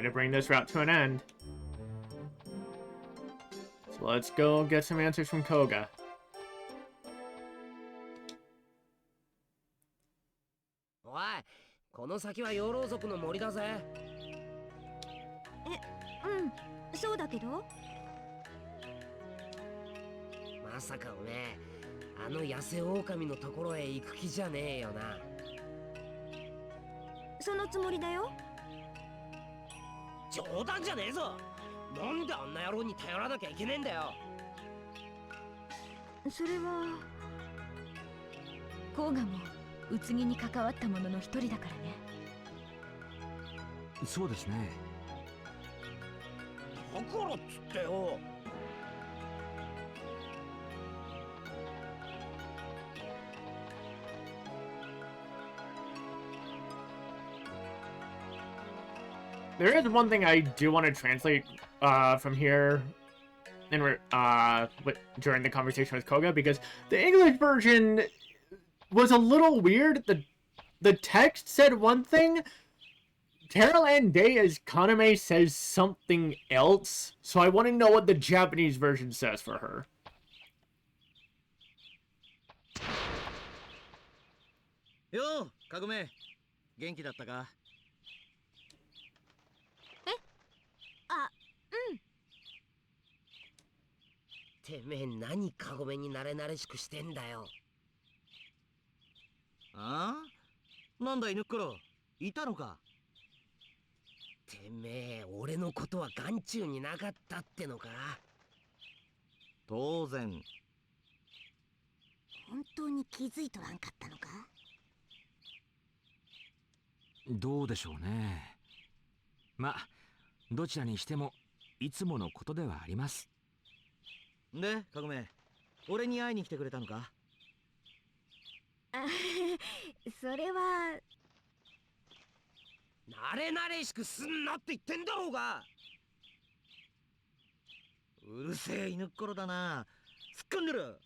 to bring this route to an end. So let's go get some answers from Koga. おい、この先は養老族の森だぜ。うん、そうだけど。まさかおめえ、あの野生狼のところへ行く気じゃねえよな。そのつもりだよ。冗談じゃねえぞ。なんであんな野郎に頼らなきゃいけねえんだよ。それは甲賀も宇津木に関わった者の一人だからね。そうですね。だからっつってよ。There is one thing I do want to translate from here during the conversation with Koga, because the English version was a little weird. The text said one thing, Terraland Day as Kaname says something else, so I want to know what the Japanese version says for her. よう、かごめ、元気だったか？あ、うん。てめえ何カゴメに慣れ慣れしくしてんだよ。ああ？なんだ犬っころ、いたのか？てめえ俺のことは眼中になかったってのか？当然。本当に気づいとらんかったのか？どうでしょうね。ま、どちらにしてもいつものことではあります。で、かごめ、俺に会いに来てくれたのか？あ、それは慣れ慣れしくすんなって言ってんだろうが。うるせえ犬っころだな。突っ込んでる。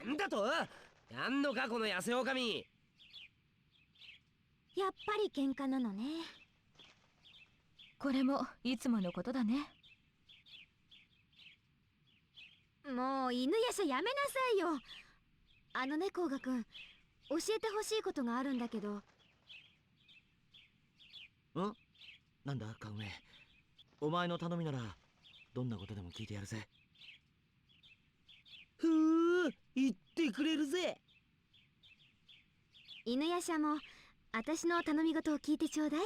なんだと？やんのかこの野生狼。やっぱり喧嘩なのね。これもいつものことだね。もう犬やしゃやめなさいよ。あのね、甲賀くん、教えてほしいことがあるんだけど。ん？なんだかごめ、お前の頼みならどんなことでも聞いてやるぜ。ふう、言ってくれるぜ。犬やしゃも私の頼み事を聞いてちょうだい。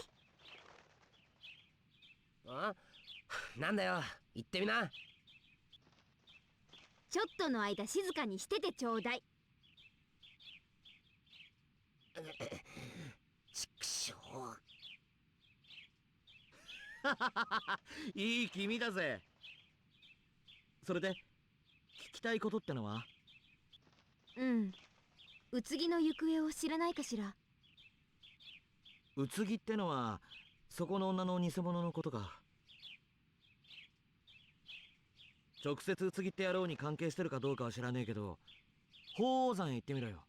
あ？なんだよ、言ってみな。ちょっとの間静かにしててちょうだい。ちくしょう。いい君だぜ。それで聞きたいことってのは？うん。宇津木の行方を知らないかしら。宇津木ってのはそこの女の偽物のことか。直接宇津木って野郎に関係してるかどうかは知らねえけど、鳳凰山へ行ってみろよ。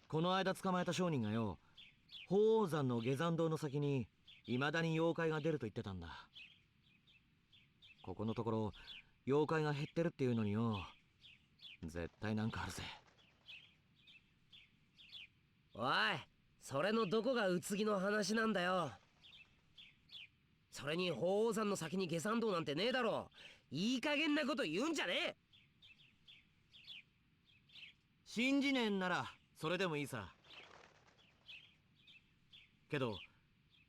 この間捕まえた商人がよ、鳳凰山の下山道の先に未だに妖怪が出ると言ってたんだ。ここのところ妖怪が減ってるっていうのによ、絶対なんかあるぜ。おい、それのどこが宇津木の話なんだよ。それに鳳凰山の先に下山道なんてねえだろ。いい加減なこと言うんじゃねえ。信じねえんならそれでもいいさ。けど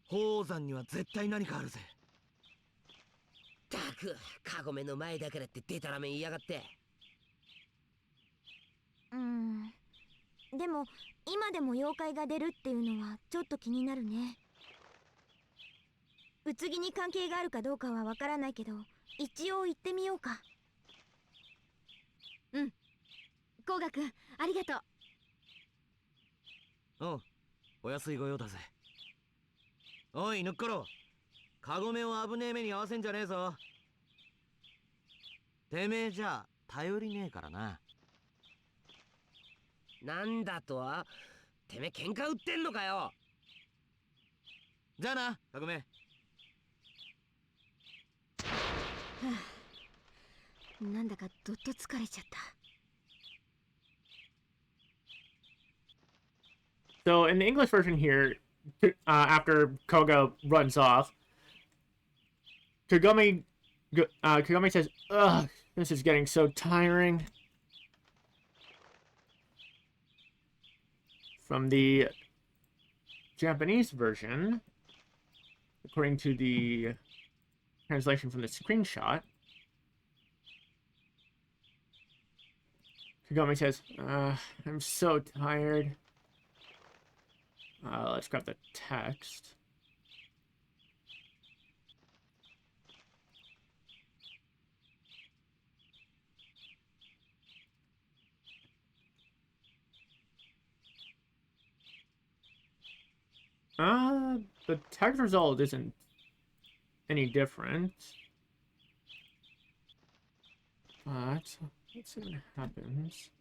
鳳凰山には絶対何かあるぜ。たく、カゴメの前だからってデタラメ言いやがって。でも今でも妖怪が出るっていうのはちょっと気になるね。宇津木に関係があるかどうかはわからないけど、一応行ってみようか。うん。甲賀くん、ありがとう。おう、お安いご用だぜ。おい、ぬっころ、カゴメを危ねえ目に合わせんじゃねえぞ。てめえじゃ頼りねえからな。なんだと？てめえ喧嘩売ってんのかよ。じゃあな、かごめ。なんだかどっと疲れちゃった。 So in the English version here, after Koga runs off, Kagome says, "Ugh, this is getting so tiring." From the Japanese version, according to the translation from the screenshot, Kagome says, "I'm so tired." Let's grab the text. The text result isn't any different. But let's see what happens.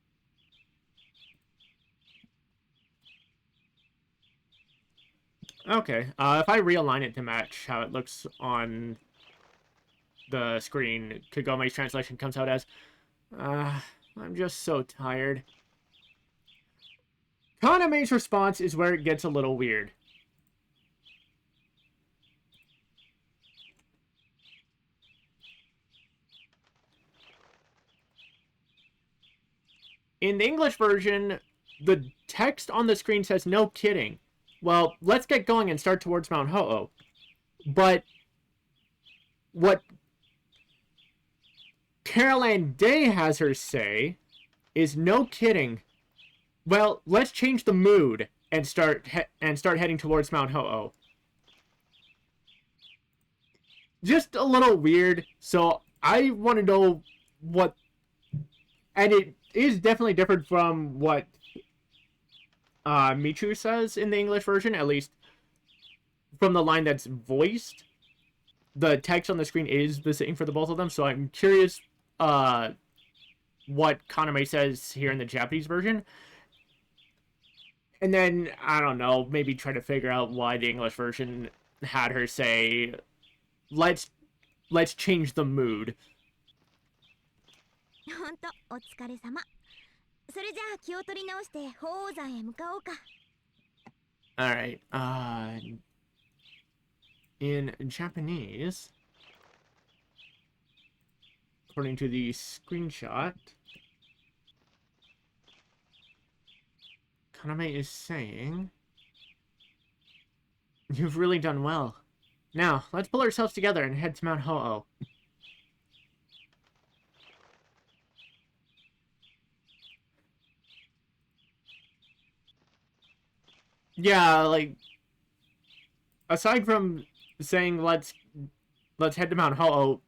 Okay, if I realign it to match how it looks on the screen, Kagome's translation comes out as, I'm just so tired. Kaname's response is where it gets a little weird. In the English version, the text on the screen says, "No kidding. Well, let's get going and start towards Mount Ho-Oh." But what Carol Ann Day has her say is, "No kidding. Well, let's change the mood and start heading towards Mount Ho-Oh." Just a little weird. So I want to know what, and it is definitely different from what Michu says in the English version, at least from the line that's voiced. The text on the screen is the same for the both of them, so I'm curious what Kaname says here in the Japanese version. And then, I don't know, maybe try to figure out why the English version had her say, let's change the mood. ほんとお疲れ様。それじゃあ気を取り直して鳳凰山へ向かおうか。 Alright, in Japanese, according to the screenshot, Kaname is saying, "You've really done well. Now, let's pull ourselves together and head to Mount Ho-Oh." Yeah, like, aside from saying let's head to Mount Ho-Oh,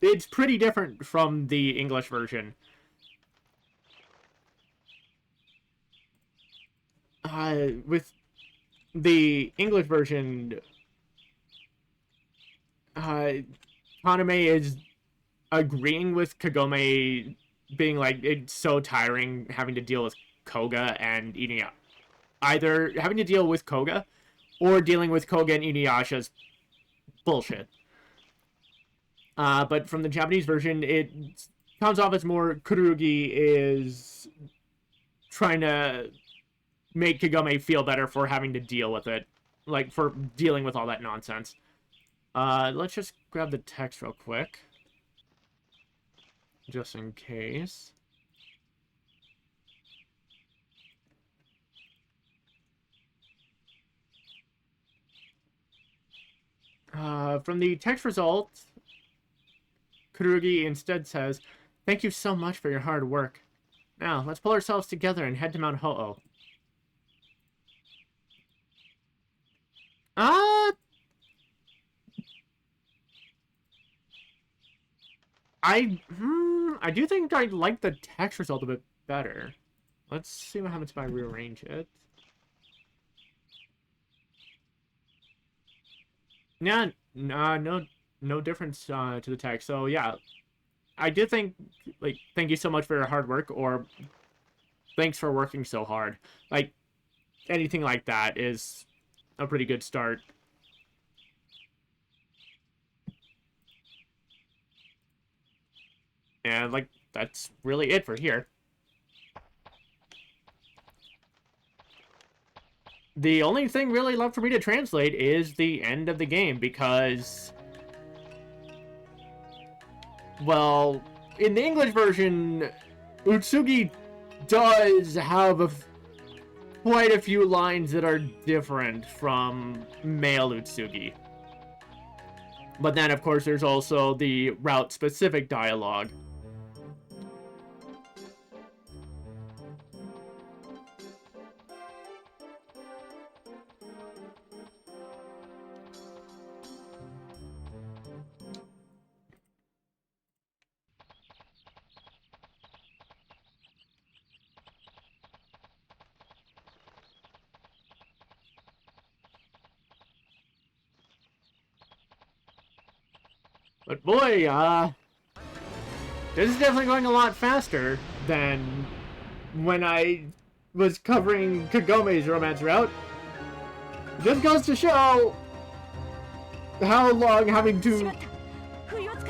it's pretty different from the English version. With the English version, Kaname is agreeing with Kagome, being like, it's so tiring having to deal with Koga and InuYasha. Either having to deal with Koga, or dealing with Koga and InuYasha's bullshit. But from the Japanese version, it comes off as more Kururugi is trying to make Kagome feel better for having to deal with it. Like, for dealing with all that nonsense. Let's just grab the text real quick. Just in case. From the text result, Kururugi instead says, "Thank you so much for your hard work. Now, let's pull ourselves together and head to Mount Ho-Oh." I do think I like the text result a bit better. Let's see what happens if I rearrange it. Yeah, no difference to the text. So yeah, I did think, like, thank you so much for your hard work, or thanks for working so hard. Like, anything like that is a pretty good start. And, like, that's really it for here. The only thing really left for me to translate is the end of the game, because... well, in the English version, Utsugi does have quite a few lines that are different from male Utsugi. But then, of course, there's also the route-specific dialogue. But boy, this is definitely going a lot faster than when I was covering Kagome's romance route. Just goes to show how long having to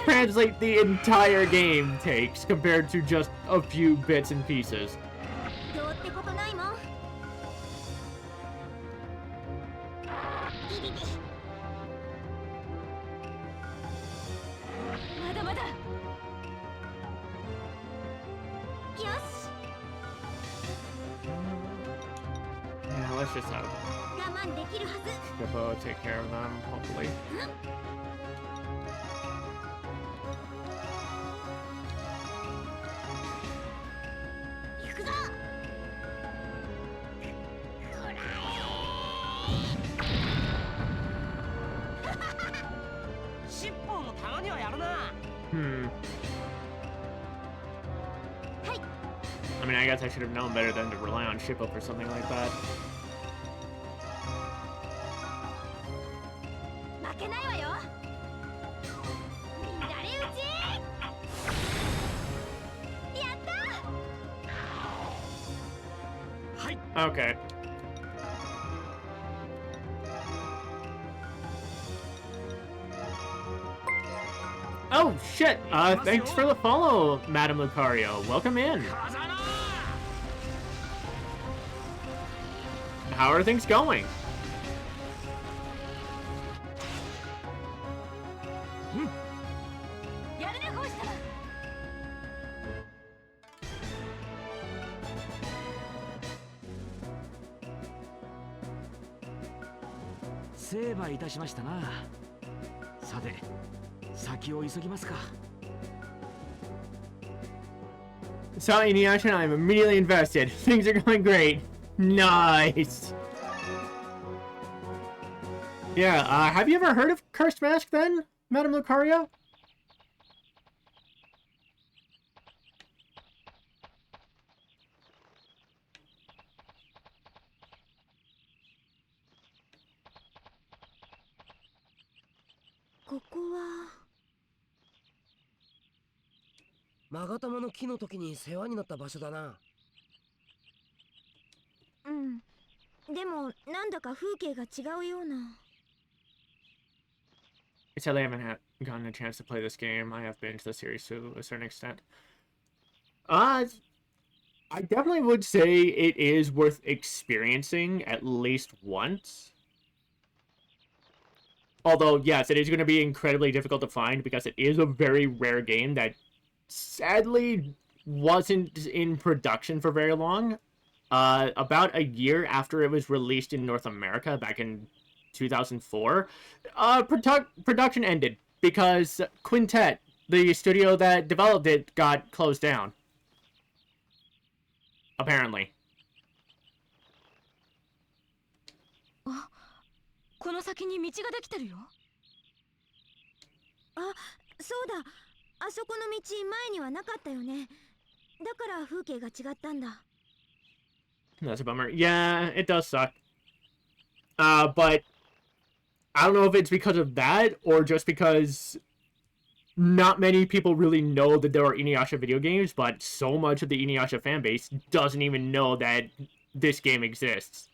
translate the entire game takes compared to just a few bits and pieces. どうってことないもん。まだまだ。よし。 Yeah, let's just have 我慢できるはず。 Skippo take care of them, hopefully. 行くぞ。尻尾もたまにはやるな。 はい。 I mean, I guess I should have known better than to rely on Shippo for something like that. 負けないわよ。乱れ打ち。やった。はい。 Okay. Oh, shit! Thanks for the follow, Madam Lucario. Welcome in. How are things going? やるねホース様。成敗いたしましたな。さて、先を急ぎますか。 Saw InuYasha and I'm immediately invested. Things are going great. Nice. Yeah, have you ever heard of Cursed Mask then, Madam Lucario? This マガタマの木の時に世話になった場所だな。うん。でもなんだか風景が違うような。 Sadly, I haven't gotten a chance to play this game. I have been to the series to a certain extent. I definitely would say it is worth experiencing at least once. Although, yes, it is going to be incredibly difficult to find because it is a very rare game that sadly wasn't in production for very long. About a year after it was released in North America back in 2004, production ended because Quintet, the studio that developed it, got closed down. Apparently. この先に道ができてるよ。あ、そうだ。あそこの道前にはなかったよね。だから風景が違ったんだ。 That's a bummer. Yeah, it does suck. But I don't know if it's because of that or just because not many people really know that there are InuYasha video games, but so much of the InuYasha fan base doesn't even know that this game exists.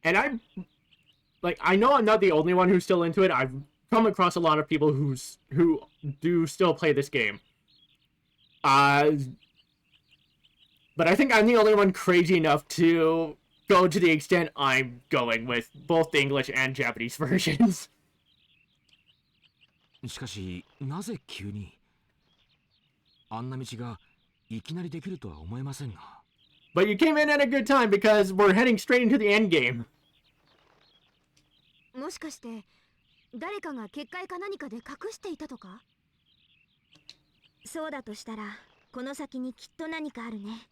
And I know I'm not the only one who's still into it. I've come across a lot of people who do still play this game. But I think I'm the only one crazy enough to go to the extent I'm going with both the English and Japanese versions. しかし、なぜ急にあんな道がいきなりできるとは思えませんが。But you came in at a good time because we're heading straight into the end game. もしかして誰かが結界か何かで隠していたとか？そうだとしたらこの先にきっと何かあるね。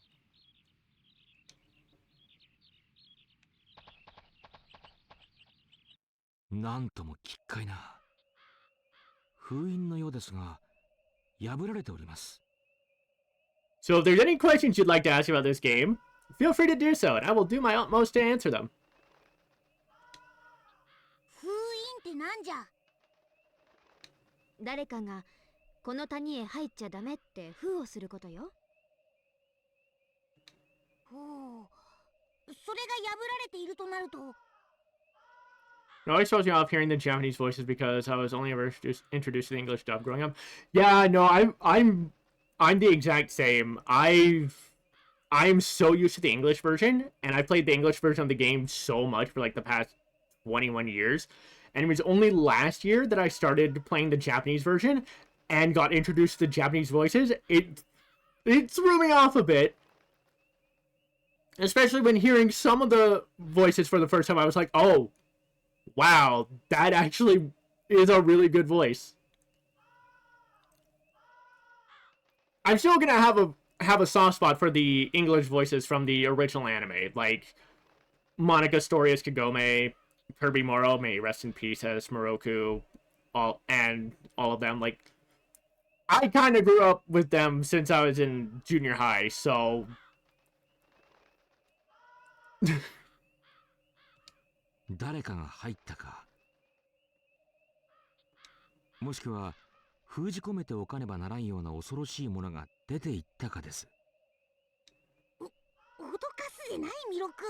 なんとも奇怪な封印のようですが、破られております。So if there's any questions you'd like to ask about this game, feel free to do so, and I will do my utmost to answer them. 封印ってなんじゃ？誰かがこの谷へ入っちゃダメって封をすることよ。ほう、それが破られているとなると。It always throws me off hearing the Japanese voices because I was only ever introduced to the English dub growing up. Yeah, no, I'm the exact same. I'm so used to the English version, and I played the English version of the game so much for like the past 21 years. And it was only last year that I started playing the Japanese version and got introduced to the Japanese voices. It threw me off a bit. Especially when hearing some of the voices for the first time, I was like, oh, wow, that actually is a really good voice. I'm still gonna have a soft spot for the English voices from the original anime, like Monica Story as Kagome, Kirby Moro, may he rest in peace as Miroku, all of them. Like, I kind of grew up with them since I was in junior high, so. 誰かが入ったか、もしくは封じ込めておかねばならんような恐ろしいものが出ていったかです。脅かすでないミロク。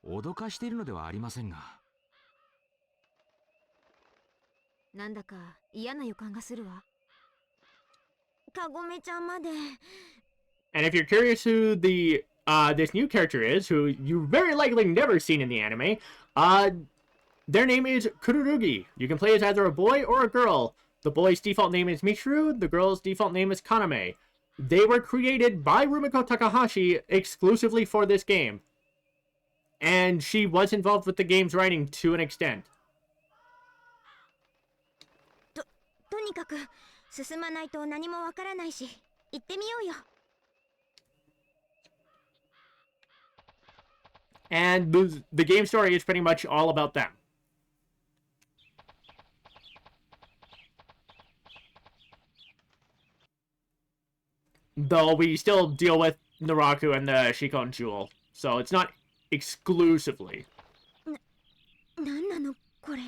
脅かしているのではありませんが。なんだか嫌な予感がするわ。かごめちゃんまで。And if you're curious who the this new character is, who you very likely never seen in the anime, their name is Kururugi. You can play as either a boy or a girl. The boy's default name is Michiru, the girl's default name is Kaname. They were created by Rumiko Takahashi exclusively for this game. And she was involved with the game's writing to an extent. とにかく進まないと何もわからないし、行ってみようよ。And the game story is pretty much all about them. Though we still deal with Naraku and the Shikon Jewel, so it's not exclusively. なんなのこれ。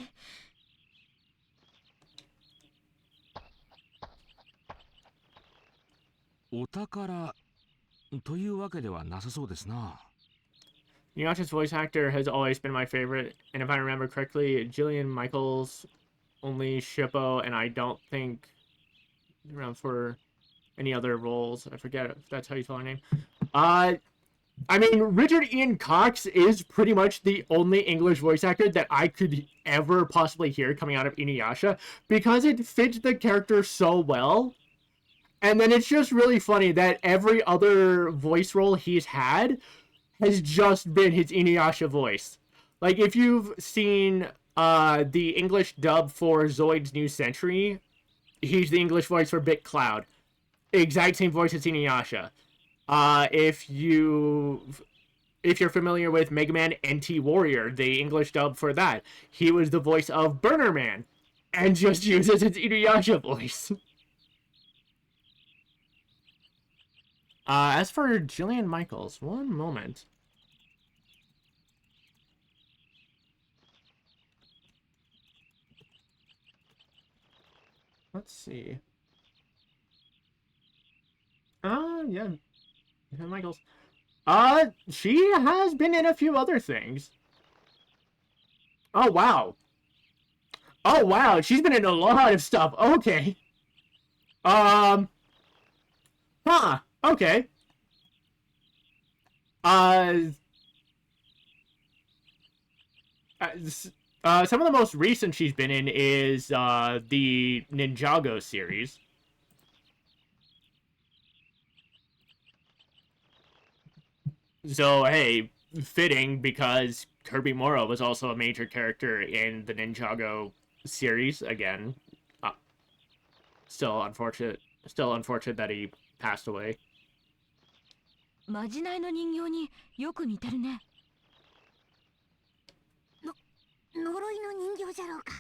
お宝というわけではなさそうですな。InuYasha's voice actor has always been my favorite, and if I remember correctly, Jillian Michaels, only Shippo, and I don't think around for any other roles. I forget if that's how you spell her name. I mean, Richard Ian Cox is pretty much the only English voice actor that I could ever possibly hear coming out of InuYasha, because it fits the character so well. And then it's just really funny that every other voice role he's had has just been his InuYasha voice. Like, if you've seen the English dub for Zoid's New Century, he's the English voice for Bit Cloud. Exact same voice as InuYasha. If you're familiar with Mega Man NT Warrior, the English dub for that, he was the voice of Burner Man, and just uses his InuYasha voice. As for Jillian Michaels, one moment. Let's see. Yeah, Michaels. She has been in a few other things. Oh, wow. Oh, wow, she's been in a lot of stuff. Okay. Huh, okay. Some of the most recent she's been in is, the Ninjago series. So, hey, fitting, because Kirby Moro was also a major character in the Ninjago series, again. Still unfortunate that he passed away. まじないの人形によく似てるね。呪いの人形じゃろうか。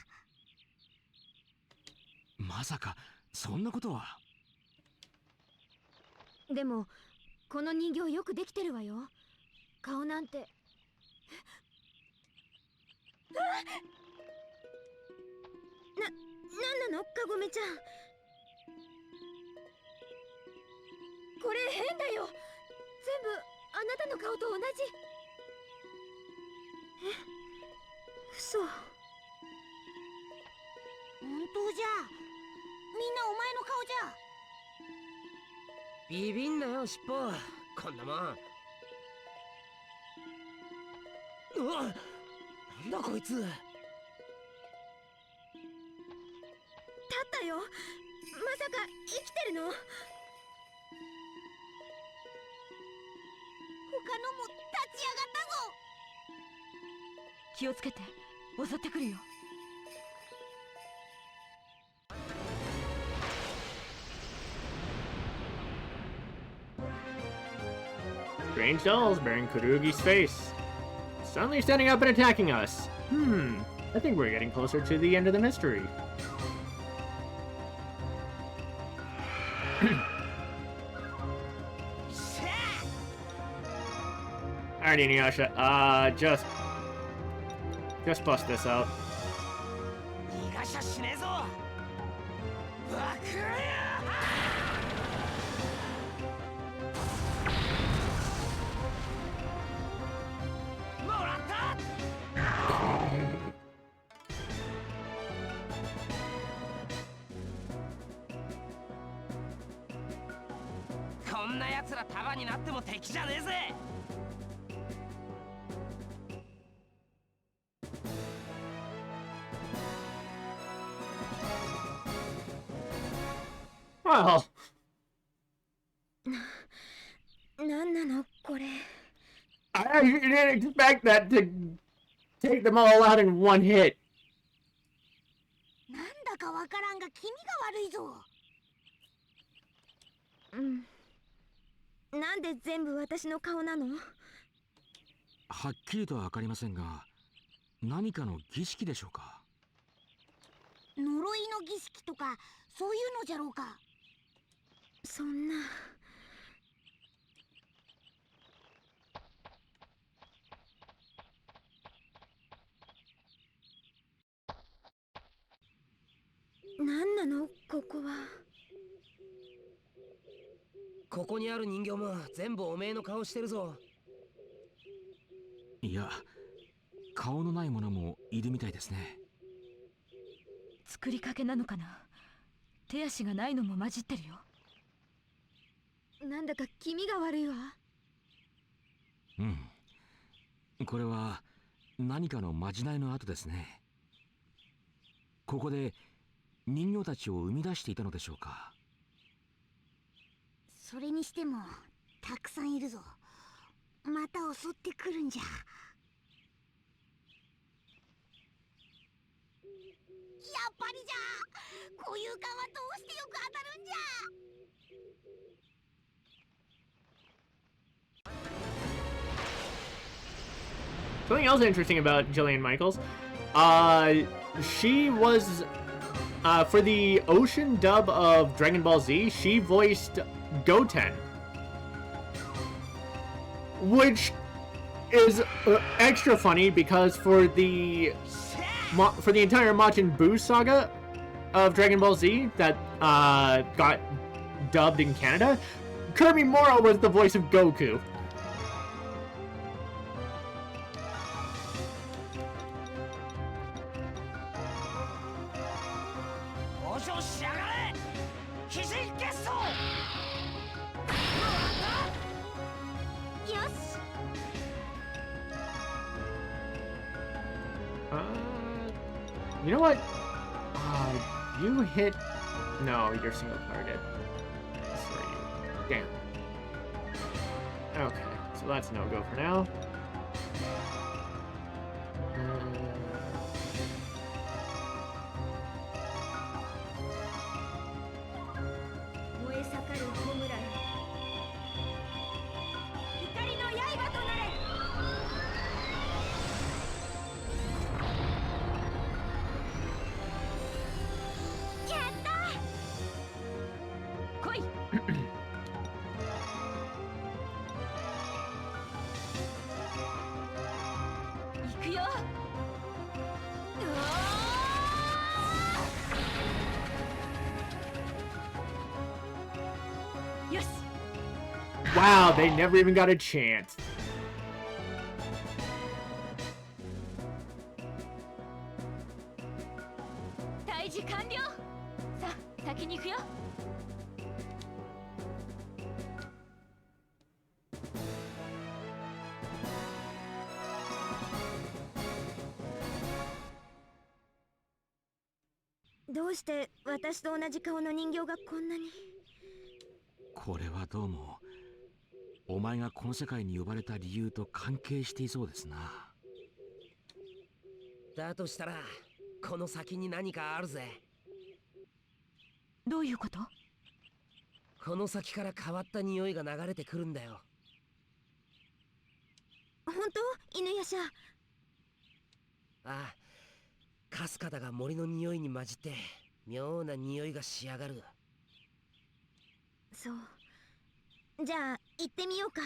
まさかそんなことは。でもこの人形よくできてるわよ。顔なんて。なんなの、かごめちゃん。これ変だよ。全部あなたの顔と同じ。嘘。本当じゃ。みんなお前の顔じゃ。ビビんなよ、尻尾。こんなもん。うわ、なんだこいつ。立ったよ。まさか生きてるの？他のも立ち上がったぞ。気をつけて、襲ってくるよ。Strange dolls bearing Kururugi's face. Suddenly standing up and attacking us. I think we're getting closer to the end of the mystery. Alright, InuYasha, just bust this out. 逃がしゃしねえぞ。わくらや。もらった。こんな奴ら束になっても敵じゃねえぜ。Well, なんなのこれ。 I didn't expect that to take them all out in one hit. なんだかわからんが気味が悪いぞ。なんで全部私の顔なの？はっきりとは分かりませんが、何かの儀式でしょうか。呪いの儀式とかそういうのじゃろうか。そんな。なんなのここは。ここにある人形も全部おめえの顔してるぞ。いや、顔のないものもいるみたいですね。作りかけなのかな。手足がないのも混じってるよ。なんだか気味が悪いわ。これは何かのまじないの跡ですね。ここで人形たちを生み出していたのでしょうか。それにしてもたくさんいるぞ。また襲ってくるんじゃ。やっぱりじゃ。こういう感はどうしてよく当たるんじゃ。Something else interesting about Jillian Michaels, she was, for the Ocean dub of Dragon Ball Z, she voiced Goten, which is extra funny because for the entire Majin Buu saga of Dragon Ball Z that got dubbed in Canada, Kirby Moro was the voice of Goku. Uh, you know what? You hit... No, you're single target. So you... Damn. Okay, so that's no-go for now. Wow, they never even got a chance. 退治完了。さあ、先に行くよ。どうして私と同じ顔の人形がこんなに。これはどうもお前がこの世界に呼ばれた理由と関係していそうですな。だとしたらこの先に何かあるぜ。どういうこと？この先から変わった匂いが流れてくるんだよ。本当？犬やしゃ。ああ、かすかだが森の匂いに混じって妙な匂いがしやがる。そう。じゃあ行ってみようか。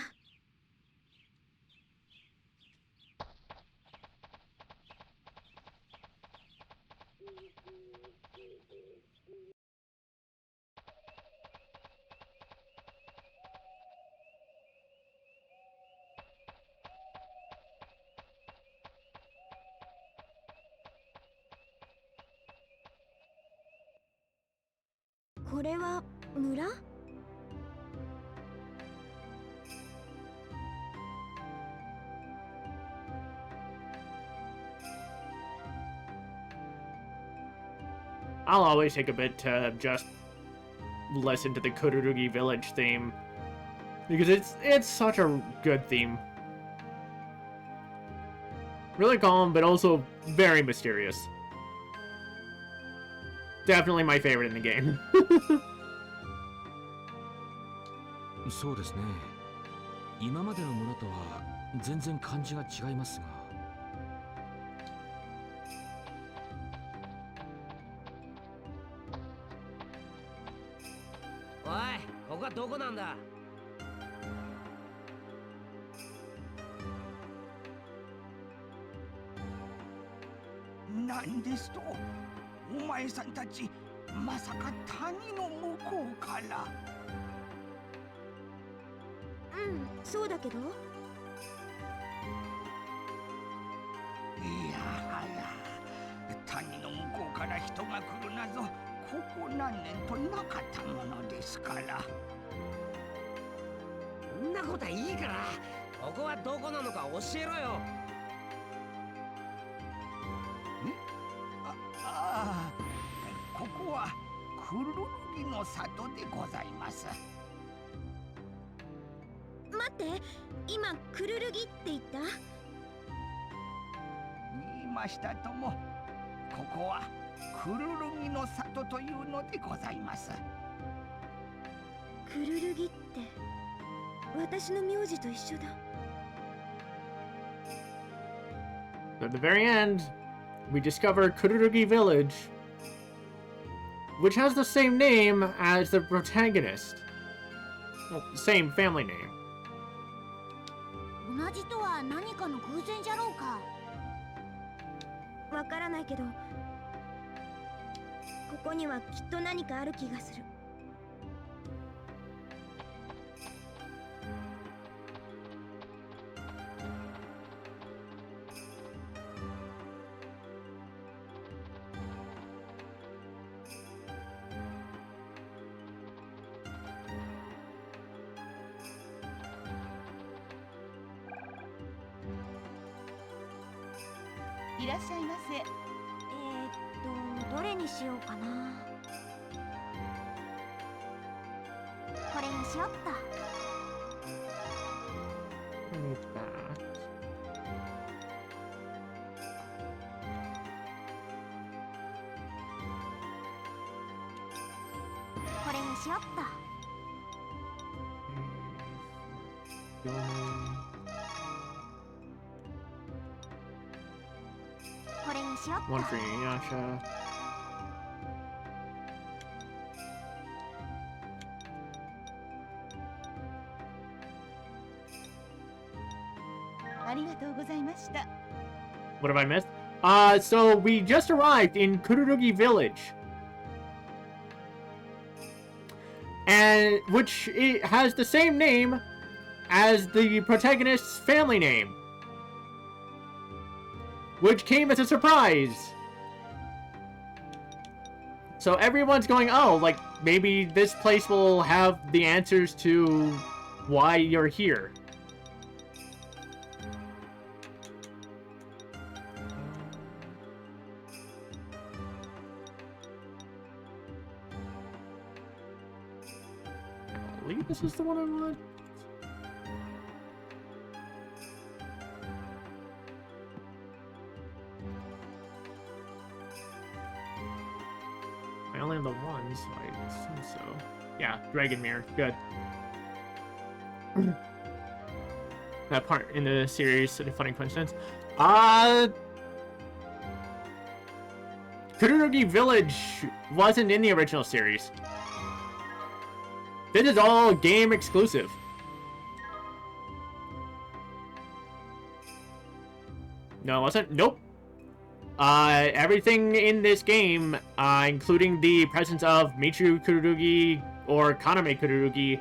これは村？I'll always take a bit to just listen to the Kururugi village theme because it's such a good theme. Really calm, but also very mysterious. Definitely my favorite in the game. そうですね。今までのものとは全然感じが違いますが。おい、ここはどこなんだ？なんですと？お前さんたち、まさか谷の向こうから。うん、そうだけど。いやはや、谷の向こうから人が来るなぞ、ここ何年となかったものですから。そんなことはいいから、ここはどこなのか教えろよ。ああ、ここはくるるぎの里でございます。待って、今くるるぎって言った？言いましたとも、ここはくるるぎの里というのでございます。くるるぎって私の名字と一緒だ。At the very end, we discover Kururugi Village, which has the same name as the protagonist. Well, same family name. 同じとは何かの偶然じゃろうか。わからないけど、ここにはきっと何かある気がする。いらっしゃいませ。どれにしようかな。これにしよっと。Look at that. これにしよっと。これにしよっと。 One for InuYasha. ありがとうございました。 What have I missed? So we just arrived in Kururugi Village. And which it has the same name as the protagonist's family name. Which came as a surprise. So everyone's going, oh, like, maybe this place will have the answers to why you're here. I believe this is the one I want. I only have the one, so I assume so. Yeah, Dragon Mirror. Good. That part in the series, such a funny coincidence. Kururugi Village wasn't in the original series. This is all game exclusive. No, it wasn't. Nope. Everything in this game, including the presence of Michiru Kururugi or Kaname Kururugi,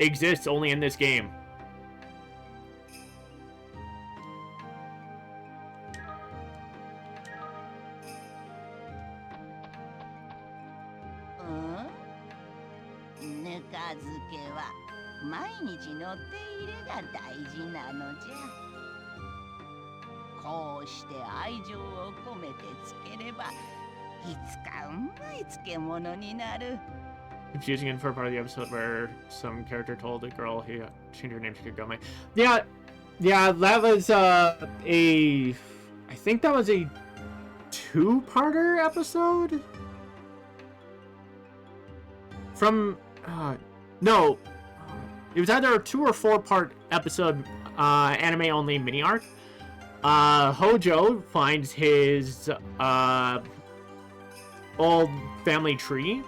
exists only in this game. Confusing info part of the episode where some character told a girl he changed her name to Kagome. Yeah, that was I think that was a two-parter episode? From, no, it was either a 2 or 4-part episode, anime-only mini-arc. Hojo finds his, old family tree,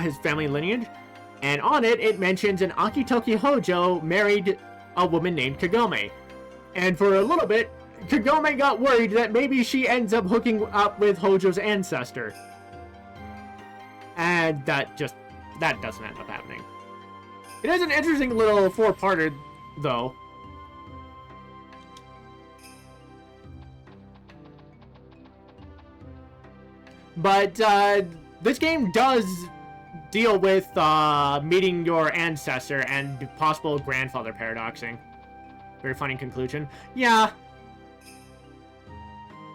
his family lineage, and on it, it mentions an Akitoki Hojo married a woman named Kagome. And for a little bit, Kagome got worried that maybe she ends up hooking up with Hojo's ancestor. And that doesn't end up happening. It is an interesting little 4-parter, though. But, this game does deal with, meeting your ancestor and possible grandfather paradoxing. Very funny conclusion. Yeah.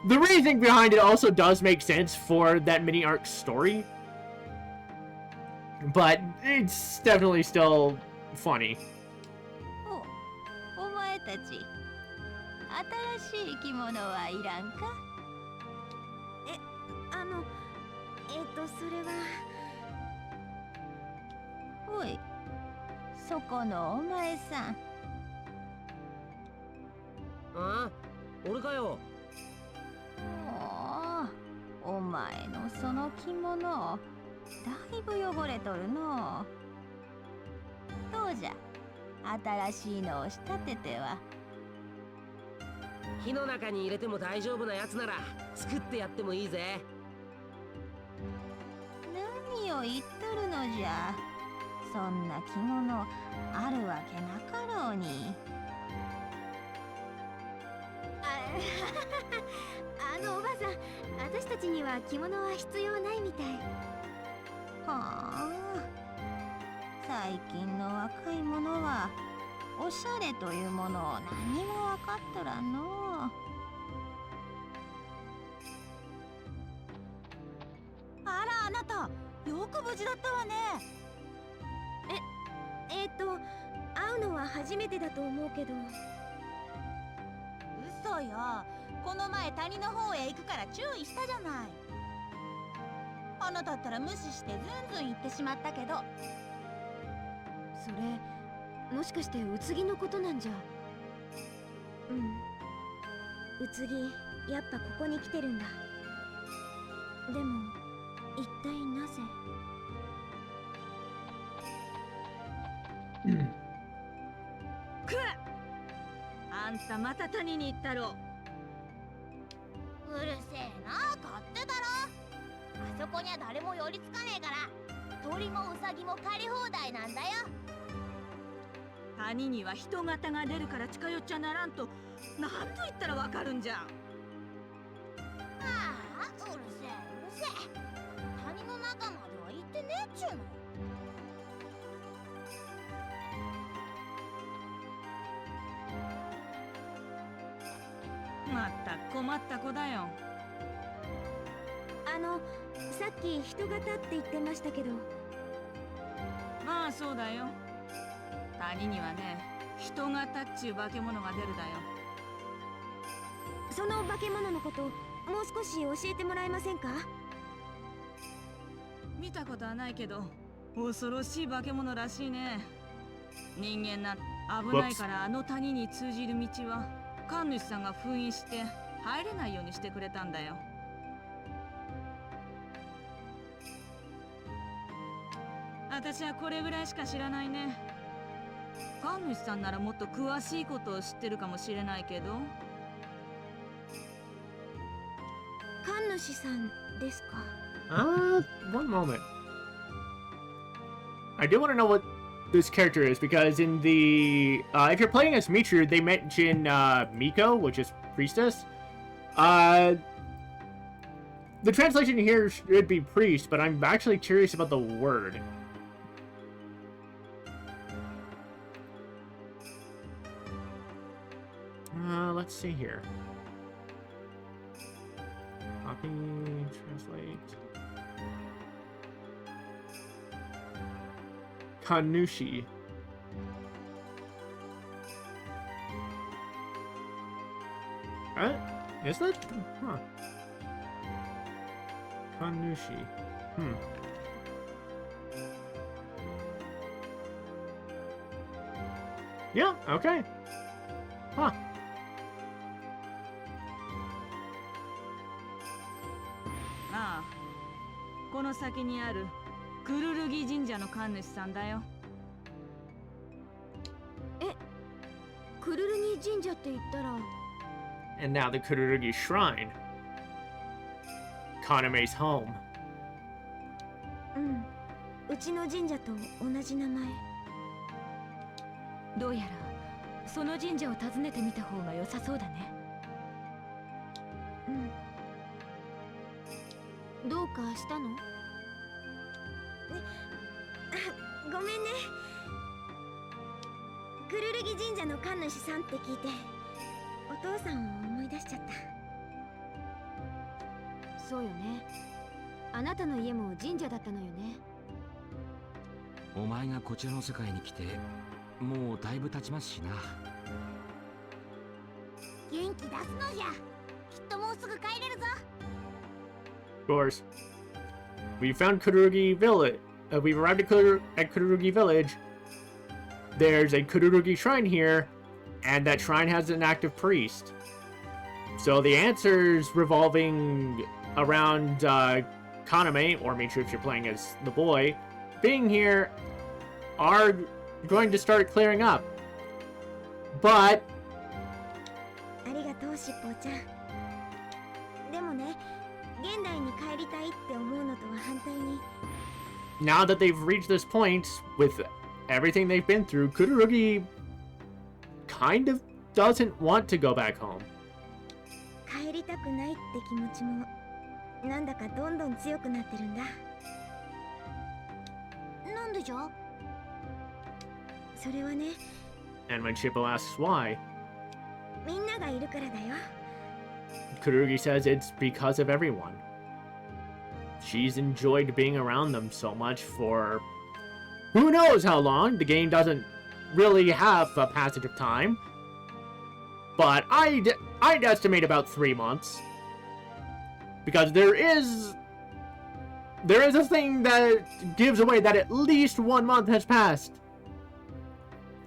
The reasoning behind it also does make sense for that mini-arc story. But it's definitely still funny. お前たち、新しい生き物はいらんか？それは。おい、そこのお前さん。あ？俺かよ。お前のその着物、だいぶ汚れとるの。どうじゃ、新しいのを仕立てては。火の中に入れても大丈夫なやつなら作ってやってもいいぜ。何を言っとるのじゃ。そんな着物あるわけなかろうに。おばさん、私たちには着物は必要ないみたい。はあ、最近の若い者はおしゃれというものを何も分かっとらんのう。あら、あなたよく無事だったわね。会うのは初めてだと思うけど。嘘よ。この前谷の方へ行くから注意したじゃない。あなたったら無視してずんずん行ってしまったけど。それもしかしてうつぎのことなんじゃ。うん、うつぎやっぱここに来てるんだ。でも一体なぜ。あんたまた谷に行ったろ。うるせえな、勝手だろ。あそこには誰も寄りつかねえから、鳥もウサギも借り放題なんだよ。谷には人型が出るから近寄っちゃならんと何と言ったらわかるんじゃ。ああ、うるせえうるせえ。谷の中までは行ってねえっちゅうの。まったく困った子だよ。さっき人型って言ってましたけど。まあそうだよ。谷にはね、人型っちゅう化け物が出るだよ。その化け物のこともう少し教えてもらえませんか？見たことはないけど恐ろしい化け物らしいね。人間な危ないからあの谷に通じる道は神主さんが封印して入れないようにしてくれたんだよ。私はこれぐらいしか知らないね。神主さんならもっと詳しいことを知ってるかもしれないけど。神主さんですか？ One moment. I do want to know what this character is because in the if you're playing as Mitru, they mention Miko, which is priestess. The translation here should be priest, but I'm actually curious about the word. Let's see here. Copy, translate. Kanushi. Is that? Huh. Kanushi. Yeah, okay. Huh. ああ、この先にあるクルルギ神社の神主さんだよ。クルルギ神社って言ったら。 And now the Kururugi Shrine. Kaname's home. うん、うちの神社と同じ名前。どうやらその神社を訪ねてみた方が良さそうだね。うん。どうかしたの？ごめんね。クルルギ神社の神主さんって聞いてお父さんを思い出しちゃった。そうよね。あなたの家も神社だったのよね。お前がこちらの世界に来てもうだいぶ経ちますしな。元気出すのじゃ。きっともうすぐ帰れるぞ。 Of course. We found Kururugi Village. We've arrived at Kururugi Village. There's a Kururugi shrine here, and that shrine has an active priest. So the answers revolving around Kaname, or Mitru if you're playing as the boy, being here are going to start clearing up. But ありがとうしっぽちゃん。でもね、現代に帰りたいって思うのとは反対に。now that they've reached this point with everything they've been through, Kururugi kind of doesn't want to go back home. 帰りたくないって気持ちもなんだかどんどん強くなってるんだ。なんでじゃ？それはね、And when Chippo asks why, みんながいるからだよ。 Kururugi says it's because of everyone. She's enjoyed being around them so much for who knows how long. The game doesn't really have a passage of time, but I'd estimate about 3 months, because there is a thing that gives away that at least 1 month has passed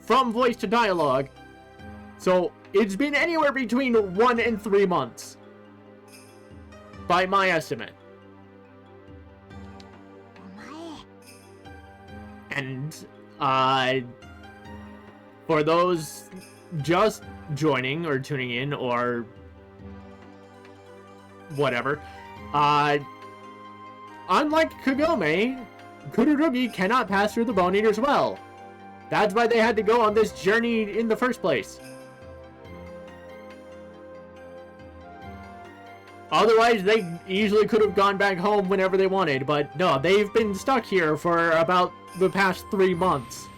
from voice to dialogue. So it's been anywhere between 1 and 3 months, by my estimate. お前。 And for those just joining or tuning in or whatever, unlike Kagome, Kururugi cannot pass through the Bone Eater's Well. That's why they had to go on this journey in the first place. Otherwise, they easily could have gone back home whenever they wanted, but no, they've been stuck here for about the past 3 months.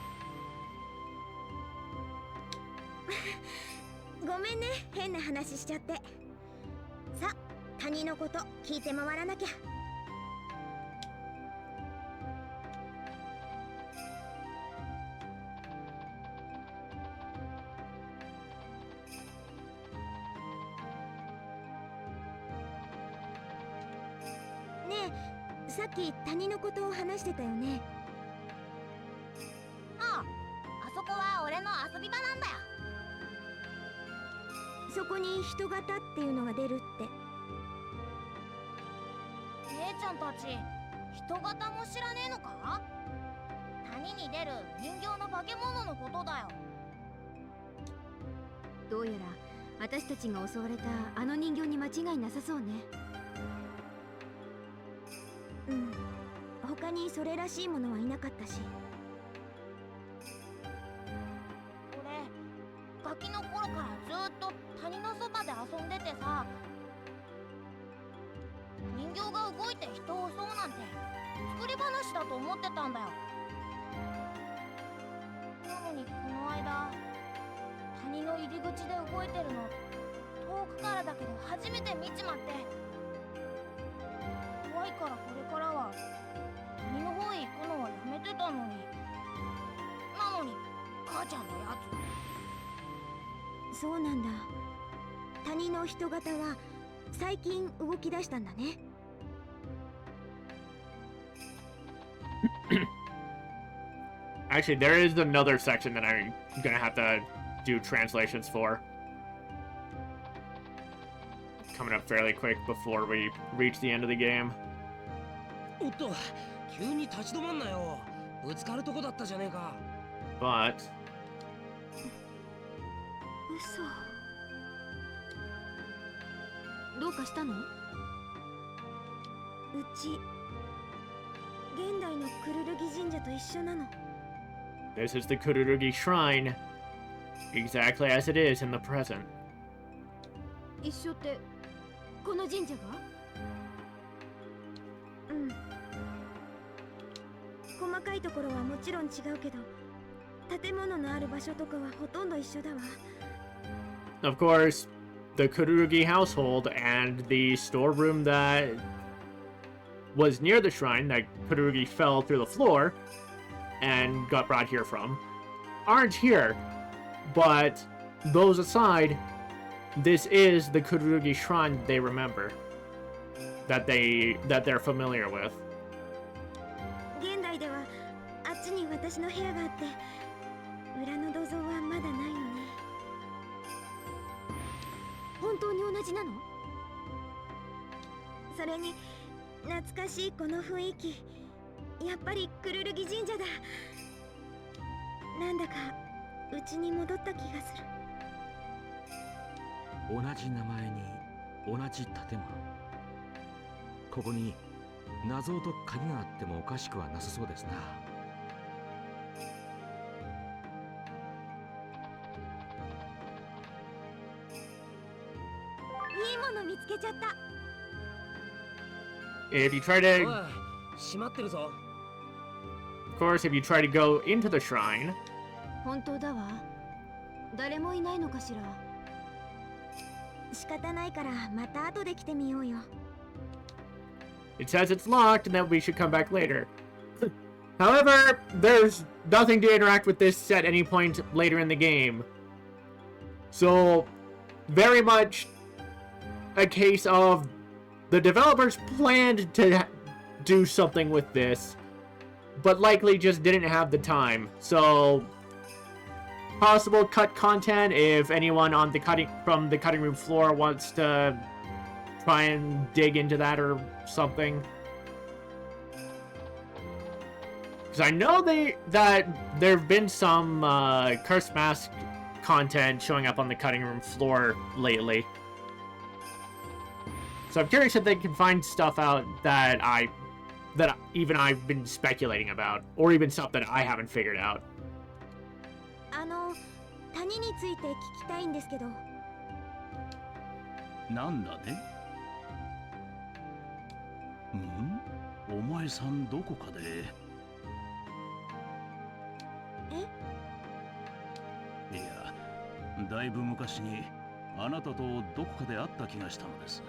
ごめんね、変な話しちゃって。さ、谷のこと聞いて回らなきゃ。ねえ、さっき谷のことを話してたよね。ああ、あそこは俺の遊び場なんだよ。そこに人型っていうのが出るって。姉ちゃんたち、人型も知らねえのか？谷に出る人形の化け物のことだよ。どうやら私たちが襲われたあの人形に間違いなさそうね。うん、他にそれらしいものはいなかったし。俺、ガキの頃からずっと谷のそばで遊んでてさ、人形が動いて人を襲うなんて作り話だと思ってたんだよ。なのにこの間、谷の入り口で動いてるの遠くからだけど初めて見ちまって、怖いからこれからは谷の方へ行くのはやめてたのに。なのに母ちゃんのやつ。そうなんだ。谷の人型は最近動き出したんだね。Actually, there is another section that I'm gonna have to do translations for. Coming up fairly quick before we reach the end of the game. おっと、急に立ち止まんなよ。ぶつかるとこだったじゃねえか。But 嘘。どうかしたの？うち現代のクルルギ神社と一緒なの。this is the Kururugi Shrine, exactly as it is in the present. 一緒ってこの神社が？うん。細かいところはもちろん違うけど、建物のある場所とかはほとんど一緒だわ。Of course, the Kururugi household and the storeroom that was near the shrine that Kururugi fell through the floor and got brought here from aren't here. But those aside, this is the Kururugi shrine they remember, that they're familiar with. 現代ではあっちに私の部屋があって、裏の土蔵はまだないのね。本当に同じなの？それに懐かしいこの雰囲気、やっぱりクルルギ神社だ。なんだかうちに戻った気がする。同じ名前に同じ建物。ここに謎を解く鍵があってもおかしくはなさそうですな。いいもの見つけちゃった。If you try おい、 to, 閉まってるぞ。 of course, if you try to go into the shrine, 本当だわ。誰もいないのかしら。仕方ないからまた後で来てみようよ。It says it's locked and that we should come back later. However, there's nothing to interact with this at any point later in the game. So, very much a case of the developers planned to do something with this, but likely just didn't have the time. So, possible cut content if anyone on the from the cutting room floor wants to try and dig into that or something. Because I know that there have been some Cursed Mask content showing up on the cutting room floor lately. So I'm curious if they can find stuff out that even I've been speculating about, or even stuff that I haven't figured out. 谷について聞きたいんですけど。なんだね。お前さんどこかで。いや、だいぶ昔にあなたとどこかで会った気がしたのです。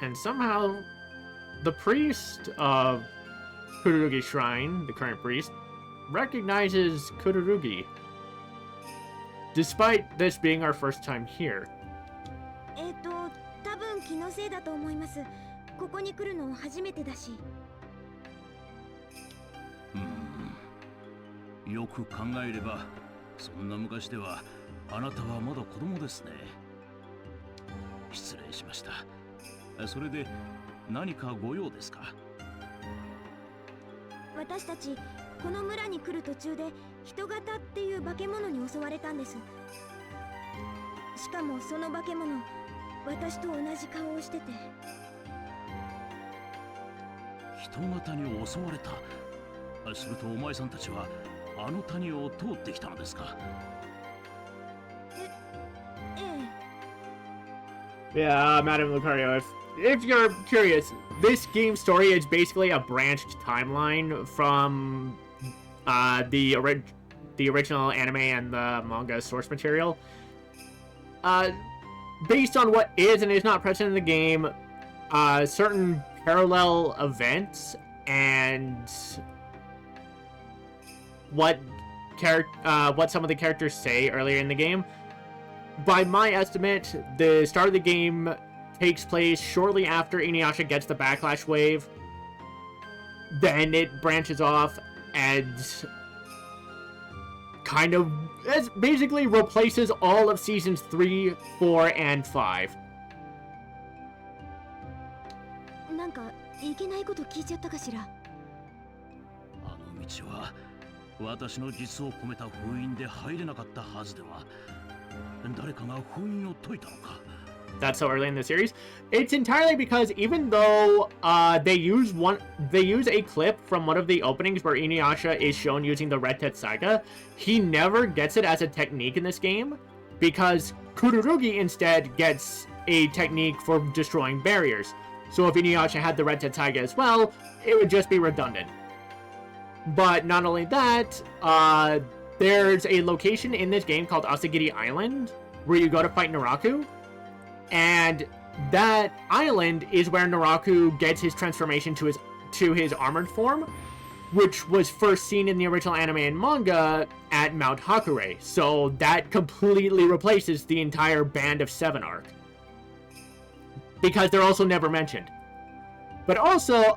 And somehow, the priest of Kururugi Shrine, the current priest, recognizes Kururugi, despite this being our first time here. 多分気のせいだと思います。ここに来るの初めてだし。よく考えれば、そんな昔ではあなたはまだ子供ですね。失礼しました。それで何かご用ですか？私たちこの村に来る途中で人型っていう化け物に襲われたんです。しかもその化け物、私と同じ顔をしてて。人型に襲われた。するとお前さんたちはあの谷を通ってきたのですか？Yeah, Madame Lucario, if you're curious, this game story is basically a branched timeline from the original anime and the manga source material. Based on what is and is not present in the game, certain parallel events and what some of the characters say earlier in the game. By my estimate, the start of the game takes place shortly after InuYasha gets the backlash wave. Then it branches off and basically replaces all of seasons 3, 4, and 5. なんかいけないこと聞いちゃったかしら。あの道は私の実を込めた封印で入れなかったはずでは。誰かが封印を解いたのか。That's so early in the series. It's entirely because even though they use a clip from one of the openings where InuYasha is shown using the Red Tetsuga, he never gets it as a technique in this game because Kururugi instead gets a technique for destroying barriers. So if InuYasha had the Red Tetsuga as well, it would just be redundant. But not only that, there's a location in this game called Asagiri Island where you go to fight Naraku. And that island is where Naraku gets his transformation to his armored form, which was first seen in the original anime and manga at Mount Hakure. So that completely replaces the entire Band of 7 arc. Because they're also never mentioned. But also,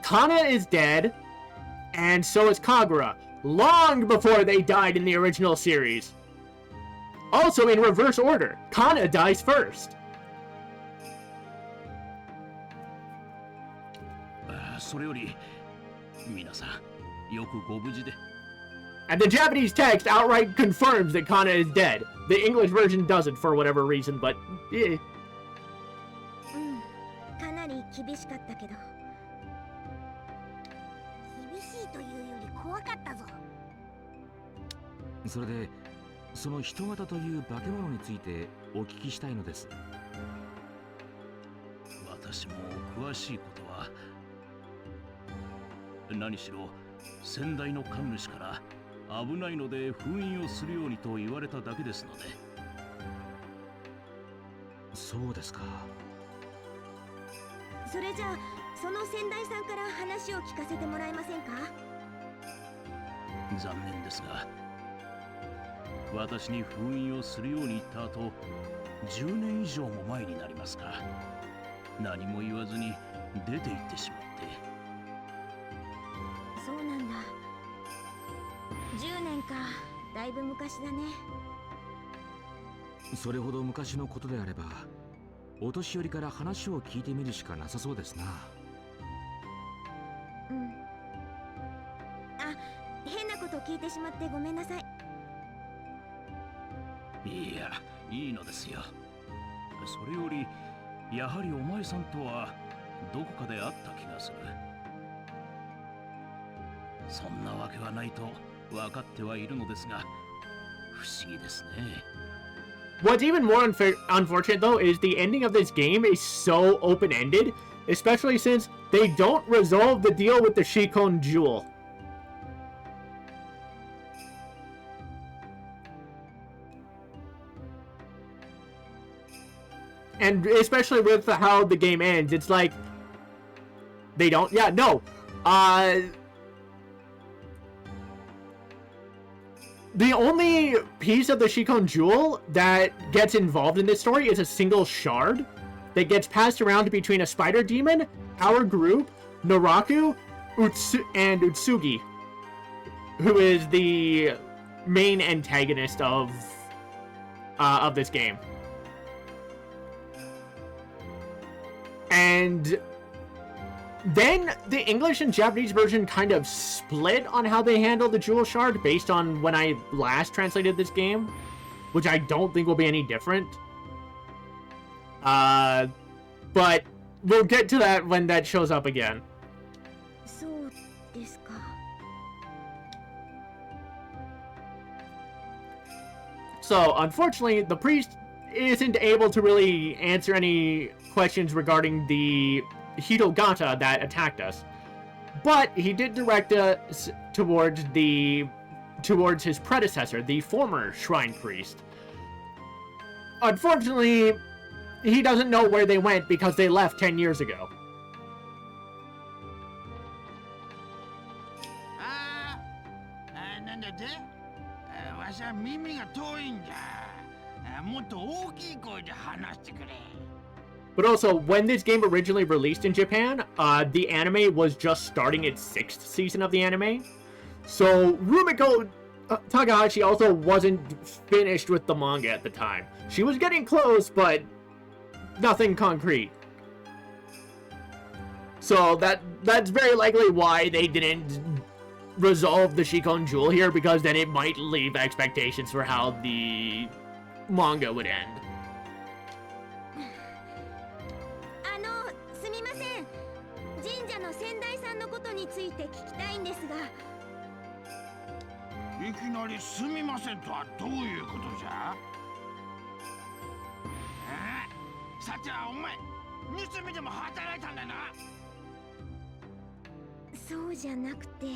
Kana is dead, and so is Kagura, long before they died in the original series. Also in reverse order, Kana dies first. それより皆さんよくご無事で。And the Japanese text outright confirms that Kana is dead. The English version doesn't for whatever reason, but かなり厳しかったけど。厳しいというより怖かったぞ。それでその人型という化け物についてお聞きしたいのです。私も詳しいことは何しろ先代の神主から危ないので封印をするようにと言われただけですので。そうですか。それじゃあその先代さんから話を聞かせてもらえませんか？残念ですが、私に封印をするように言った後、10年以上も前になりますか、何も言わずに出て行ってしまって。そうなんだ。10年か、だいぶ昔だね。それほど昔のことであれば、お年寄りから話を聞いてみるしかなさそうですな。うん。あ、変なこと聞いてしまってごめんなさい。いや、いいのですよ。それより、やはりお前さんとはどこかで会った気がする。そんなわけはないと分かってはいるのですが、不思議ですね。What's even more unfortunate, though, is the ending of this game is so open-ended, especially since they don't resolve the deal with the Shikon Jewel. And especially with how the game ends, it's like, they don't, yeah, no, the only piece of the Shikon Jewel that gets involved in this story is a single shard that gets passed around between a spider demon, our group, Naraku, and Utsugi, who is the main antagonist of this game. And then the English and Japanese version kind of split on how they handle the Jewel Shard based on when I last translated this game, which I don't think will be any different. But we'll get to that when that shows up again. そうですか。So, unfortunately, the priest isn't able to really answer any questions regarding the Hidogata that attacked us. But he did direct us towards his predecessor, the former shrine priest. Unfortunately, he doesn't know where they went because they left 10 years ago. なんだってわしは耳が遠いんじゃ。もっと大きい声で話してくれ。 But also, when this game originally released in Japan, the anime was just starting its 6th season of the anime. So, Rumiko Takahashi also wasn't finished with the manga at the time. She was getting close, but nothing concrete. So, that's very likely why they didn't resolve the Shikon Jewel here, because then it might leave expectations for how the manga would end. すみません。神社の先代さんのことについて聞きたいんですが。いきなりすみませんとはどういうことじゃ？さてはお前、盗みでも働いたんだな。そうじゃなくて。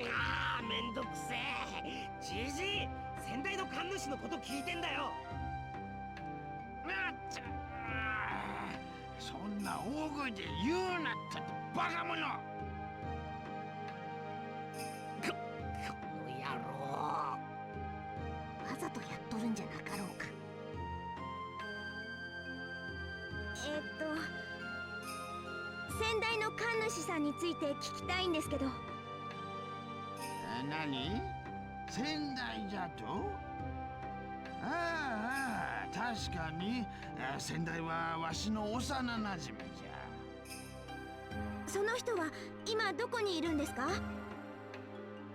ああ、めんどくせえ。じじい、先代の神主のこと聞いてんだよ。そんな大声で言うなってバカ者。この野郎。わざとやっとるんじゃなかろうか。先代の神主さんについて聞きたいんですけど。何？先代じゃと？ああ、確かに先代はわしの幼なじみじゃ。その人は今どこにいるんですか？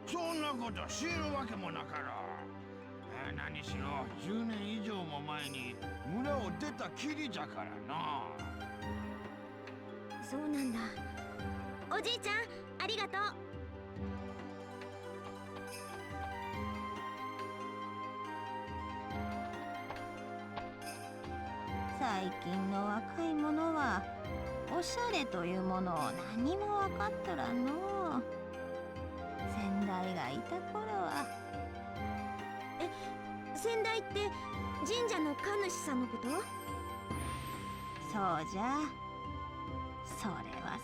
そんなこと知るわけもなかろう。何しろ10年以上も前に村を出たきりじゃからな。そうなんだ。おじいちゃん、ありがとう。最近の若い者はおしゃれというものを何も分かっとらんの。先先代って神社の神主さんのこと？そうじゃ。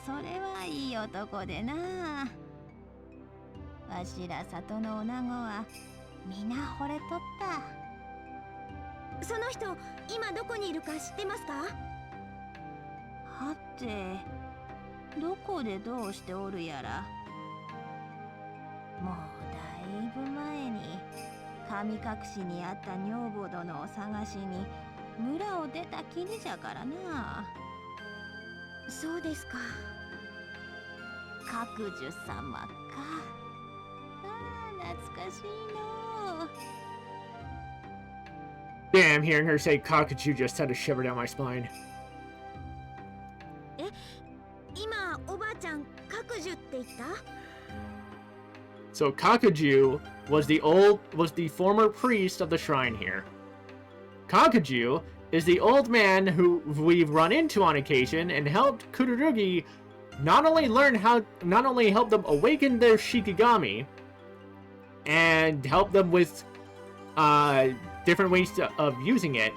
それはいい男でな。わしら里の女子は皆惚れとった。その人今どこにいるか知ってますか？はて、どこでどうしておるやら。もうだいぶ前に神隠しにあった女房殿を探しに村を出たきりじゃからな。そうですか。角樹様か。懐かしいの。 Damn, hearing her say cockatoo just sent a shiver down my spine. 今おばあちゃん角樹って言った？ So Kakaju was the former priest of the shrine here. Kakaju is the old man who we've run into on occasion and helped Kururugi not only help them awaken their Shikigami and help them with different ways of using it,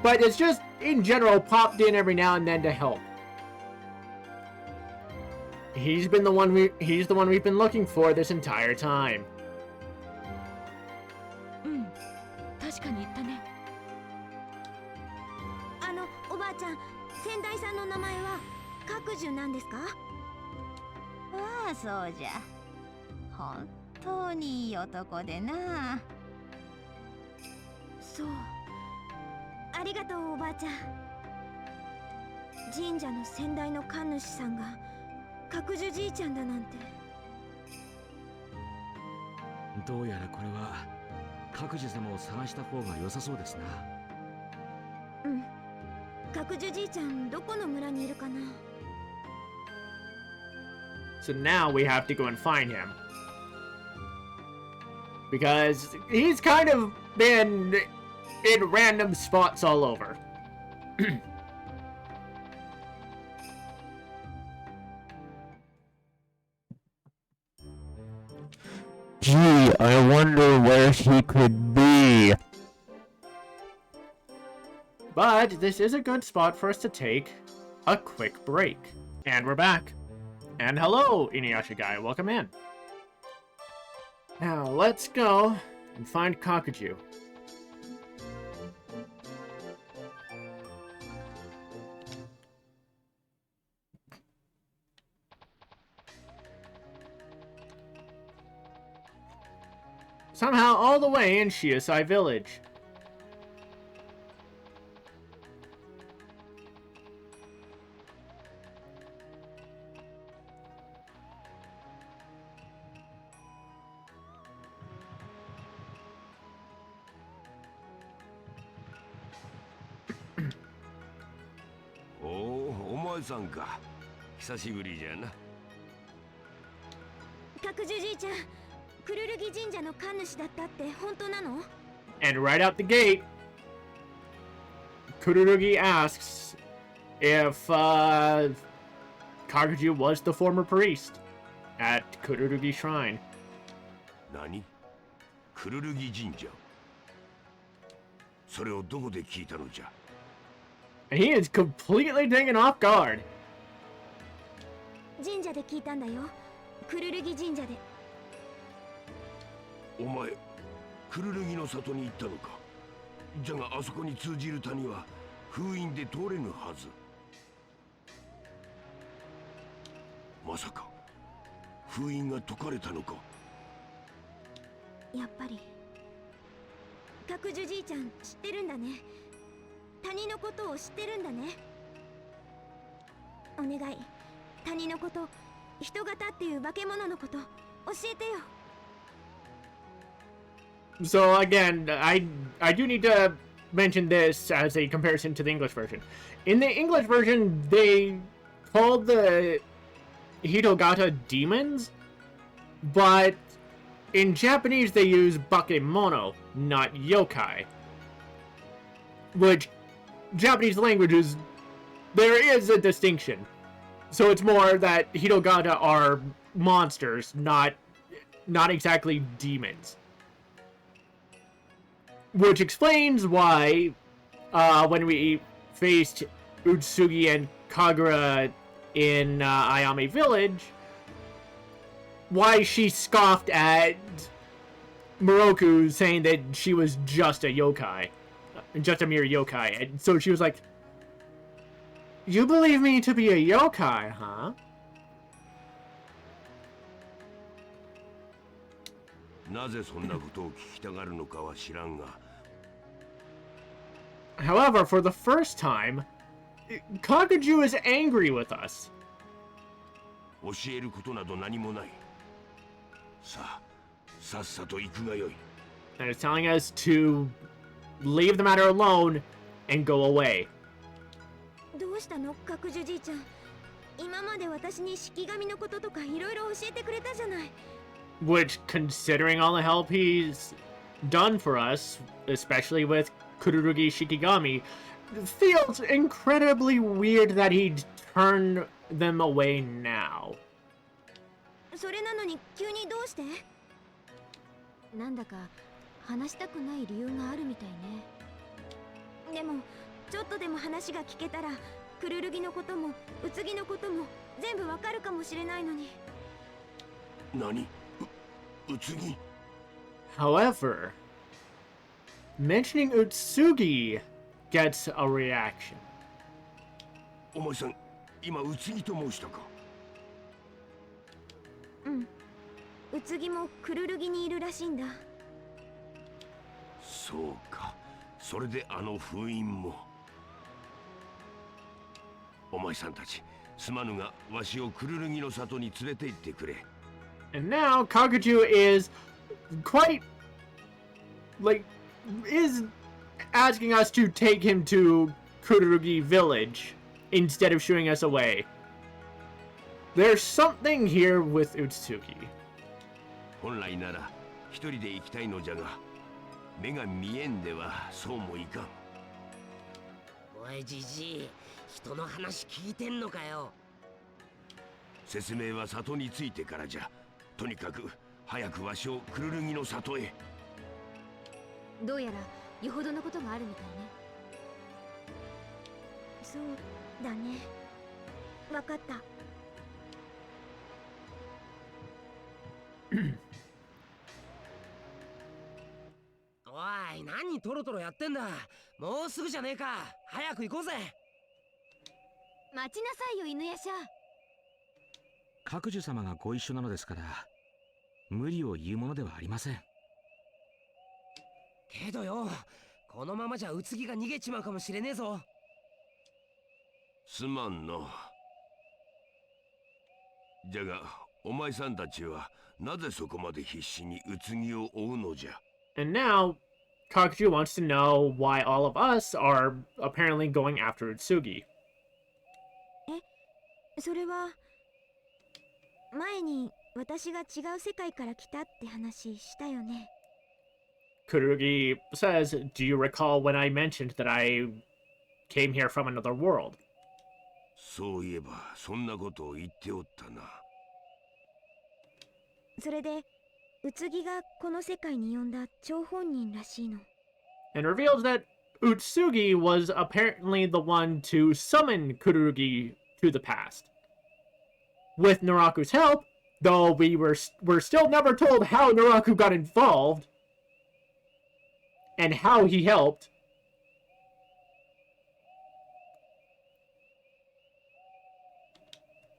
but it's just in general popped in every now and then to help. He's the one we've been looking for this entire time. 確かに言ったね。おばあちゃん、先代さんの名前は角樹なんですか？ああ、そうじゃ。本当にいい男でな。そう。ありがとうおばあちゃん。神社の先代の神主さんが角樹じいちゃんだなんて。どうやらこれは各自様を探した方が良さそうですな。うん。角樹じいちゃんどこの村にいるかな？ So now we have to go and find him. Because he's kind of been in random spots all over. Gee, I wonder where he could be. But this is a good spot for us to take a quick break. And we're back. And hello, InuYasha guy, welcome in. Now, let's go and find Kakaju. Somehow all the way in Shiosai village. Oh, お前さんか。久しぶりじゃな。角樹じいちゃん、クルルギ神社の神主だったって本当なの？ And right out the gate, Kururugi asks if Kakaju was the former priest at Kururugi Shrine. 何？クルルギ神社。それをどこで聞いたのじゃ。 And he is completely taken off guard. 神社で聞いたんだよ。クルルギ神社で。お前、クルルギの里に行ったのか。じゃがあそこに通じる谷は封印で通れぬはず。まさか封印が解かれたのか。やっぱり角樹じいちゃん知ってるんだね。谷のことを知ってるんだね。お願い、谷のこと、人型っていう化け物のこと教えてよ。 So again, I do need to mention this as a comparison to the English version. In the English version, they called the Hitogata demons, but in Japanese they use bakemono, not yokai. Which, Japanese languages, there is a distinction. So it's more that Hitogata are monsters, not exactly demons. which explains why, when we faced Utsugi and Kagura in Ayame Village, why she scoffed at Miroku, saying that she was just a yokai, just a mere yokai. And so she was like, "You believe me to be a yokai, huh?" なぜそんなことを聞きたがるのかは知らんが。However, for the first time, Kakuju is angry with us. 教えることなど何もない。さあ、さっさと行くがよい。 And is telling us to leave the matter alone and go away. どうしたの、角樹じいちゃん。今まで私に式神のこととかいろいろ教えてくれたじゃない。Which, considering all the help he's done for us, especially with Kururugi Shikigami, feels incredibly weird that he'd turn them away now. それなのに急にどうして？なんだか話したくない理由があるみたいね。でもちょっとでも話が聞けたら、クルルギのこともウツギのことも全部わかるかもしれないのに。何？ウツギ？ However, mentioning Utsugi gets a reaction. お前さん、今ウツギと申したか？うん。ウツギもクルルギにいるらしいんだ。そうか。それであの封印も。お前さんたち、すまぬがわしをクルルギの里に連れて行ってくれ。And now Kakuju is quite is asking us to take him to Kururugi village instead of shooing us away. There's something here with Utsugi. 本来なら一人で行きたいのじゃが、目が見えんではそうもいかん。おいじじい、人の話聞いてんのかよ。説明は里に着いてからじゃ。とにかく早くわしをクルルギの里へ。どうやらよほどのことがあるみたいね。そうだね。わかった。おい、何トロトロやってんだ。もうすぐじゃねえか。早く行こうぜ。待ちなさいよ、犬夜叉。角樹様がご一緒なのですから、無理を言うものではありません。けどよ、このままじゃウツギが逃げちまうかもしれねえぞ。すまんの。じゃが、お前さんたちはなぜそこまで必死にウツギを追うのじゃ。And now, Kakuju wants to know why all of us are apparently going after Utsugi. それは前に私が違う世界から来たって話したよね。Kururugi says, "Do you recall when I mentioned that I came here from another world?" そういえばそんなことを言っておったな。それでウツギがこの世界に呼んだ張本人らしいの。And reveals that Utsugi was apparently the one to summon Kururugi to the past. With Naraku's help, though we're still never told how Naraku got involved and how he helped.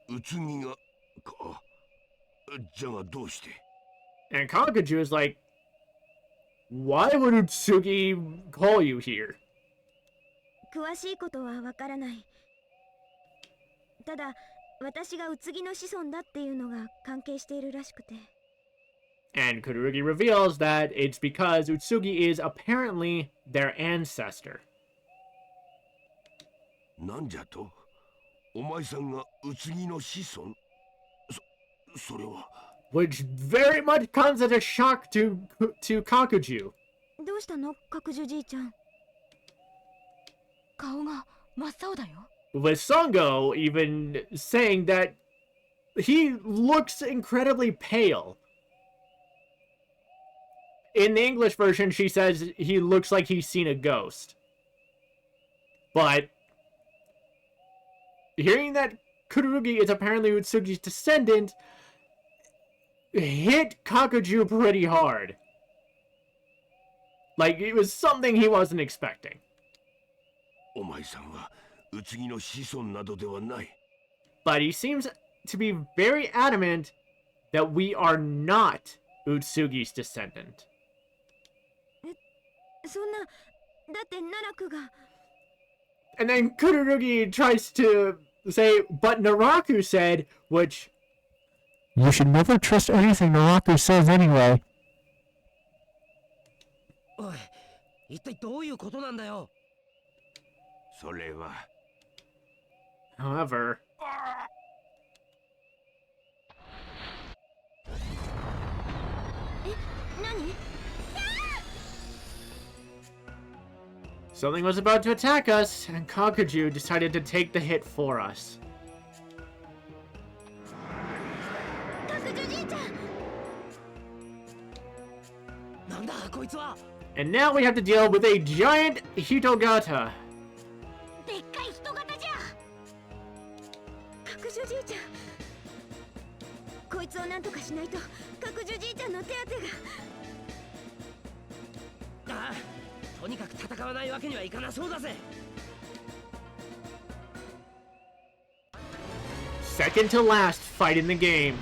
ウツギがか。じゃがどうして？ And Kakuju is like, "Why would Utsugi call you here?" 詳しいことはわからない。ただ私がウツギの子孫だっていうのが関係しているらしくて。And Kururugi reveals that it's because Utsugi is apparently their ancestor. なんじゃと？お前さんがウツギの子孫？それは。Which very much comes as a shock to Kakuju. どうしたの、角樹じいちゃん。顔が真っ青だよ。With Songo even saying that he looks incredibly pale. in the English version, she says he looks like he's seen a ghost. But hearing that Kururugi is apparently Utsugi's descendant hit Kakuju pretty hard. Like, it was something he wasn't expecting. お前さんは宇津木の子孫などではない。 But he seems to be very adamant that we are not Utsugi's descendant. そんな、だって奈落が。 And then Kururugi tries to say, but Naraku said, which... You should never trust anything Naraku says anyway. おい、一体どういうことなんだよ。それは。 However... Something was about to attack us, and Kakuju decided to take the hit for us. And now we have to deal with a giant Hitogata. でっかい人型じゃ。角樹じいちゃん。こいつをなんとかしないと角樹じいちゃんの手当てが。ああ、とにかく戦わないわけにはいかなそうだぜ。Second to last fight in the game.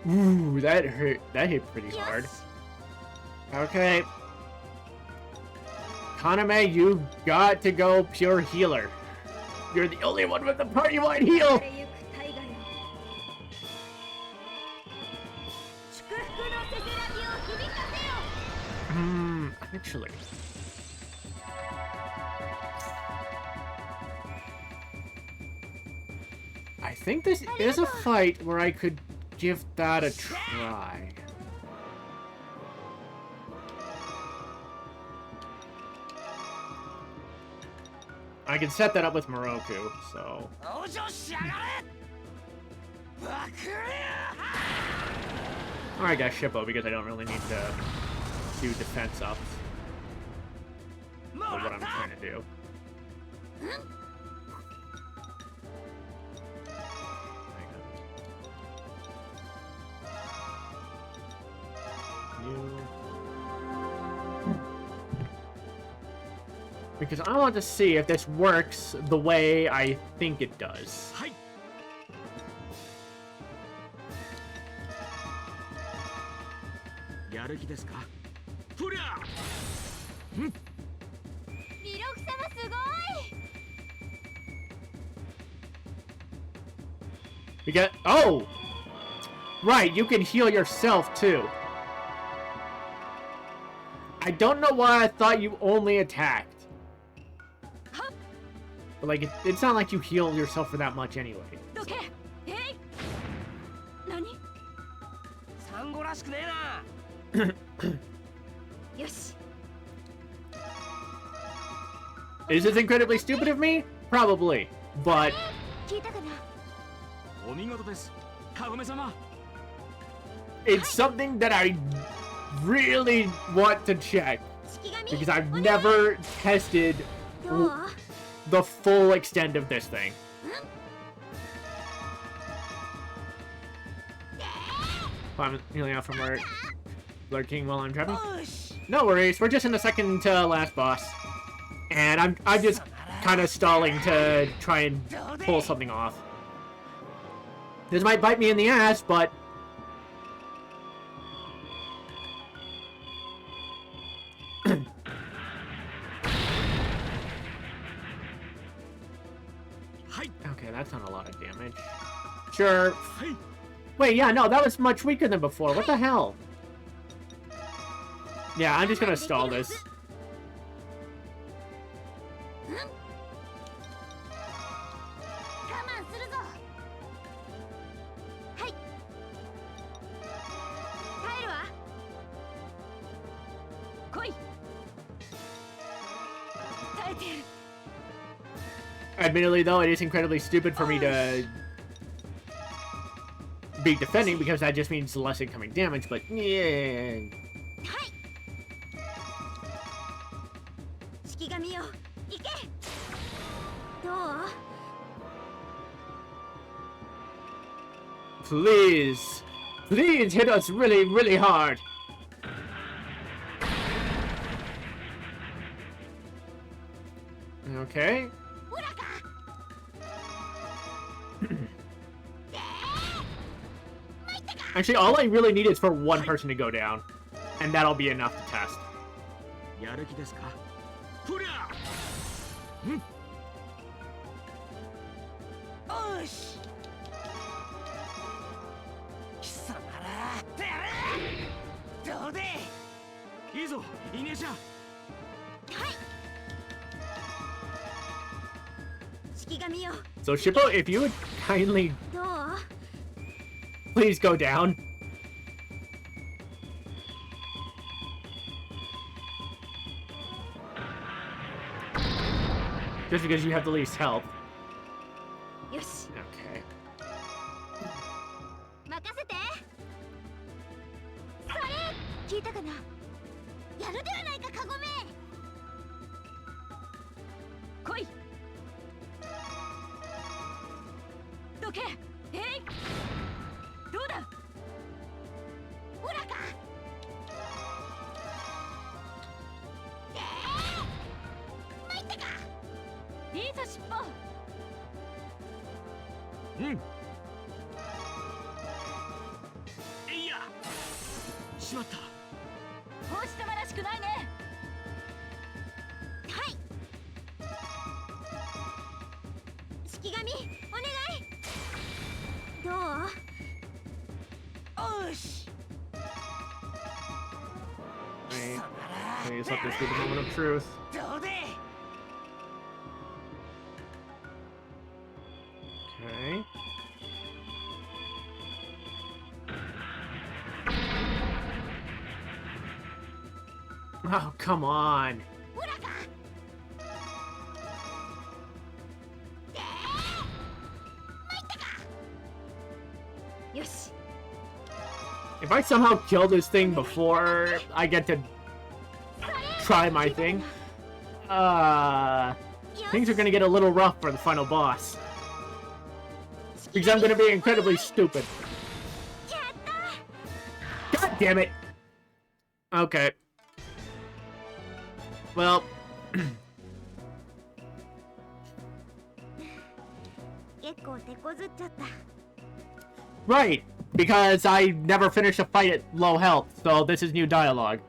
Ooh, that hurt. That hit pretty hard. Okay. Kaname, you got to go pure healer. You're the only one with the party-wide heal! Actually. I think this is a fight where I could give that a try. I can set that up with Miroku, so... Or I got Shippo because I don't really need to do defense ups for what I'm trying to do. Because I want to see if this works the way I think it does. Because, oh! Right, you can heal yourself too. I don't know why I thought you only attacked. But like, it's not like you heal yourself for that much anyway. Is this incredibly stupid of me? Probably, but... It's something that I really want to check. Because I've never tested the full extent of this thing. I'm healing out from our lurking while I'm trapping. No worries, we're just in the second to last boss. And I'm just kind of stalling to try and pull something off. This might bite me in the ass, but... Okay, that's not a lot of damage. Sure. Wait, yeah, no, that was much weaker than before. What the hell? Yeah, I'm just gonna stall this. 慢するぞ。はい。耐えるわ。来い。耐えてやる。 Admittedly, though, it is incredibly stupid for me to be defending because that just means less incoming damage, but yeah. 式神よ、行け。どう？ Please. Please hit us really, really hard. Okay. Actually, all I really need is for one person to go down. And that'll be enough to test. やる気ですか？とりゃ！うん。よし。貴様ら、てやれ。どうで？いいぞ、イニエシャ。式神よ、 So, Shippo, if you would kindly どう？ please go down. Just because you have the least health. よし、 Okay. 任せて。それ、聞いたかな？やるではないか、カゴメ。来い。どけ。えい。どうだ。ほらか。参ったか。いいぞ尻尾。うん。いや。しまった。奉仕様らしくないね。はい。式神、お願い。どう？よし。 Right. Please let this be the moment of truth. どうで？ Okay. Oh, come on. ほらか。参ったか。よし。 If I somehow kill this thing before I get to try my thing, things are gonna get a little rough for the final boss. Because I'm gonna be incredibly stupid. やった。 God damn it! Okay. Well, 結構手こずっちゃった。 right, because I never finished a fight at low health, so this is new dialogue.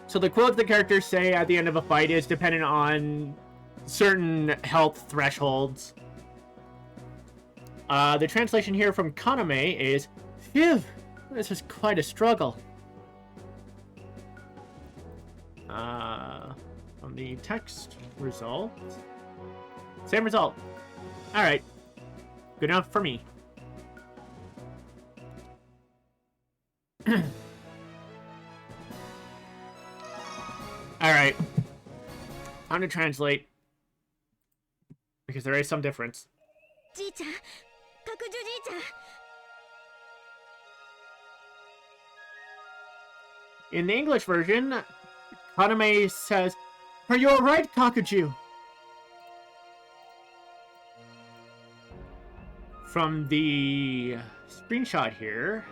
So the quote the characters say at the end of a fight is dependent on certain health thresholds. The translation here from Kaname is, "Phew, this is quite a struggle." From the text result, same result. All right, good enough for me. All right, time to translate because there is some difference. じいちゃん、角樹じいちゃん。 In the English version, Kaname says, "Are you alright, Kakuju?" From the screenshot here,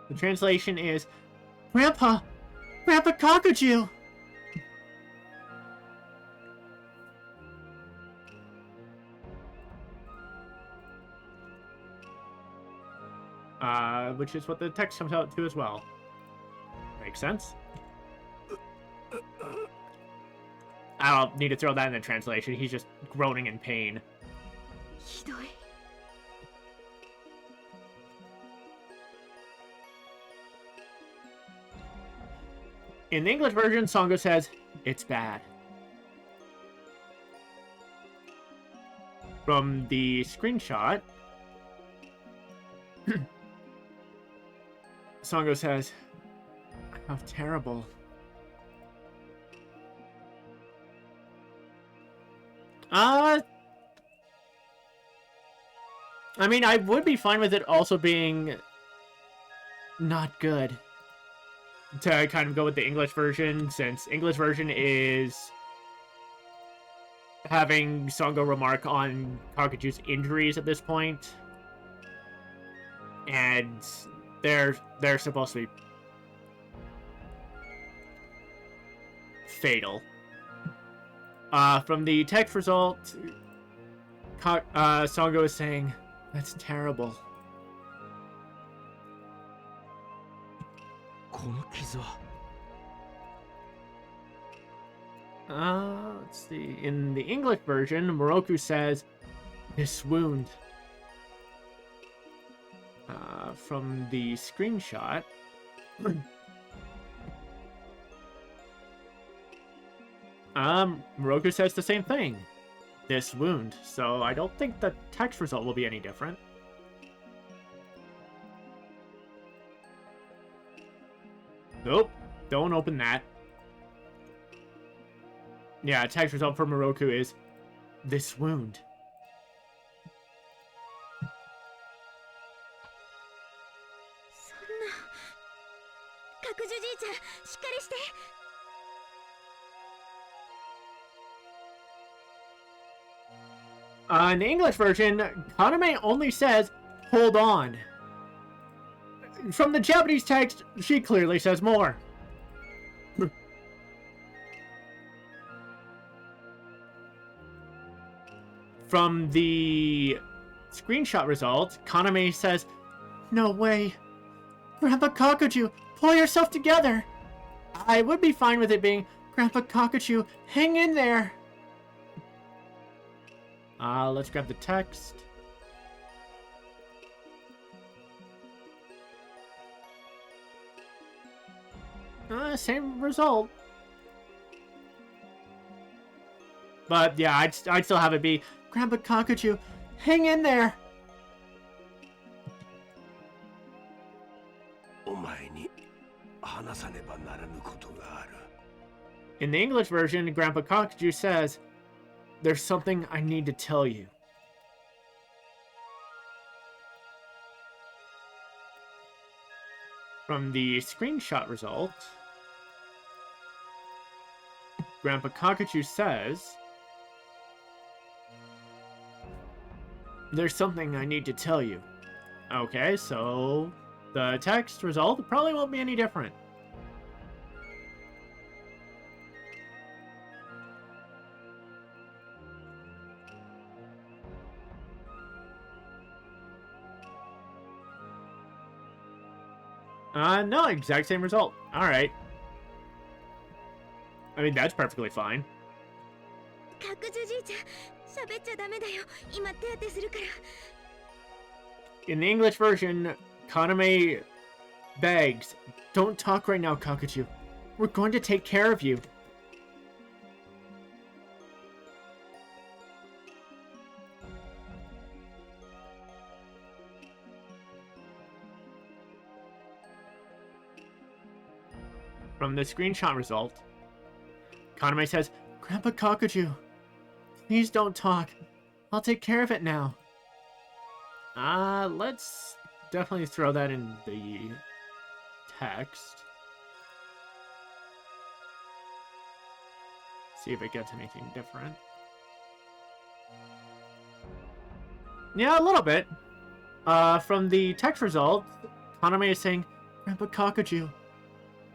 the translation is, "Grandpa! Grandpa Kakuju!" Which is what the text comes out to as well. Makes sense. I don't need to throw that in the translation. He's just groaning in pain. ひどい。 All In the English version, Sango says, it's bad. From the screenshot, Sango says, how terrible. I mean, I would be fine with it also being not good. To kind of go with the English version, since English version is having Sango remark on Kakuju's injuries at this point. And they're supposed to be fatal. From the text result, Sango is saying, that's terrible. この傷は let's see. In the English version, Miroku says, this wound. From the screenshot, Miroku says the same thing. This wound. So I don't think the text result will be any different. Nope. Don't open that. Yeah, text result for Miroku is this wound. In the English version, Kaname only says, hold on. From the Japanese text, she clearly says more. From the screenshot results, Kaname says, no way. Grandpa Kakuju, pull yourself together. I would be fine with it being, Grandpa Kakuju, hang in there. Let's grab the text. Same result. But yeah, I'd still have it be, Grandpa Kakuju, hang in there. In the English version, Grandpa Kakuju says, there's something I need to tell you. From the screenshot result, Grandpa Kakuju says, there's something I need to tell you. Okay, so the text result probably won't be any different. No, exact same result. Alright. I mean, that's perfectly fine. In the English version, Kaname begs, don't talk right now, Kakuju. We're going to take care of you. From the screenshot result, Kaname says, Grandpa Kakuju, please don't talk. I'll take care of it now. Let's definitely throw that in the text. See if it gets anything different. Yeah, a little bit. From the text result, Kaname is saying, Grandpa Kakuju,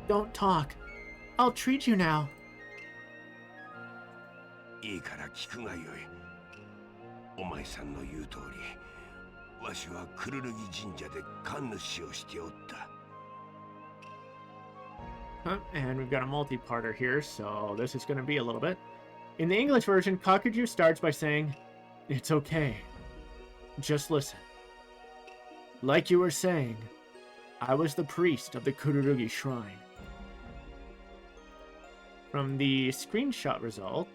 don't talk. I'll treat you now. いいから聞くがよい。お前さんの言う通り、わしはクルルギ神社で神主をしておった。And we've got a multi-parter here, so this is going to be a little bit. In the English version, Kakuju starts by saying, it's okay. Just listen. Like you were saying, I was the priest of the Kururugi shrine. From the screenshot result,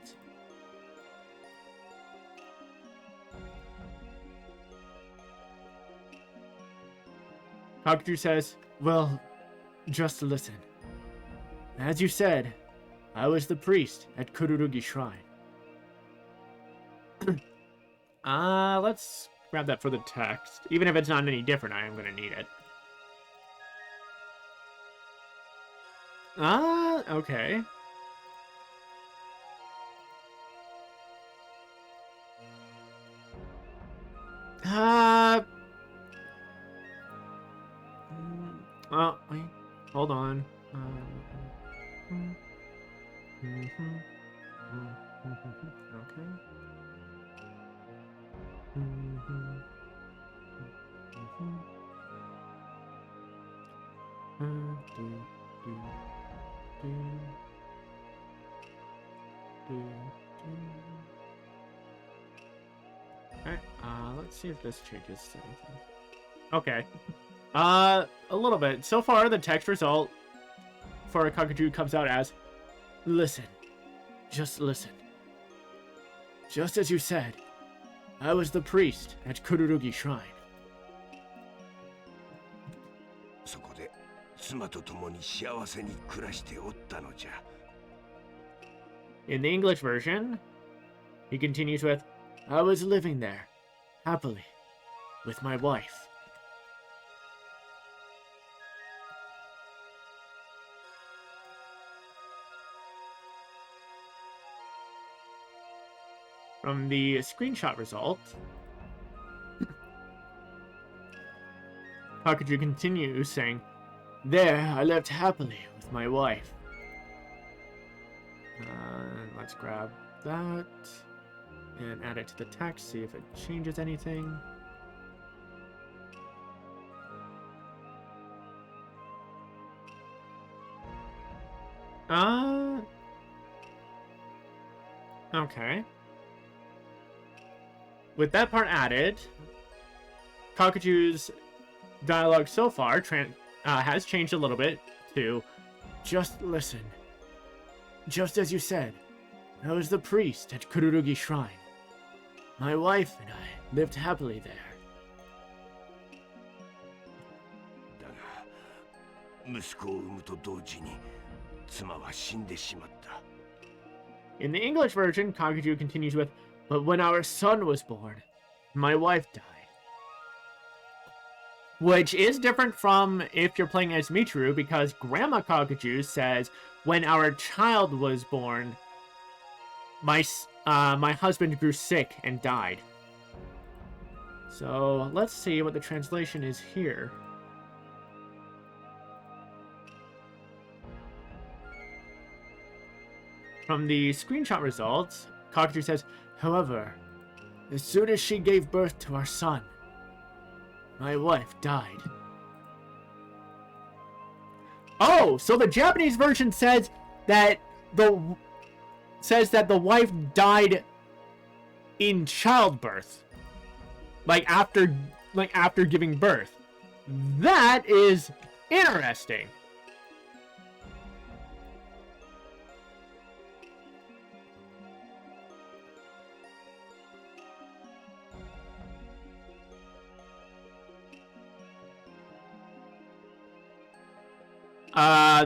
Kakuju says, well, just listen. As you said, I was the priest at Kururugi Shrine. Let's grab that for the text. Even if it's not any different, I am going to need it. Okay. Oh, wait. Hold on. Okay. Alright, let's see if this changes anything. Okay. A little bit. So far, the text result for Kakuju comes out as, listen. Just listen. Just as you said, I was the priest at Kururugi Shrine. そこで妻と共に幸せに暮らしておったのじゃ。 In the English version, he continues with, I was living there, happily, with my wife. From the screenshot result, Kakuju continues saying, there, I lived happily with my wife. Let's grab that and add it to the text, see if it changes anything. Okay. With that part added, Kakuju's dialogue so far has changed a little bit to, just listen. Just as you said, I was the priest at Kururugi Shrine. My wife and I lived happily there. だが、息子を産むと同時に妻は死んでしまった。 In the English version, Kakuju continues with, but when our son was born, my wife died. Which is different from if you're playing as Michiru, because Grandma Kakuju says, when our child was born, my husband grew sick and died. So let's see what the translation is here. From the screenshot results, Kakuju says, however, as soon as she gave birth to our son, my wife died. Oh, so the Japanese version says that the wife died in childbirth, like after giving birth. That is interesting.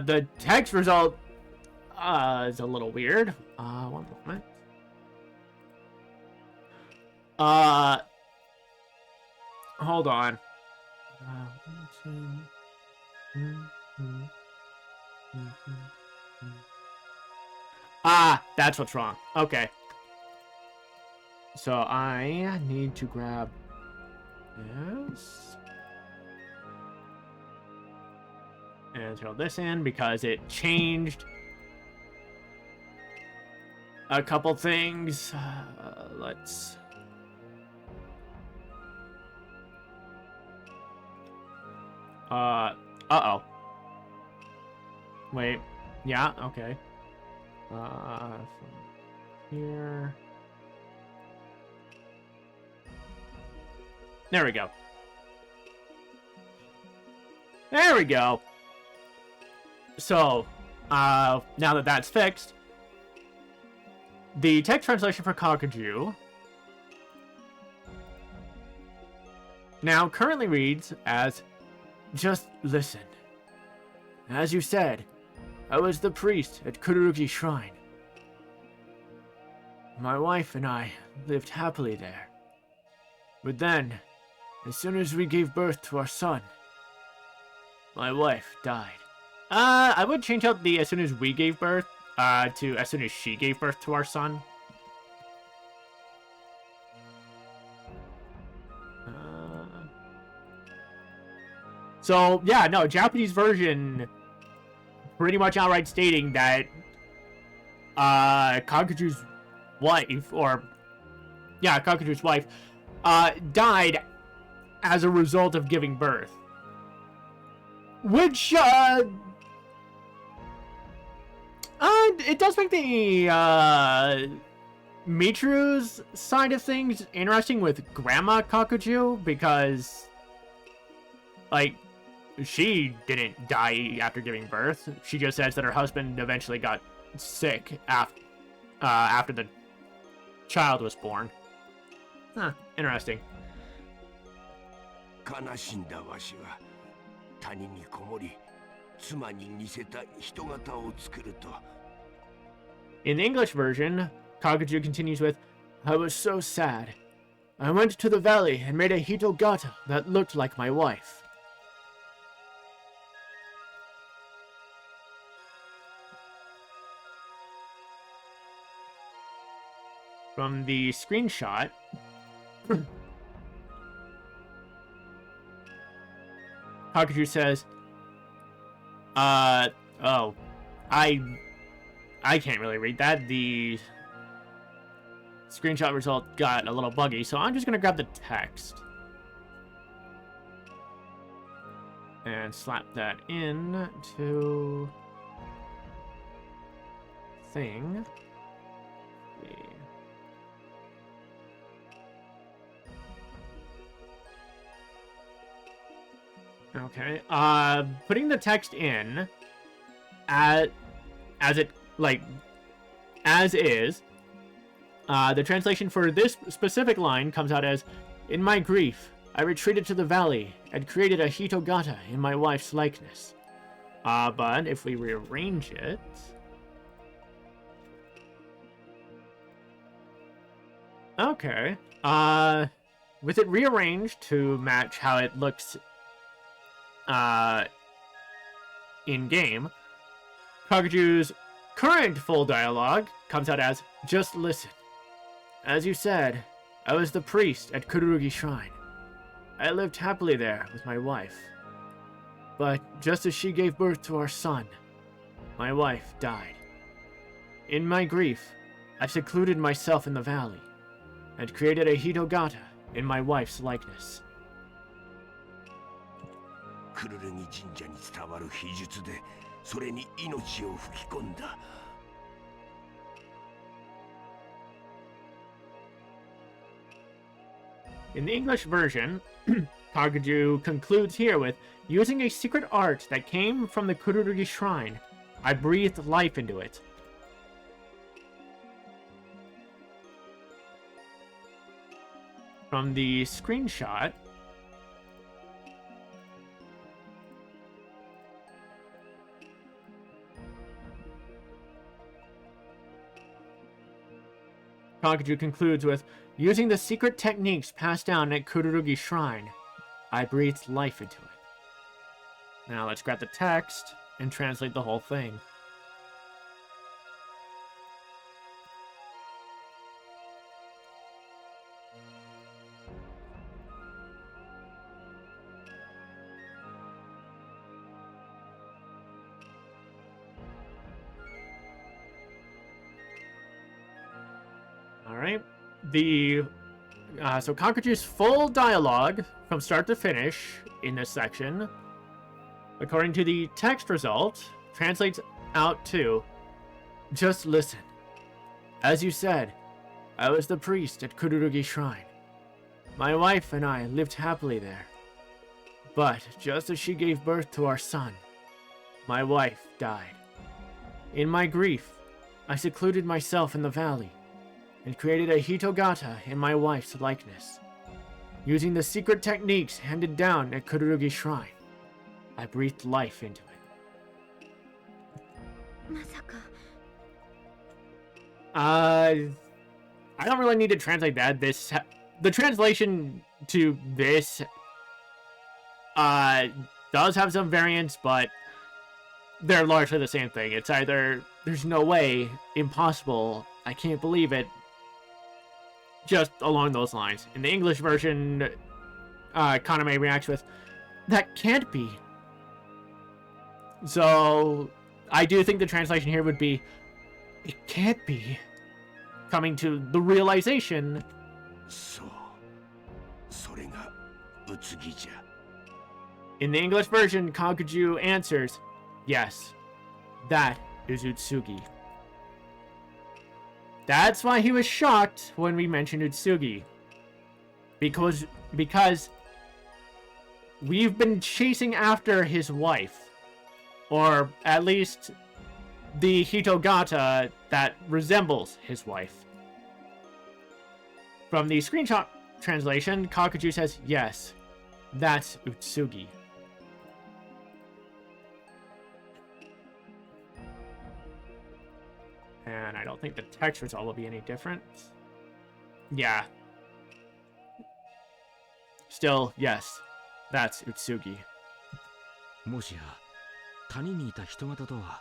The text result is a little weird. One moment. Hold on. That's what's wrong. Okay. So I need to grab this. And throw this in because it changed a couple things. Let's... Uh-oh. Wait. Yeah, okay. From here... There we go. There we go! So, now that that's fixed, the text translation for Kakuju now currently reads as, "Just listen. As you said, I was the priest at Kururugi Shrine. My wife and I lived happily there. But then, as soon as we gave birth to our son, my wife died." I would change out the "as soon as we gave birth" to "as soon as she gave birth to our son." So, yeah, no, Japanese version pretty much outright stating that Kakuju's wife, Kakuju's wife, died as a result of giving birth. Which, it does make the, Mitru's side of things interesting with Grandma Kakuju, because, like, she didn't die after giving birth. She just says that her husband eventually got sick after the child was born. Huh, interesting. 悲しんだわしは谷にこもり妻に似せた人型を作ると。 In the English version, Kakuju continues with, "I was so sad. I went to the valley and made a hitogata that looked like my wife." From the screenshot, Kakuju says, oh, I can't really read that. The screenshot result got a little buggy, so I'm just gonna grab the text and slap that in to thing. Okay, putting the text in as is, the translation for this specific line comes out as, "In my grief, I retreated to the valley and created a hitogata in my wife's likeness." But if we rearrange it... Okay, with it rearranged to match how it looks in-game, Kakuju's current full dialogue comes out as, "Just listen. As you said, I was the priest at Kururugi Shrine. I lived happily there with my wife. But just as she gave birth to our son, my wife died. In my grief, I secluded myself in the valley and created a hitogata in my wife's likeness." クルルギ神社に伝わる秘術でそれに命を吹き込んだ。 In the English version, Kakuju concludes here with, "Using a secret art that came from the Kururugi Shrine, I breathed life into it." From the screenshot, Kakuju concludes with, "Using the secret techniques passed down at Kururugi Shrine, I breathed life into it." Now let's grab the text and translate the whole thing. Alright, so Kakuju's full dialogue from start to finish in this section, according to the text result, translates out to, "Just listen. As you said, I was the priest at Kururugi Shrine. My wife and I lived happily there. But just as she gave birth to our son, my wife died. In my grief, I secluded myself in the valley and created a Hitogata in my wife's likeness. Using the secret techniques handed down at Kururugi Shrine, I breathed life into it. まさか I don't really need to translate that. The translation to this does have some variants, but they're largely the same thing. It's either there's no way, impossible, I can't believe it, just along those lines. In the English version, Kaname reacts with, that can't be. So I do think the translation here would be, it can't be. Coming to the realization. そう。それがうつぎじゃ。In the English version, Kakuju answers, yes, that is Utsugi. That's why he was shocked when we mentioned Utsugi. Because we've been chasing after his wife. Or at least the Hitogata that resembles his wife. From the screenshot translation, Kakuju says, yes, that's Utsugi. And I don't think the text result will be any different. Yeah. Still, yes, that's Utsugi. もしや谷にいた人型とは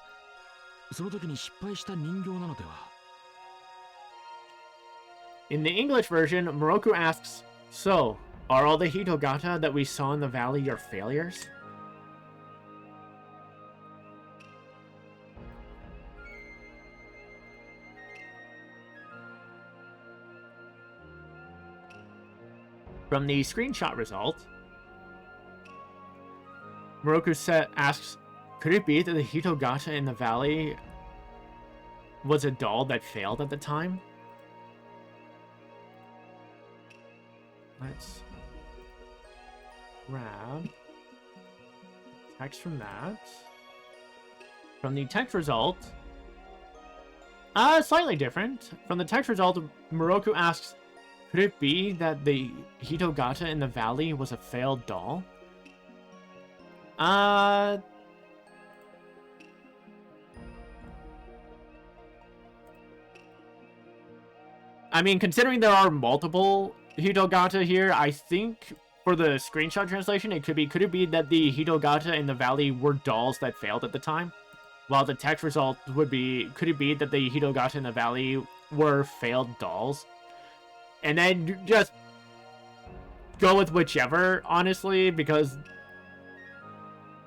その時に失敗した人形なのでは。 In the English version, Miroku asks, so, are all the Hitogata that we saw in the valley your failures? From the screenshot result, Miroku asks, could it be that the Hitogata in the valley was a doll that failed at the time? Let's grab text from that. From the text result, slightly different. From the text result, Miroku asks, could it be that the Hitogata in the valley was a failed doll? I mean, considering there are multiple Hitogata here, I think for the screenshot translation, could it be that the Hitogata in the valley were dolls that failed at the time? While the text result would be, could it be that the Hitogata in the valley were failed dolls? And then just go with whichever, honestly, because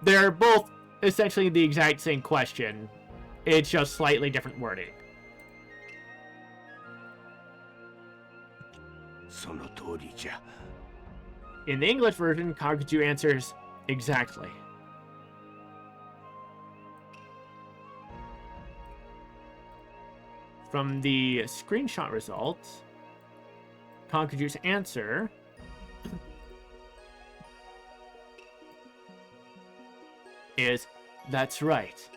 they're both essentially the exact same question. It's just slightly different wording. その通りじゃ。 In the English version, Kakuju answers, exactly. From the screenshot results, Kakuju's answer is, that's right.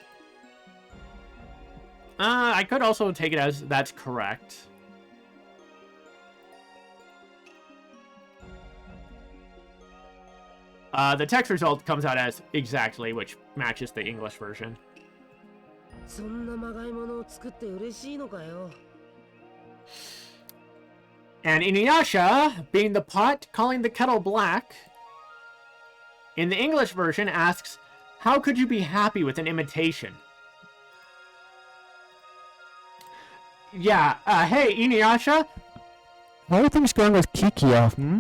I could also take it as that's correct. The text result comes out as exactly, which matches the English version. そんなまがいものを作って嬉しいのかよ。 And InuYasha, being the pot, calling the kettle black, in the English version asks, how could you be happy with an imitation? Yeah, hey, InuYasha? How are things going with Kikiya, hmm?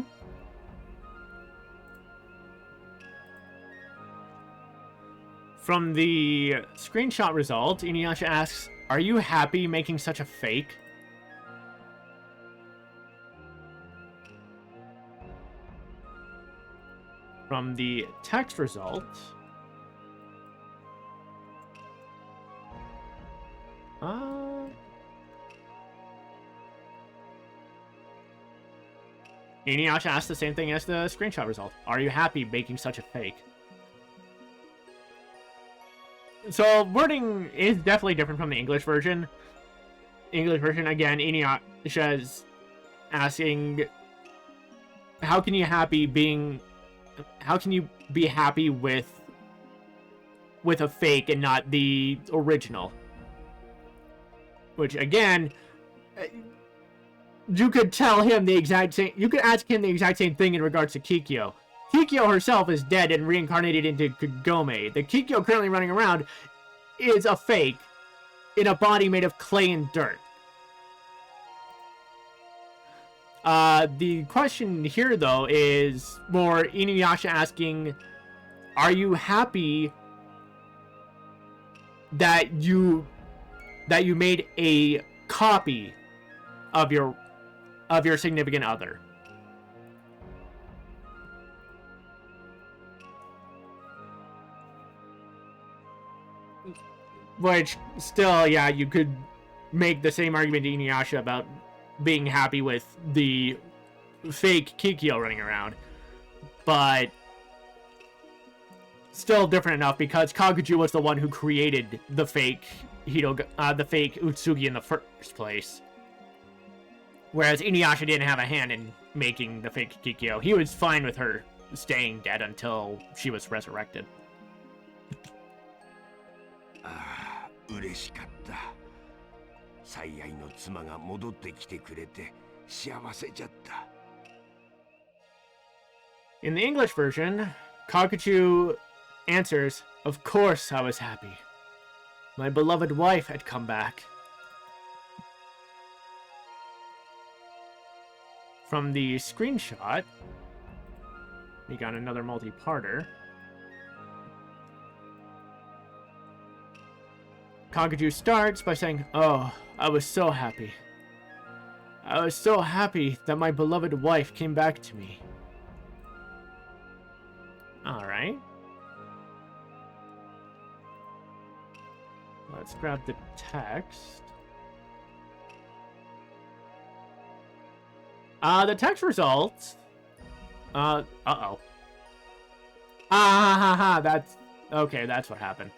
From the screenshot result, InuYasha asks, are you happy making such a fake? From the text result, InuYasha asks the same thing as the screenshot result. Are you happy making such a fake? So wording is definitely different from the English version. English version, again, InuYasha is asking, how can you be happy with a fake and not the original? Which, again, you could tell him the exact same, you could ask him the exact same thing in regards to Kikyo. Kikyo herself is dead and reincarnated into Kagome. The Kikyo currently running around is a fake in a body made of clay and dirt. The question here, though, is more InuYasha asking, are you happy that you made a copy of your significant other? Which, still, yeah, you could make the same argument to InuYasha about being happy with the fake Kikyo running around. But still different enough because Kakuju was the one who created the fake the fake Utsugi in the first place. Whereas InuYasha didn't have a hand in making the fake Kikyo. He was fine with her staying dead until she was resurrected. 嬉しかった。最愛の妻が戻ってきてくれて幸せじゃった。In the English version, Kakuju answers, "Of course I was happy. My beloved wife had come back." From the screenshot, we got another multi-parter. Kakuju starts by saying, "Oh, I was so happy. I was so happy that my beloved wife came back to me." Alright. Let's grab the text. The text results. Uh-oh. That's... Okay, that's what happened.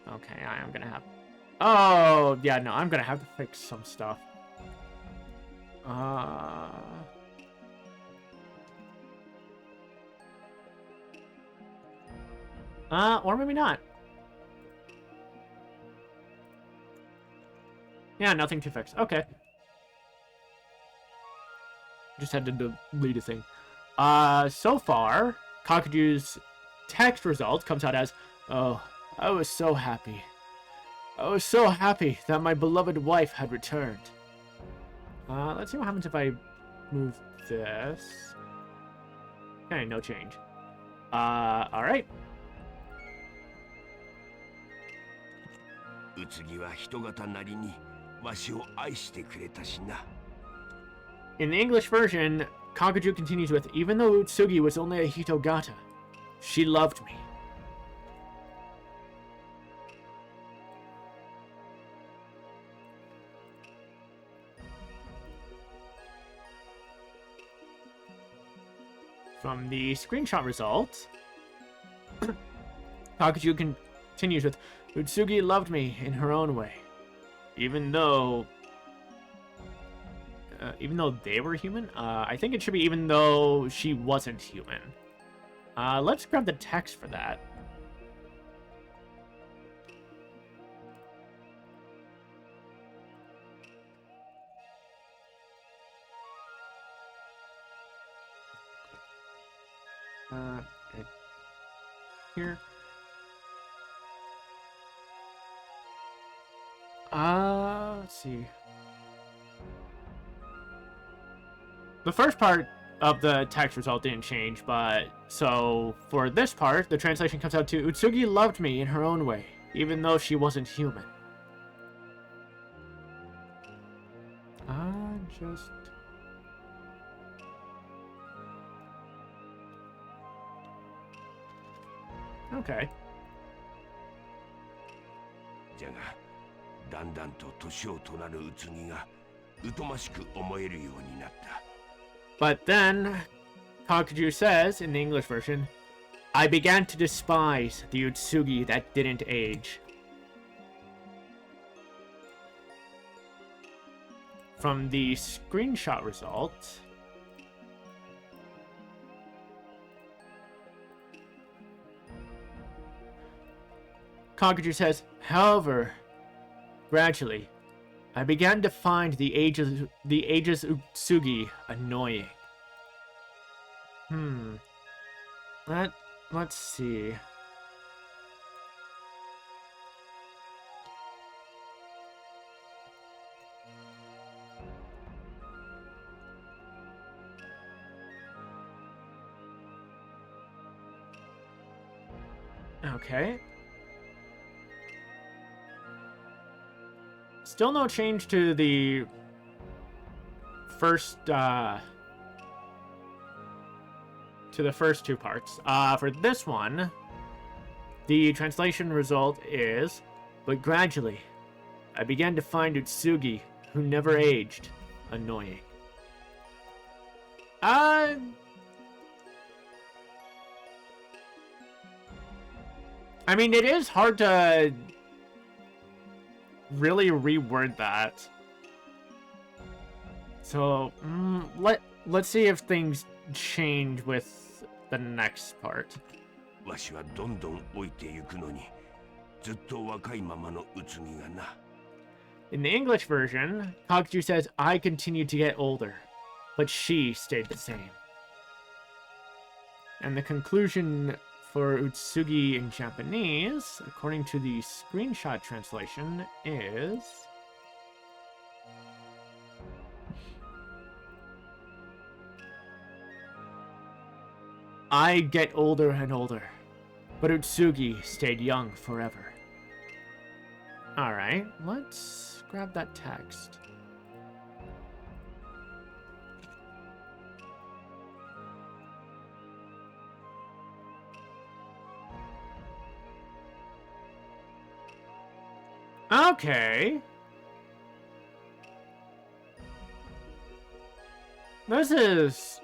Okay, I am gonna have... Oh, yeah, no, I'm gonna have to fix some stuff. Or maybe not. Yeah, nothing to fix. Okay. Just had to delete a thing. So far, Kakuju's text result comes out as, "Oh, I was so happy. I was so happy that my beloved wife had returned." Let's see what happens if I move this. Okay, no change. Alright. 宇津木は人型なりにわしを愛してくれたしな。 In the English version, Kakuju continues with, "Even though Utsugi was only a Hitogata, she loved me." From the screenshot results, Kakuju continues with, "Utsugi loved me in her own way, even though they were human." I think it should be even though she wasn't human. Let's grab the text for that. Okay. Here. Let's see. The first part of the text result didn't change, but so for this part, the translation comes out to, "Utsugi loved me in her own way, even though she wasn't human." Just... Okay. じゃが、だんだんと年を取らぬ宇津木が疎ましく思えるようになった。 But then, Kakuju says, in the English version, I began to despise the Utsugi that didn't age. From the screenshot result, Kakuju says, however, gradually, I began to find the ages Utsugi annoying. Let's see. Okay. Still no change to the first, to the first two parts. For this one, the translation result is, but gradually, I began to find Utsugi, who never aged, annoying. I mean, it is hard to really reword that. So, let's see if things change with the next part. わしはどんどん老いてゆくのに、ずっと若いままのうつぎがな。In the English version, Kakuju says, I continued to get older, but she stayed the same. And the conclusion for Utsugi in Japanese, according to the screenshot translation, is... I get older and older, but Utsugi stayed young forever. Alright, let's grab that text. Okay. This is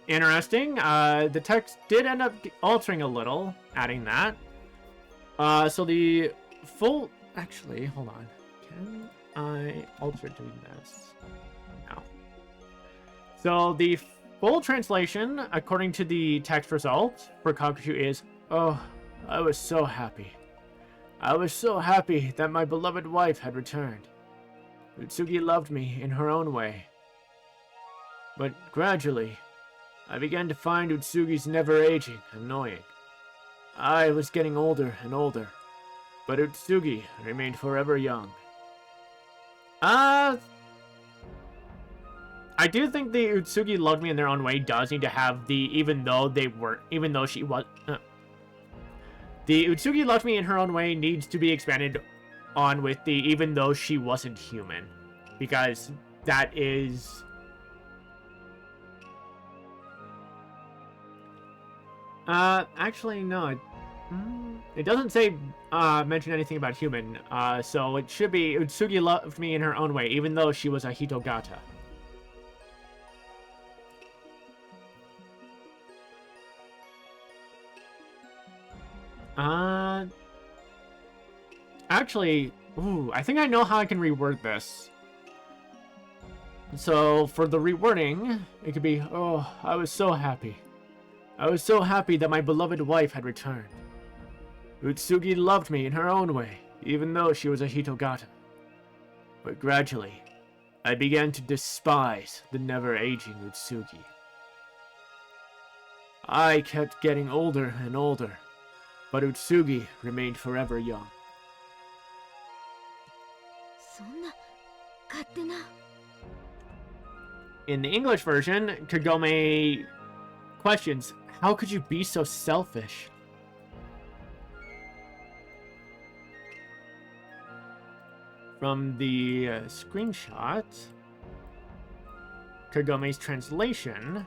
interesting. The text did end up altering a little, adding that. So the full... Actually, hold on. Can I alter doing this? No. So the full translation, according to the text result for Kakuju, is, oh, I was so happy. I was so happy that my beloved wife had returned. Utsugi loved me in her own way. But gradually, I began to find Utsugi's never aging annoying. I was getting older and older, but Utsugi remained forever young. I do think the Utsugi loved me in their own way does need to have the the Utsugi loved me in her own way needs to be expanded on with the even though she wasn't human. Because that is... actually, no. It doesn't say, mention anything about human. So it should be Utsugi loved me in her own way, even though she was a Hitogata. Actually, I think I know how I can reword this. So, for the rewording, it could be, oh, I was so happy. I was so happy that my beloved wife had returned. Utsugi loved me in her own way, even though she was a Hitogata. But gradually, I began to despise the never-aging Utsugi. I kept getting older and older, but Utsugi remained forever young. そんな勝手な In the English version, Kagome questions, how could you be so selfish? From the screenshot, Kagome's translation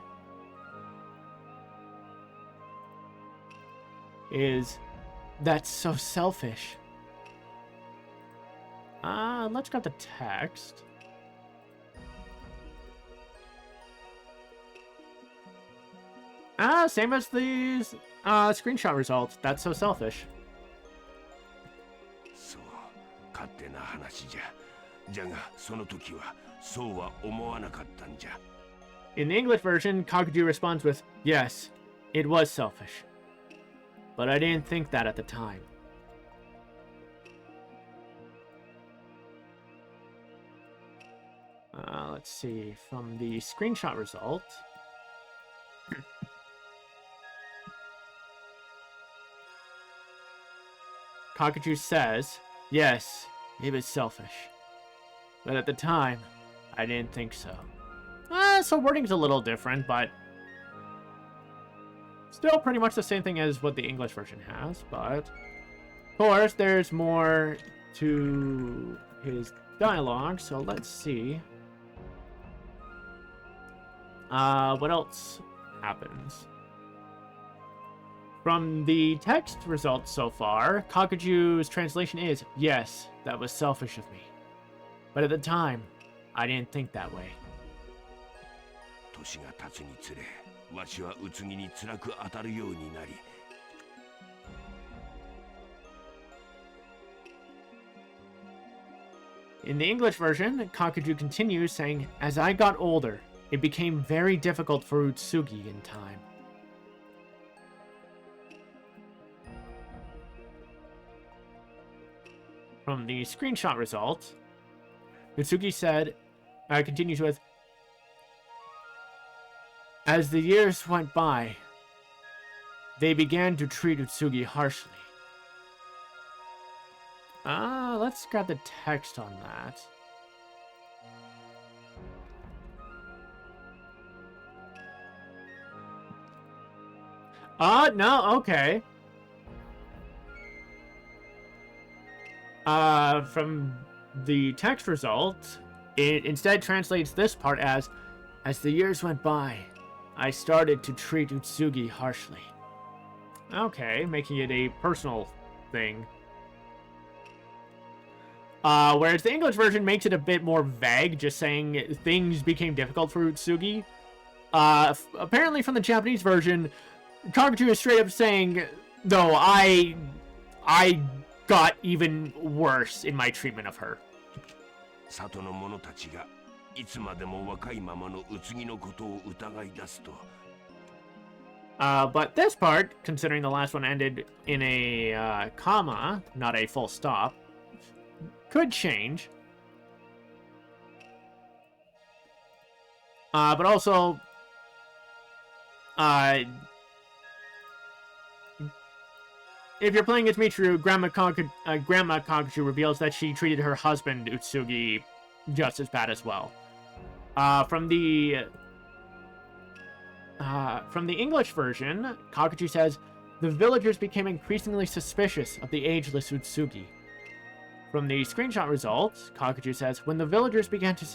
is, that's so selfish. Let's grab the text. Same as the screenshot result. That's so selfish. そう、勝手な話じゃ。じゃが、その時はそうは思わなかったんじゃ。In the English version, Kakuju responds with, "Yes, it was selfish. But I didn't think that at the time." Let's see, from the screenshot result. Kakuju says, "Yes, it was selfish. But at the time, I didn't think so." So wording's a little different, but still pretty much the same thing as what the English version has, but of course there's more to his dialogue, so let's see. What else happens? From the text results so far, Kakuju's translation is, "Yes, that was selfish of me. But at the time, I didn't think that way." 年が経つにつれ、わしはうつぎに辛く当たるようになり。In the English version, Kakuju continues saying, "As I got older, it became very difficult for Utsugi in time." From the screenshot result, Utsugi said, continues with, "As the years went by, they began to treat Utsugi harshly." Let's grab the text on that. No, okay. From the text result, it instead translates this part as the years went by, I started to treat Utsugi harshly." Okay, making it a personal thing. Whereas the English version makes it a bit more vague, just saying things became difficult for Utsugi. Apparently from the Japanese version, Kakuju is straight up saying, "No, I got even worse in my treatment of her." 里の者たちがいつまでも若いままのうつぎのことを疑い出すと。But this part, considering the last one ended in a comma, not a full stop, could change. But also, if you're playing as Michiru, Grandma Kakuju reveals that she treated her husband, Utsugi, just as bad as well. From the English version, Kakuju says, "The villagers became increasingly suspicious of the ageless Utsugi." From the screenshot results, Kakuju says, when the villagers began to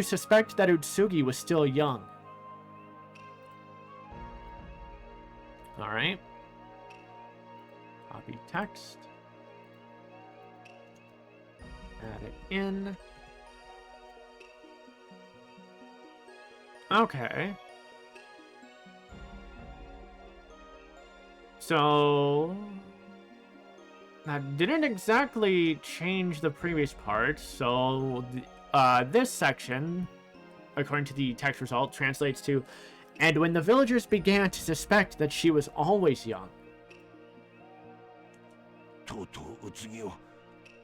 suspect that Utsugi was still young." All right. Copy text. Add it in. Okay. So that didn't exactly change the previous part. So this section, according to the text result, translates to, "And when the villagers began to suspect that she was always young." とうとううつぎを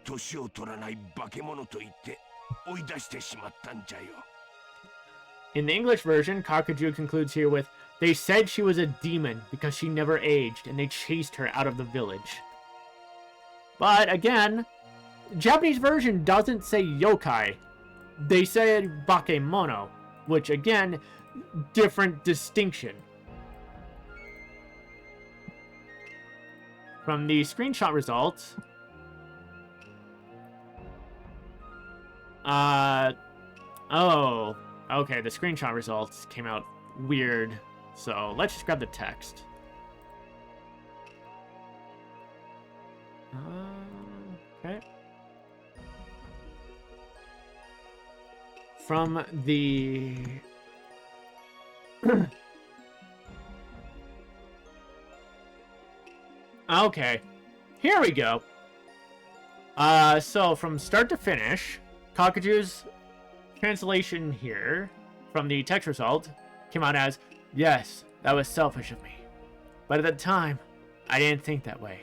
年を取らない化け物と言って追い出してしまったんじゃよ。 In the English version, Kakuju concludes here with, "They said she was a demon because she never aged, and they chased her out of the village." But again, Japanese version doesn't say yokai. They said bakemono, which again, different distinction. From the screenshot results, oh, okay, the screenshot results came out weird, so let's just grab the text. Okay. from the... Okay, here we go. So from start to finish, Kakuju's translation here from the text result came out as, yes, that was selfish of me. But at the time, I didn't think that way.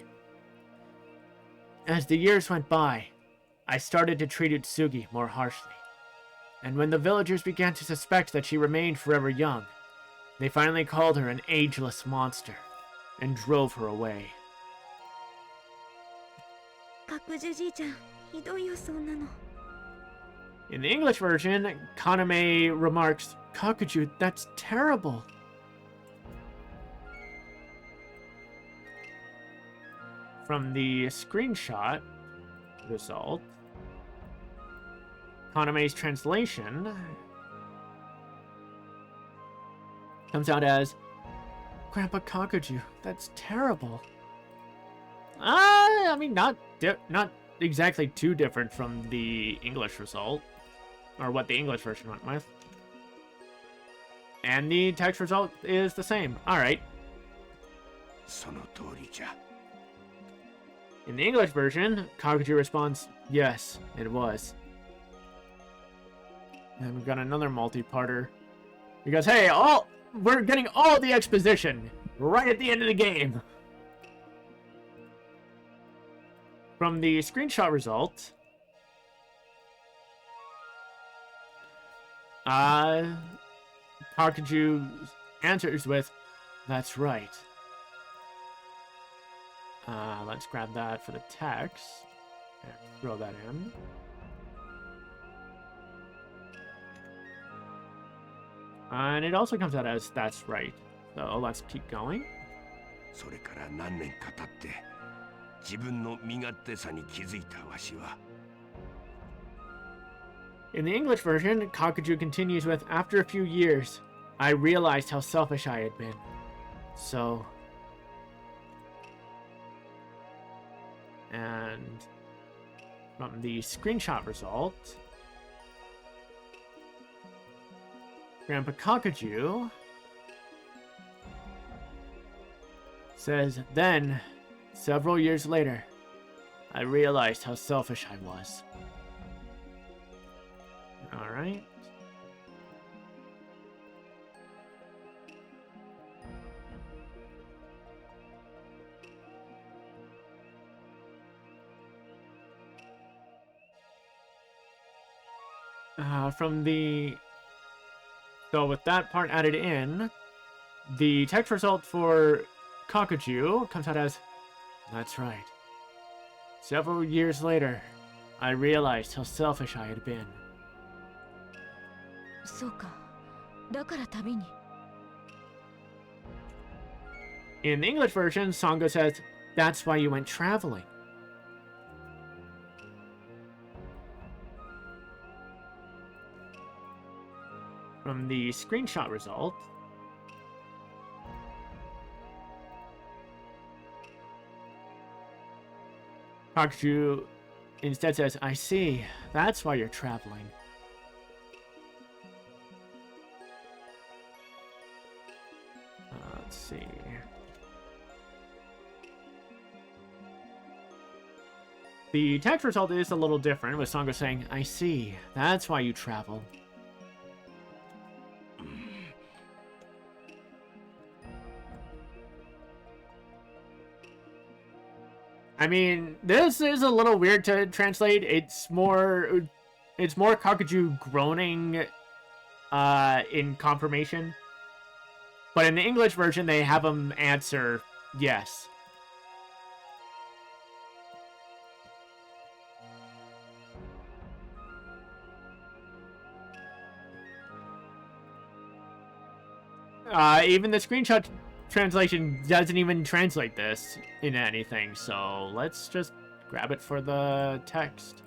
As the years went by, I started to treat Utsugi more harshly. And when the villagers began to suspect that she remained forever young, they finally called her an ageless monster and drove her away. 角樹じいちゃん、ひどいよそんなの。 In the English version, Kaname remarks, Kakuju, that's terrible. From the screenshot result, Kaname's translation comes out as, Grandpa Kakuju, that's terrible. I mean, not exactly too different from the English result, or what the English version went with. And the text result is the same. Alright. その通りじゃ。 In the English version, Kakuju responds, yes, it was. And we've got another multi-parter. Because, hey, we're getting all the exposition right at the end of the game. From the screenshot result, Kakuju answers with, that's right. Let's grab that for the text and throw that in. And it also comes out as, that's right. So let's keep going. それから何年か経って自分の身勝手さに気づいたわしは In the English version, Kakuju continues with, after a few years, I realized how selfish I had been. So... And from the screenshot result, Grandpa Kakuju says, then, several years later, I realized how selfish I was. Alright. So with that part added in, the text result for Kakuju comes out as, that's right. Several years later, I realized how selfish I had been. そうか。だから旅に。 In the English version, Sango says, that's why you went traveling. From the screenshot result, Kakuju instead says, I see, that's why you're traveling. Let's see. The text result is a little different, with Sango saying, I see, that's why you travel. I mean, this is a little weird to translate. It's more Kakuju groaning in confirmation. But in the English version, they have him answer yes. Even the screenshot translation doesn't even translate this into anything, so let's just grab it for the text.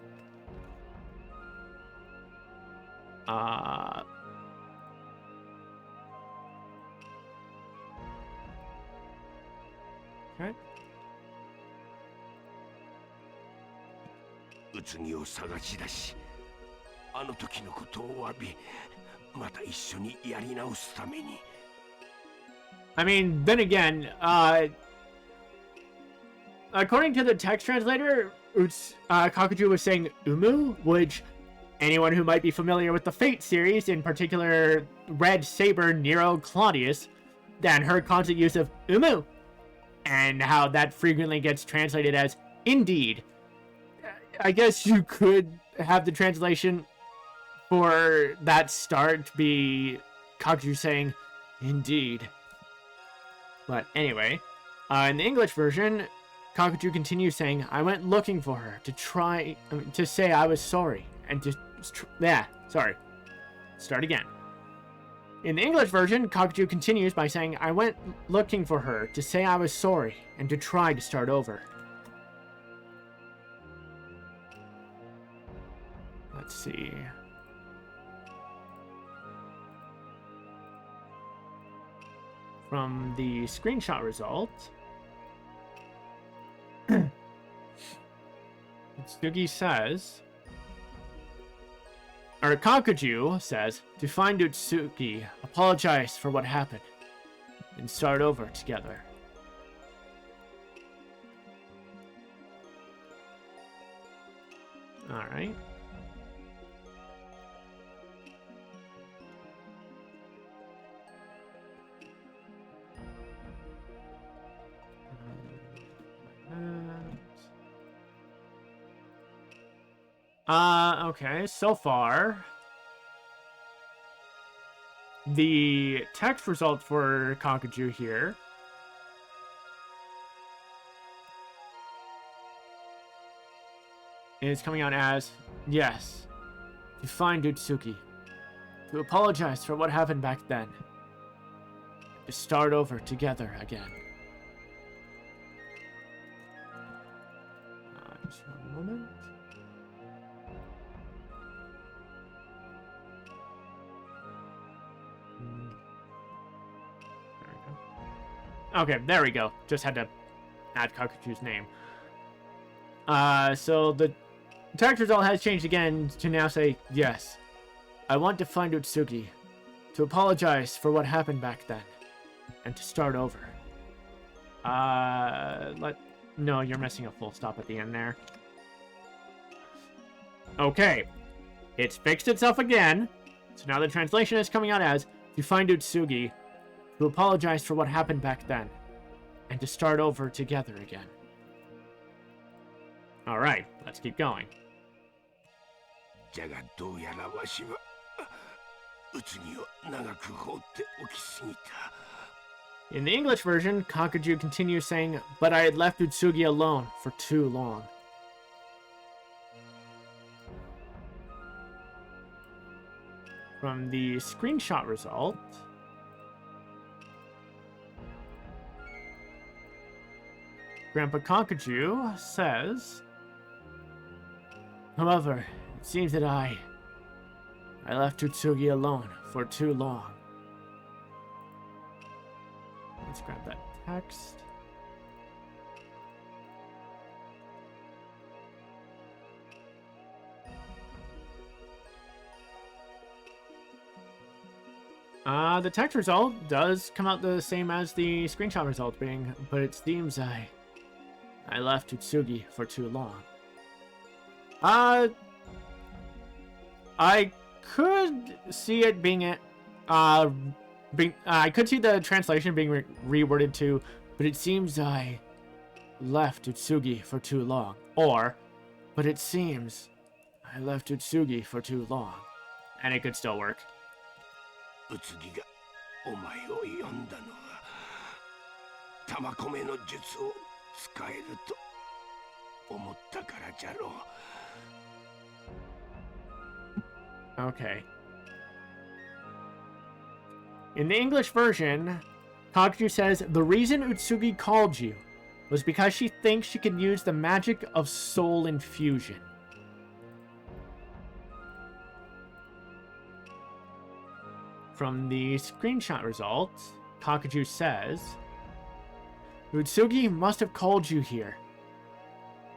Okay. 宇津木を探し出しあの時のことを詫び、また一緒にやり直すために。I mean, then again, according to the text translator, Kakuju was saying Umu, which anyone who might be familiar with the Fate series, in particular Red Saber Nero Claudius, then heard constant use of Umu, and how that frequently gets translated as indeed. I guess you could have the translation for that start be Kakuju saying indeed. But anyway, in the English version, Kakuju continues saying, I went looking for her to say I was sorry, and start again. In the English version, Kakuju continues by saying, I went looking for her to say I was sorry, and to try to start over. Let's see. From the screenshot result, Tsugi says, or Kakuju says, to find Utsuki, apologize for what happened, and start over together. Alright. Okay, so far, the text result for Kakuju here is coming out as, yes, to find Utsuki, to apologize for what happened back then, to start over together again. Just one moment. Okay, there we go. Just had to add Kakuju's name. So the text result has changed again to now say, yes, I want to find Utsuki, to apologize for what happened back then, and to start over. No, you're missing a full stop at the end there. Okay, it's fixed itself again. So now the translation is coming out as, to find Utsugi, to apologize for what happened back then, and to start over together again. Alright, let's keep going. In the English version, Kakuju continues saying, but I had left Utsugi alone for too long. From the screenshot result, Grandpa Kakuju says, however, it seems that I left Utsugi alone for too long. Let's grab that text. The text result does come out the same as the screenshot result being, but it seems I left Utsugi for too long. I could see it being I could see the translation being reworded to, but it seems I left Utsugi for too long. Or, but it seems I left Utsugi for too long. And it could still work. Okay. In the English version, Kakuju says, the reason Utsugi called you was because she thinks she can use the magic of soul infusion. From the screenshot results, Kakuju says, Utsugi must have called you here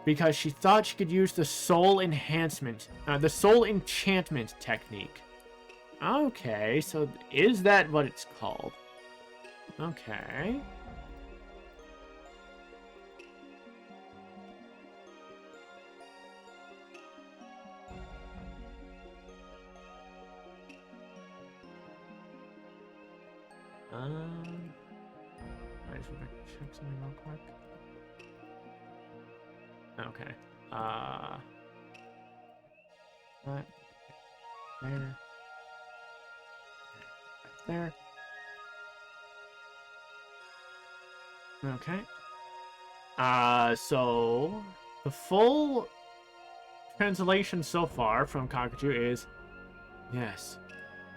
because she thought she could use the soul enchantment technique. Okay, so is that what it's called? Okay. I just want to check something real quick. Okay. What? There. Okay. So the full translation so far from Kakuju is, yes,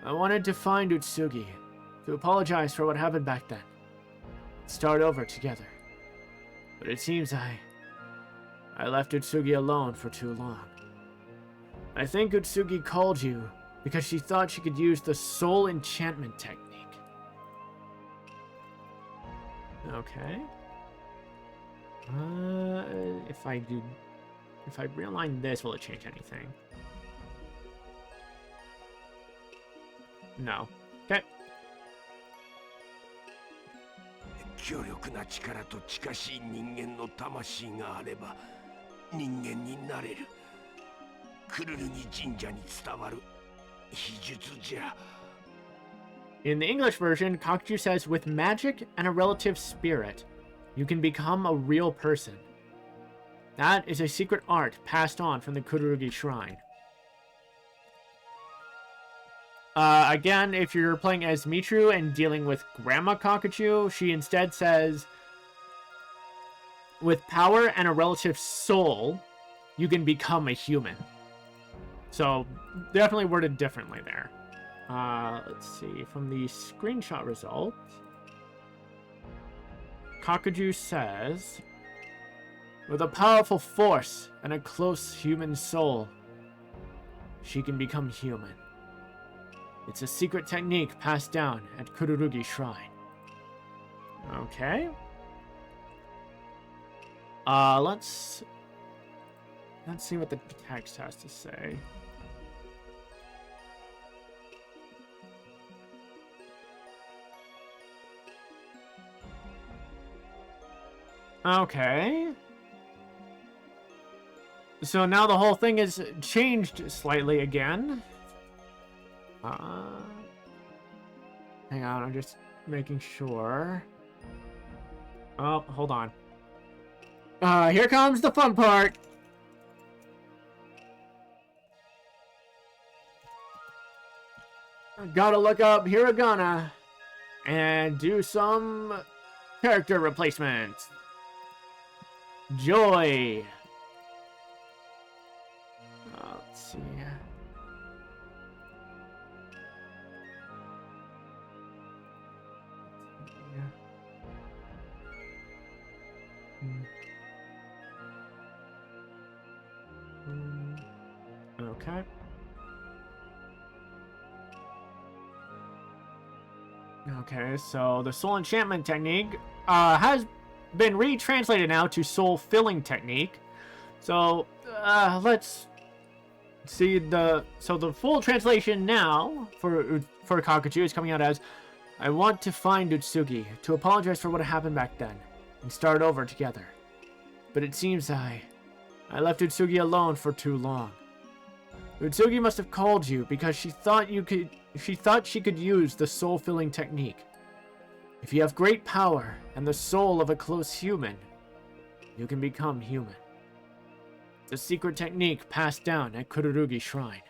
I wanted to find Utsugi, to apologize for what happened back then. Start over together. But it seems I left Utsugi alone for too long. I think Utsugi called you because she thought she could use the soul enchantment technique. Okay. If I realign this, will it change anything? No. Okay. 強力な力と近しい人間の魂があれば人間になれる。クルルギ神社に伝わる秘術じゃ。In the English version, Kakuju says, with magic and a relative spirit, you can become a real person. That is a secret art passed on from the Kururugi Shrine. Again, if you're playing as Mitru and dealing with Grandma Kakuju, she instead says, with power and a relative soul, you can become a human. So, definitely worded differently there. Let's see, from the screenshot result, Kakuju says, with a powerful force and a close human soul, she can become human. It's a secret technique passed down at Kururugi Shrine. Okay. Let's see what the text has to say. Okay. So now the whole thing is changed slightly again. Hang on, I'm just making sure. Oh, hold on. Here comes the fun part. Gotta look up Hiragana and do some character replacements. Joy. Let's see. Okay. Okay, so the soul enchantment technique has been retranslated now to soul filling technique. So let's see the full translation now for Kakuju is coming out as, I want to find Utsugi to apologize for what happened back then and start over together. But it seems I left Utsugi alone for too long. Utsugi must have called you because she thought she could use the soul-filling technique. If you have great power and the soul of a close human, you can become human. The secret technique passed down at Kururugi Shrine.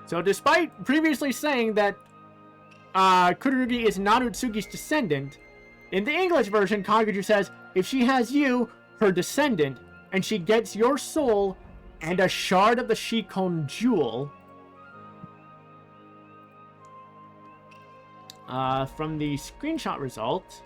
So despite previously saying that Kururugi is not Utsugi's descendant, in the English version, Kakuju says, if she has you, her descendant, and she gets your soul and a shard of the Shikon jewel, from the screenshot result,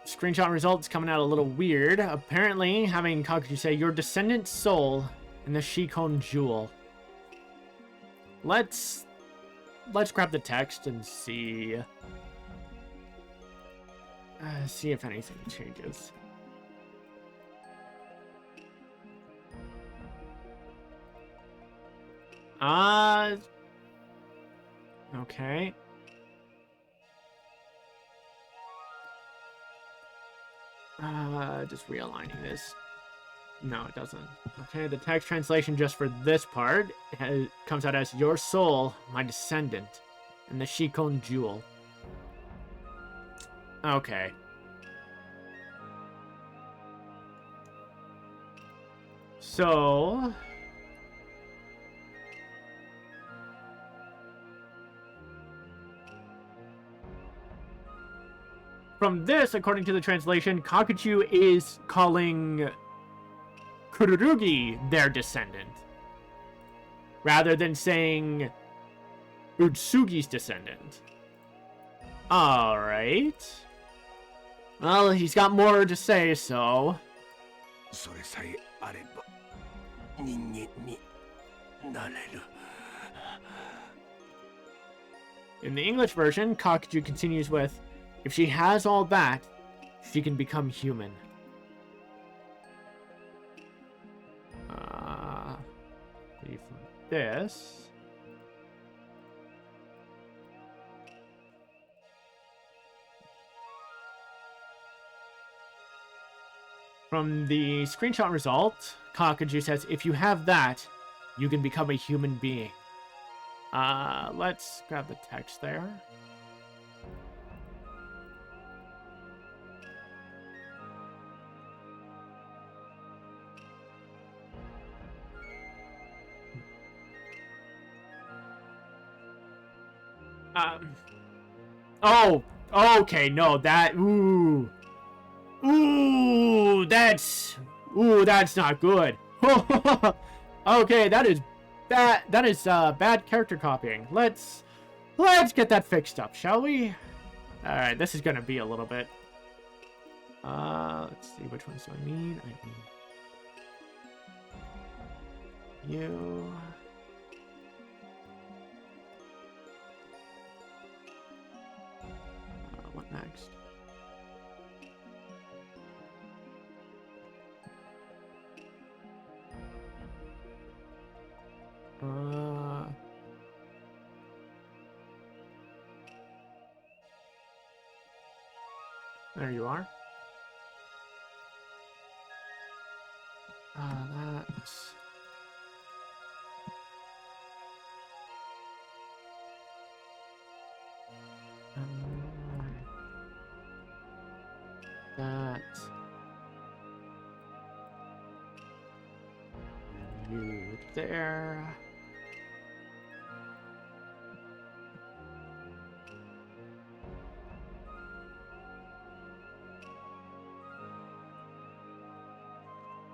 Screenshot results coming out a little weird. Apparently, having Kakuju say, your descendant's soul in the Shikon jewel. Let's grab the text and see. See if anything changes. Okay. Just realigning this. No, it doesn't. Okay, the text translation just for this part comes out as your soul, my descendant, and the Shikon jewel. Okay. So... from this, according to the translation, Kakuju is calling Kururugi their descendant, rather than saying Utsugi's descendant. Alright. Well, he's got more to say, so... それさえあれば人間になれる。 In the English version, Kakuju continues with, if she has all that, she can become human. Leave this. From the screenshot result, Kakuju says, if you have that, you can become a human being. Let's grab the text there. Oh, okay, no, that, ooh, that's not good. Okay, that is bad character copying. Let's get that fixed up, shall we? All right, this is gonna be a little bit. Let's see, which ones do I need? I need you. What next? There you are. That's... that... You there...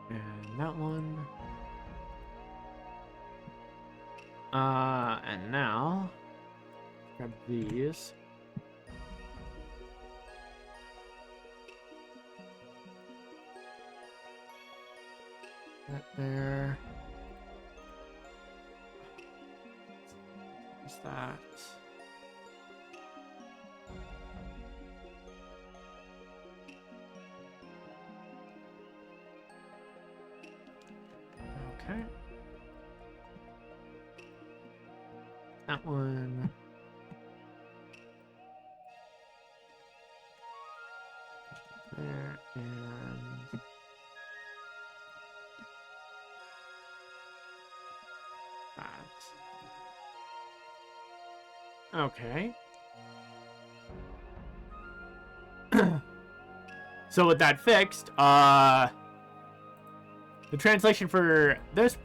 And that one. And now, grab these. That there. What's that? Okay. That one. There and that. Okay. So with that fixed, the translation for this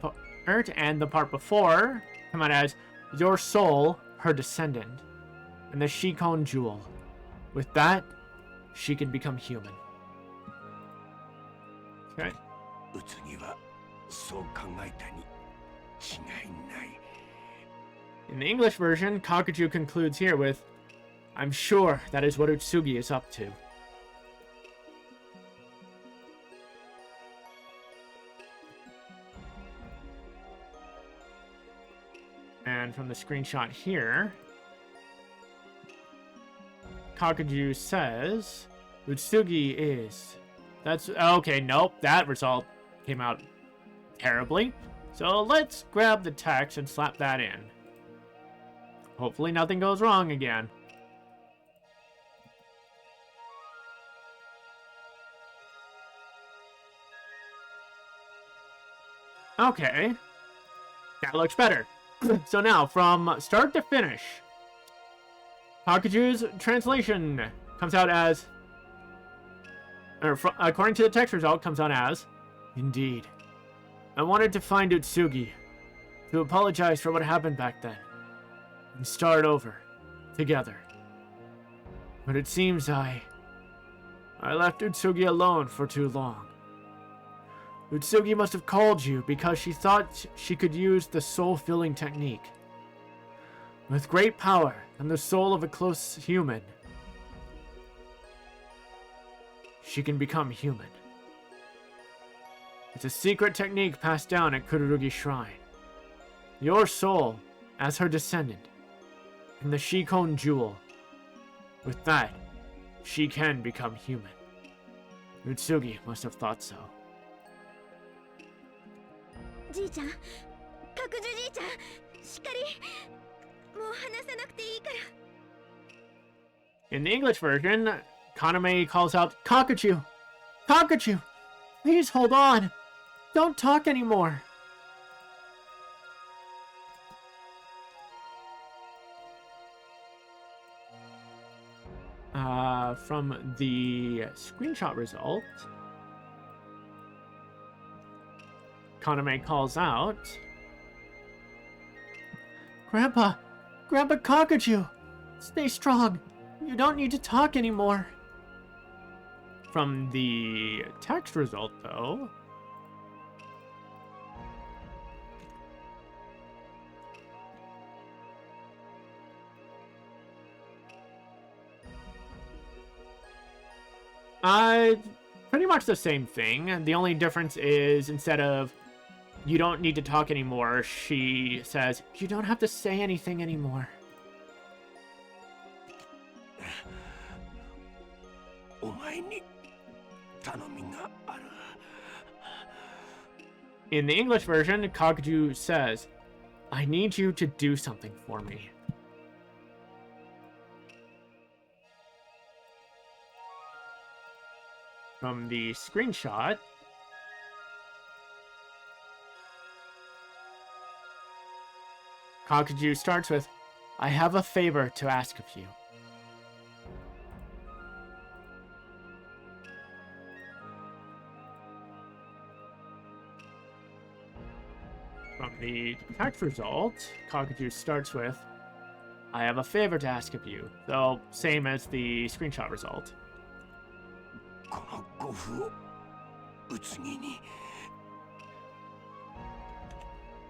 part and the part before come out as your soul, her descendant, and the Shikon jewel. With that, she can become human. Okay. 宇津木はそう考えたに違いない。 In the English version, Kakuju concludes here with, I'm sure that is what Utsugi is up to. And from the screenshot here, Kakuju says Utsugi is... That's... Okay, nope. That result came out terribly. So let's grab the text and slap that in. Hopefully nothing goes wrong again. Okay. That looks better. So now, from start to finish, Kakuju's translation comes out as... according to the text result, comes out as... Indeed. I wanted to find Utsugi, to apologize for what happened back then, and start over, together. But it seems I left Utsugi alone for too long. Utsugi must have called you because she thought she could use the soul-filling technique. With great power and the soul of a close human, she can become human. It's a secret technique passed down at Kururugi Shrine. Your soul, as her descendant, and the Shikon Jewel. With that, she can become human. Utsugi must have thought so. じいちゃん、角樹じいちゃん、しっかり。もう話さなくていいから。In the English version, Kaname calls out, Kakuju! Kakuju! Please hold on! Don't talk anymore! From the screenshot result, Kaname calls out, Grandpa! Grandpa Kakuju! Stay strong! You don't need to talk anymore! From the text result, though, pretty much the same thing. The only difference is instead of you don't need to talk anymore, she says, you don't have to say anything anymore. In the English version, Kakuju says, I need you to do something for me. From the screenshot, Kakuju starts with, I have a favor to ask of you. From the text result, Kakuju starts with, I have a favor to ask of you, though same as the screenshot result.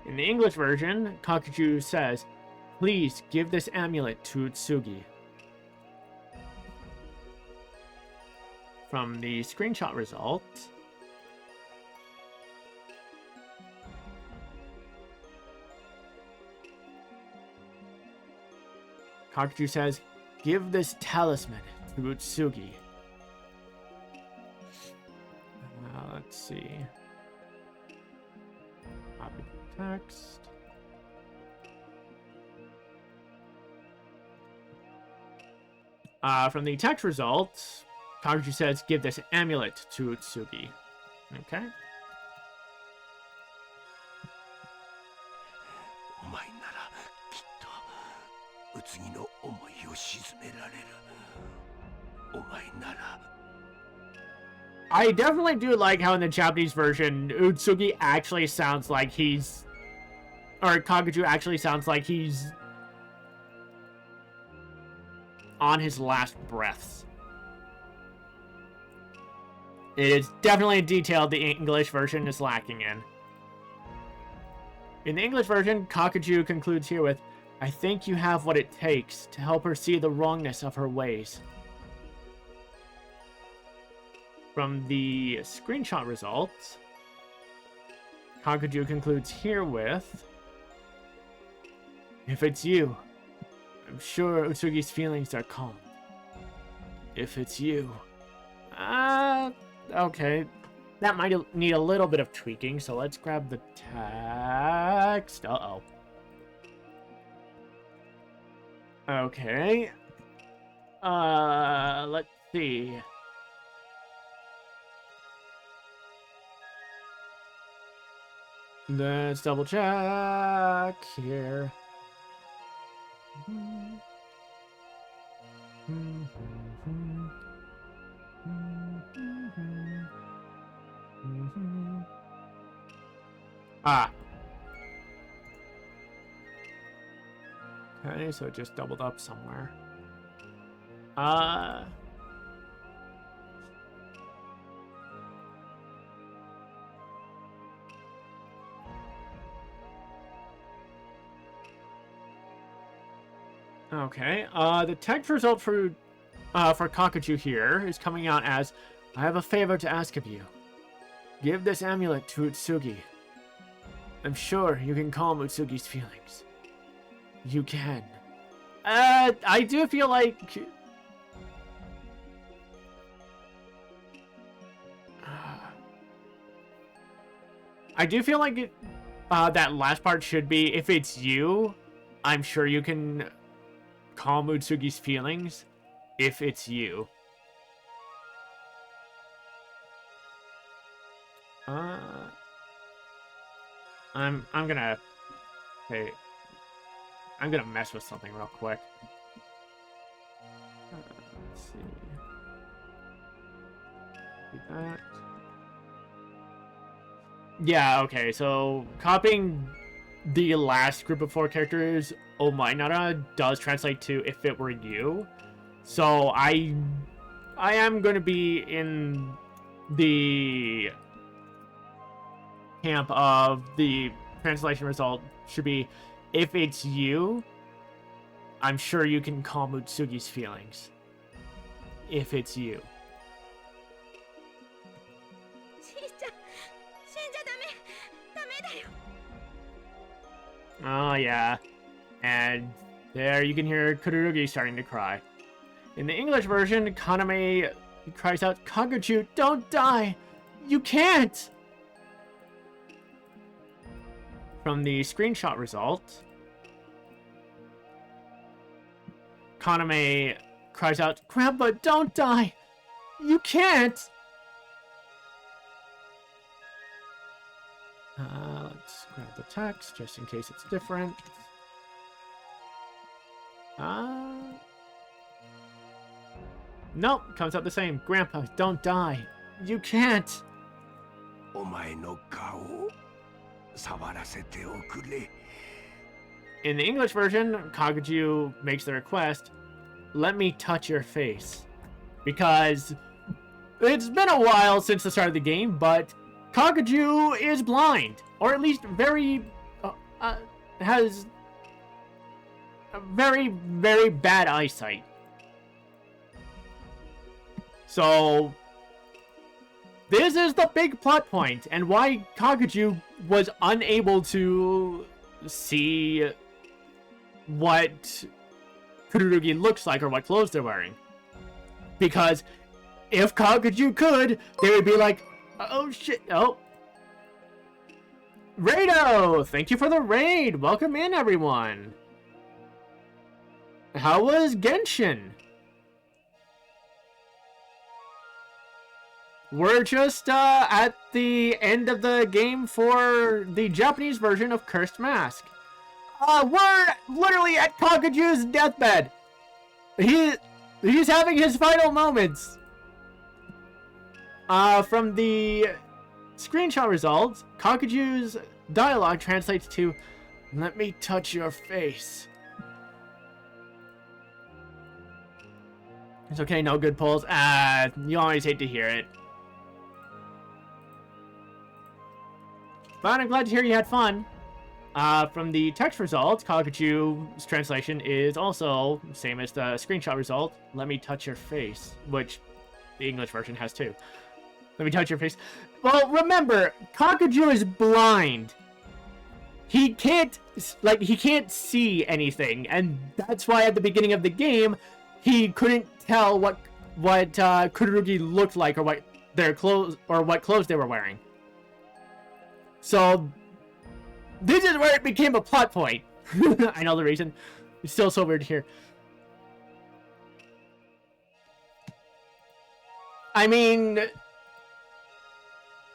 In the English version, Kakuju says, please give this amulet to Utsugi. From the screenshot result, Kakuju says, give this talisman to Utsugi. Let's see. Copy the text. From the text result, Kakuju says, give this amulet to Utsugi. Okay. I definitely do like how in the Japanese version, Utsugi actually sounds like he's... Or Kakuju actually sounds like he's... on his last breaths. It is definitely a detail the English version is lacking in. In the English version, Kakuju concludes here with, I think you have what it takes to help her see the wrongness of her ways. From the screenshot results, Kakuju concludes here with, if it's you, I'm sure Utsugi's feelings are calm. If it's you. Okay. That might need a little bit of tweaking, so let's grab the text. Uh-oh. Okay. Let's see. Let's double check here. Ah. Okay, so it just doubled up somewhere. Okay, the text result for Kakuju here is coming out as, I have a favor to ask of you. Give this amulet to Utsugi. I'm sure you can calm Utsugi's feelings. You can. I do feel like... I do feel like it, that last part should be, if it's you, I'm sure you can calm Utsugi's feelings. If it's you. I'm gonna... Hey. I'm gonna mess with something real quick. Let's see. Do that. Yeah, okay, so copying the last group of 4 characters, Omainara, does translate to if it were you. So I am going to be in the camp of the translation result should be, if it's you, I'm sure you can calm Utsugi's feelings. If it's you. Oh yeah. And there you can hear Kururugi starting to cry. In the English version, Kaname cries out, Kakuju, don't die! You can't! From the screenshot result, Kaname cries out, Grandpa, don't die! You can't! Let's grab the text, just in case it's different. Nope, comes out the same. Grandpa, don't die. You can't! In the English version, Kakuju makes the request, let me touch your face. Because it's been a while since the start of the game, but Kakuju is blind. Or at least has a very, very bad eyesight. So this is the big plot point, and why Kakuju was unable to see what Kururugi looks like or what clothes they're wearing. Because if Kakuju could, they would be like, oh shit, oh. Rado, thank you for the raid. Welcome in, everyone. How was Genshin? We're just at the end of the game for the Japanese version of Cursed Mask. We're literally at Kakuju's deathbed. He's having his final moments. From the screenshot results, Kakuju's dialogue translates to, let me touch your face. It's okay, no good pulls. You always hate to hear it. But I'm glad to hear you had fun. From the text result, Kakuchu's translation is also same as the screenshot result. Let me touch your face, which the English version has too. Let me touch your face. Well, remember, Kakuchu is blind. He can't see anything, and that's why at the beginning of the game, he couldn't tell what Kururugi looked like or what their clothes or what clothes they were wearing. So this is where it became a plot point. I know the reason. It's still so weird to hear. I mean,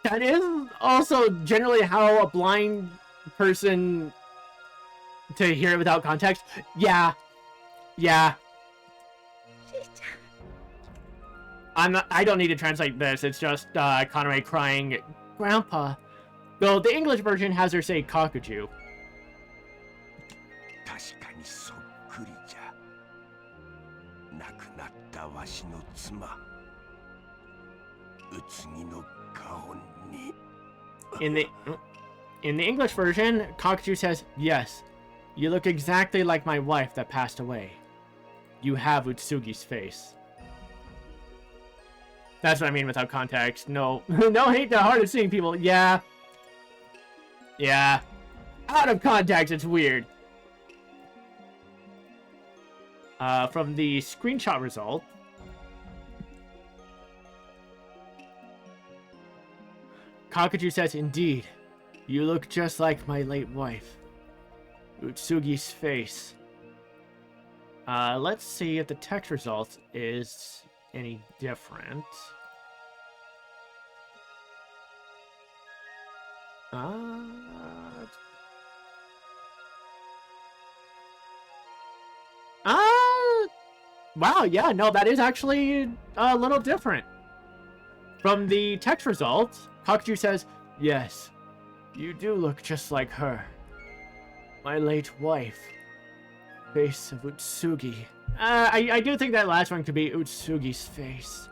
that is also generally how a blind person to hear it without context. Yeah. I don't need to translate this. It's just Kaname crying, Grandpa. Though the English version has her say Kakuchu. 確かにそっくりじゃ。亡くなったわしの妻。うつぎの顔に。In the English version, Kakuchu says, "Yes, you look exactly like my wife that passed away. You have Utsugi's face." That's what I mean without context. No, no hate to hard of seeing people. Yeah. Out of context, it's weird. From the screenshot result, Kakuchu says, "Indeed, you look just like my late wife. Utsugi's face." Let's see if the text result is any different. Wow, yeah, no, that is actually a little different. From the text results, Kakuchu says, "Yes, you do look just like her. My late wife. Face of Utsugi." I do think that last one could be Utsugi's face.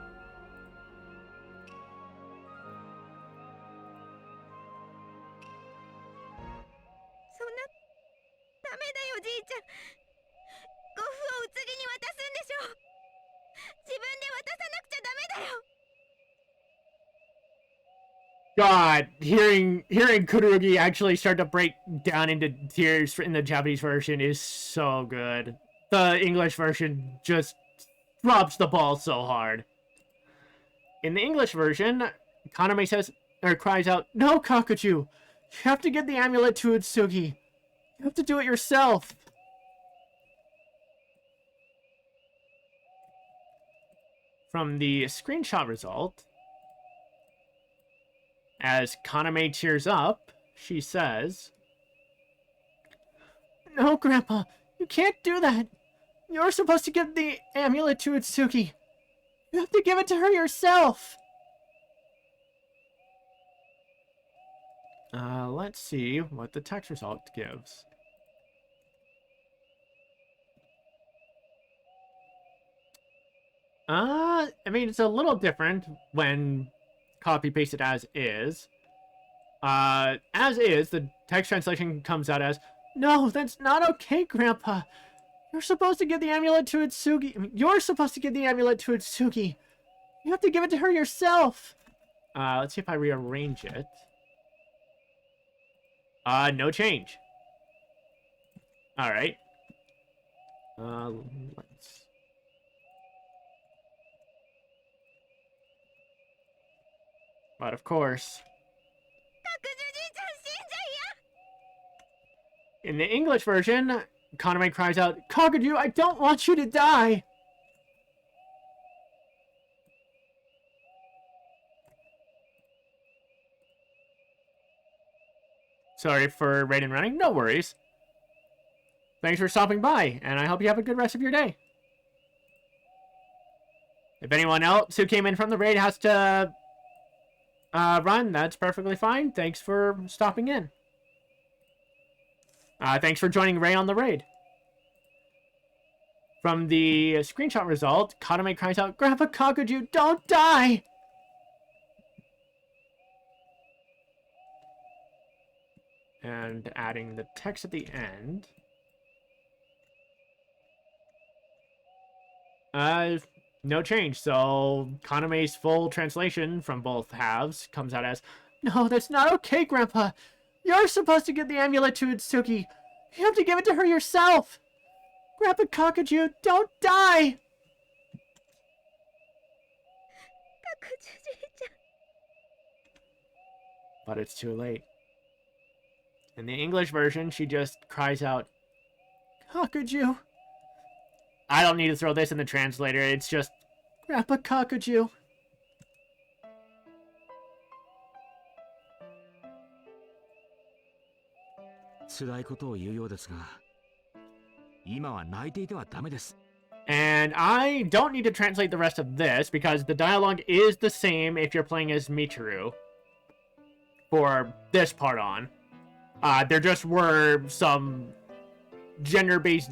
God, hearing Kururugi actually start to break down into tears in the Japanese version is so good. The English version just drops the ball so hard. In the English version, Kaname says, or cries out, "No, Kakuchu! You have to get the amulet to Utsugi. You have to do it yourself." From the screenshot result, as Kaname tears up, she says, "No, Grandpa, you can't do that. You're supposed to give the amulet to Utsugi. You have to give it to her yourself." Let's see what the text result gives. I mean, it's a little different when copy-pasted as is. As is, the text translation comes out as, "No, that's not okay, Grandpa. You're supposed to give the amulet to Utsugi. I mean, you're supposed to give the amulet to Utsugi. You have to give it to her yourself." Let's see if I rearrange it. No change. Alright. Let's... But of course... In the English version, Kaname cries out, "Kakuju, I don't want you to die!" Sorry for raid and running, no worries. Thanks for stopping by, and I hope you have a good rest of your day. If anyone else who came in from the raid has to run, that's perfectly fine. Thanks for stopping in. Thanks for joining Ray on the raid. From the screenshot result, Kaname cries out, "Grandpa Kakuju, don't die!" And adding the text at the end. No change. So Kaname's full translation from both halves comes out as, "No, that's not okay, Grandpa. You're supposed to give the amulet to Utsuki. You have to give it to her yourself. Grandpa Kakuju, don't die!" But it's too late. In the English version, she just cries out, "Kakuju." I don't need to throw this in the translator. It's just, "Grandpa Kakuju." And I don't need to translate the rest of this because the dialogue is the same if you're playing as Michiru for this part on. There just were some gender-based...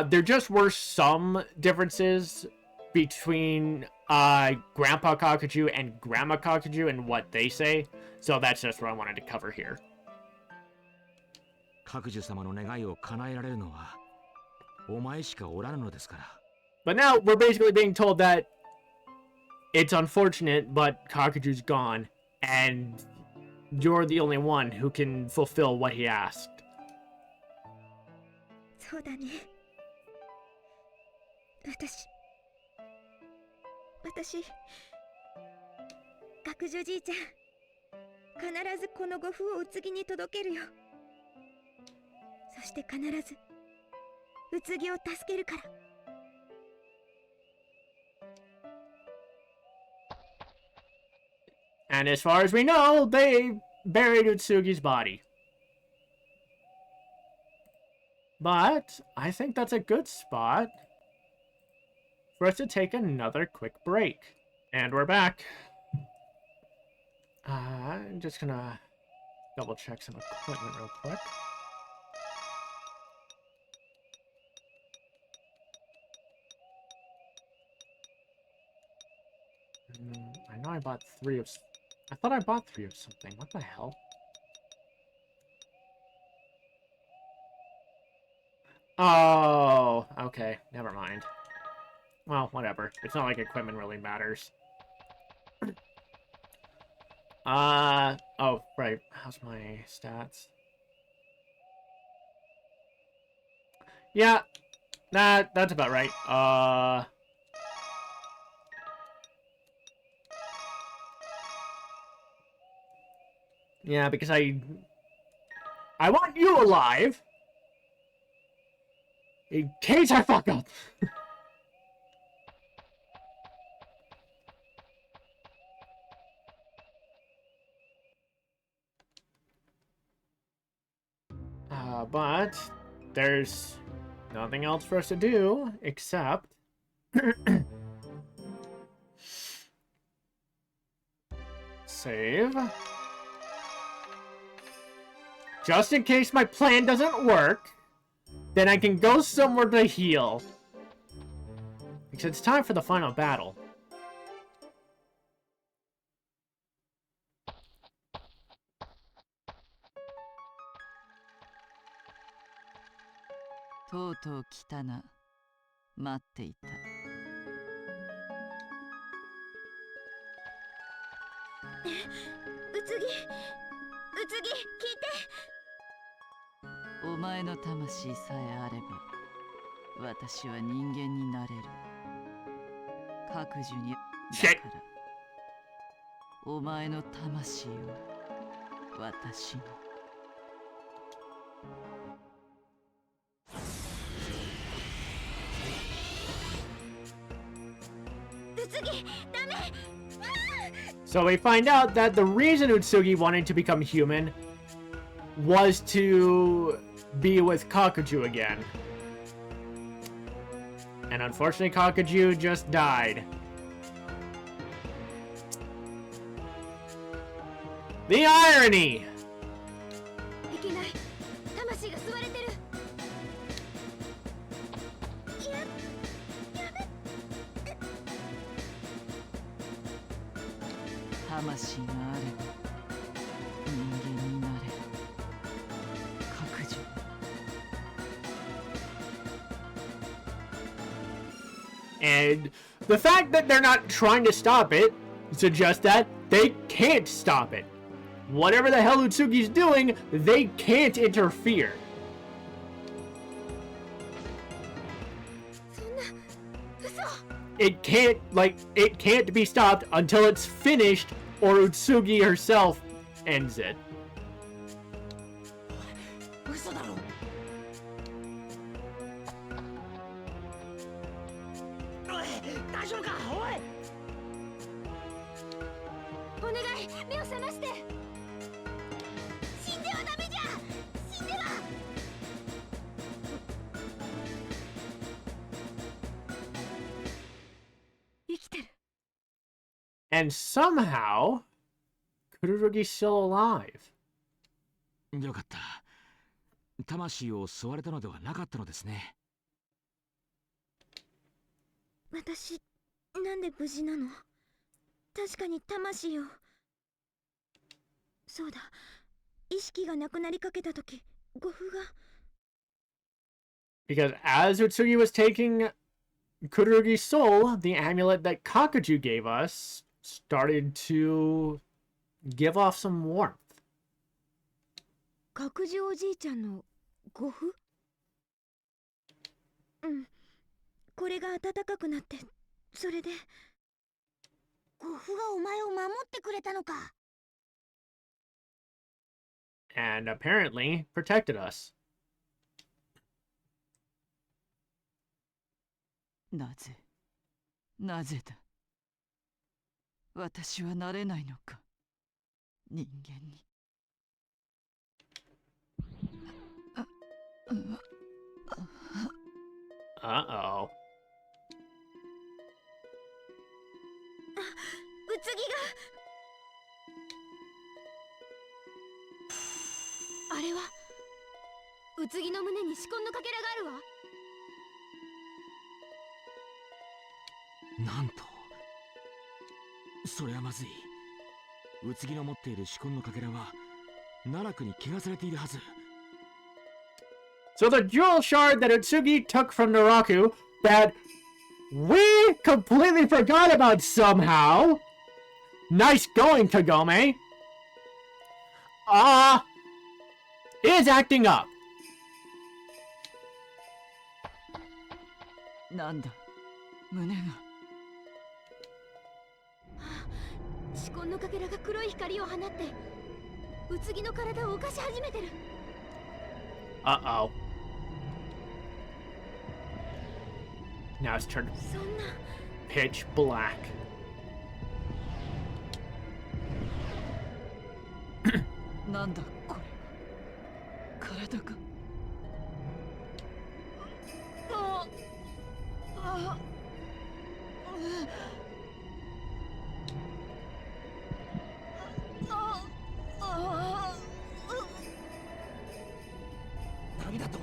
there just were some differences between Grandpa Kakuju and Grandma Kakuju and what they say. So that's just what I wanted to cover here. But now we're basically being told that it's unfortunate, but Kakuju's gone, and you're the only one who can fulfill what he asked. そうだね。私、学女じいちゃん、必ずこの護符を宇津木に届けるよ。そして必ず宇津木を助けるから。And as far as we know, they buried Utsugi's body. But I think that's a good spot for us to take another quick break. And we're back. I'm just gonna double check some equipment real quick. I know I bought 3 of... I thought I bought 3 of something. What the hell? Oh, okay. Never mind. Well, whatever. It's not like equipment really matters. Oh, right. How's my stats? Yeah, that's about right. Yeah, because I want you alive! In case I fuck up! But there's nothing else for us to do except save. Just in case my plan doesn't work, then I can go somewhere to heal. Because it's time for the final battle. Toto Kitana, 待っていた。宇津木、聞いて。お前の魂さえあれば、私は人間になれる。各自に。だから、お前の魂を私に。So we find out that the reason Utsugi wanted to become human was to be with Kakuju again. And unfortunately, Kakuju just died. The irony! いけない。魂が吸われてる。やめ。魂があれば人間になれる。And the fact that they're not trying to stop it suggests that they can't stop it. Whatever the hell Utsugi's doing, they can't interfere. It can't be stopped until it's finished or Utsugi herself ends it. 嘘だろ。おい、大丈夫か、おい。お願い、目を覚まして。死んではダメじゃ。死んでは。生きてる。And somehow, Kururugi's still alive. よかった。魂を吸われたのではなかったのですね。私、なんで無事なの？確かに魂を。そうだ。意識がなくなりかけたとき、護符が。Because as Utsugi was taking Kururugi's soul, the amulet that Kakuju gave us started to give off some warmth. 角次おじいちゃんの護符？うん。これが暖かくなって、それで。護符がお前を守ってくれたのか。And apparently protected us. なぜだ。私はなれないのか、人間に。Uh-oh. うつぎが。あれはうつぎの胸に四魂のかけらがあるわ。なんと、それはまずい。うつぎの持っている四魂のかけらは奈落に汚されているはず。So the jewel shard that Utsugi took from Naraku that we completely forgot about somehow. Nice going, Kagome. Is acting up. なんだ、胸が。四魂のかけらが黒い光を放って、うつぎの体を動かし始めてる。Uh-oh. Now it's turned そんな。pitch black. なんだこれ。体が。なんだと。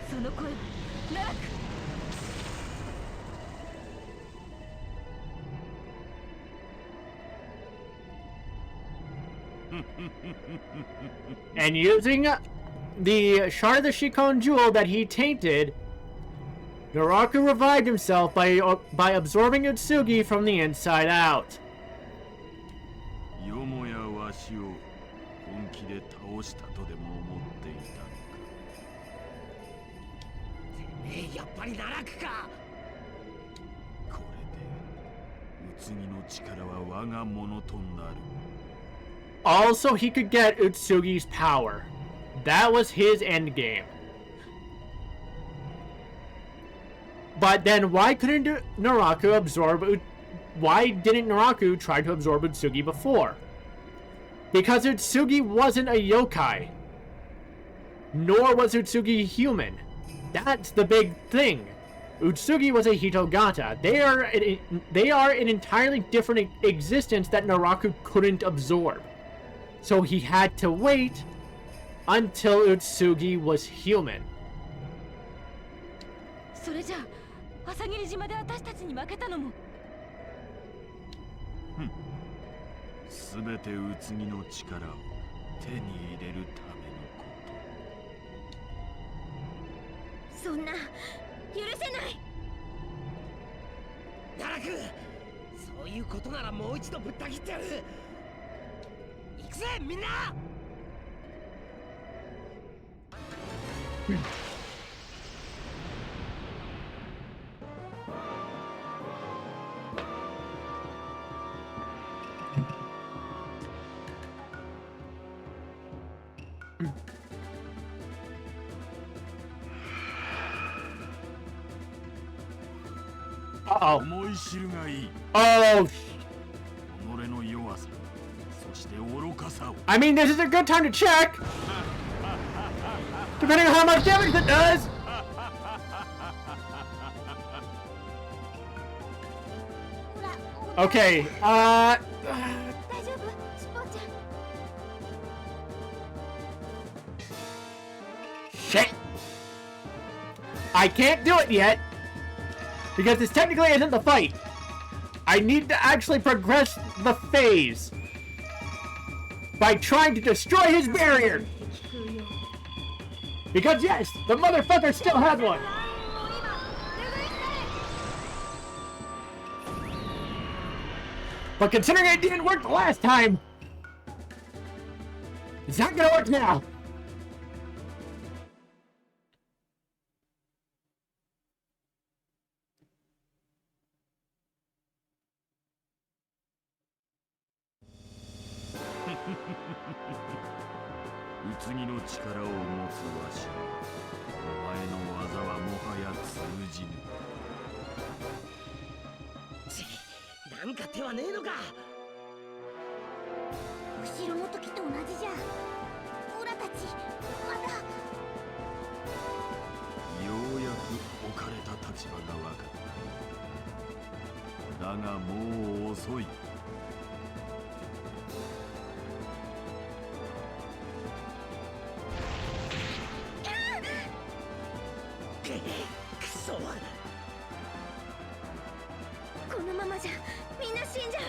その声は奈落。And using the shard of the Shikon jewel that he tainted, Naraku revived himself by absorbing Utsugi from the inside out. よもやわしを本気で倒したとでも思っていたのか。てめえ、やっぱり奈落か。これでうつぎの力は我がものとなる。Also, he could get Utsugi's power. That was his endgame. But then why couldn't Naraku absorb... Why didn't Naraku try to absorb Utsugi before? Because Utsugi wasn't a yokai. Nor was Utsugi human. That's the big thing. Utsugi was a Hitogata. They are an entirely different existence that Naraku couldn't absorb. So he had to wait until Utsugi was human. それじゃあ朝霧島で私たちに負けたのも。すべて宇津木の力を手に入れるためのこそんな許せない。奈落、そういうことならもう一度ぶった切ってやる。行くぜみんな。Uh-oh. 思い知るがいい。 Oh, 己の弱さ、そして愚かさを。 I mean, this is a good time to check. Depending on how much damage it does. Okay, 大丈夫？スポーちゃん。 shit. I can't do it yet. Because this technically isn't the fight. I need to actually progress the phase. By trying to destroy his barrier. Because yes, the motherfucker still has one. But considering it didn't work the last time, it's not gonna work now. Utsumi の力を持つわし、お前の技はもはや通じぬ。なんか手はねえのか。後ろの時と同じじゃ。オラたちまだ。ようやく置かれた立場が分かった。だがもう遅い。くそ。このままじゃみんな死んじゃう。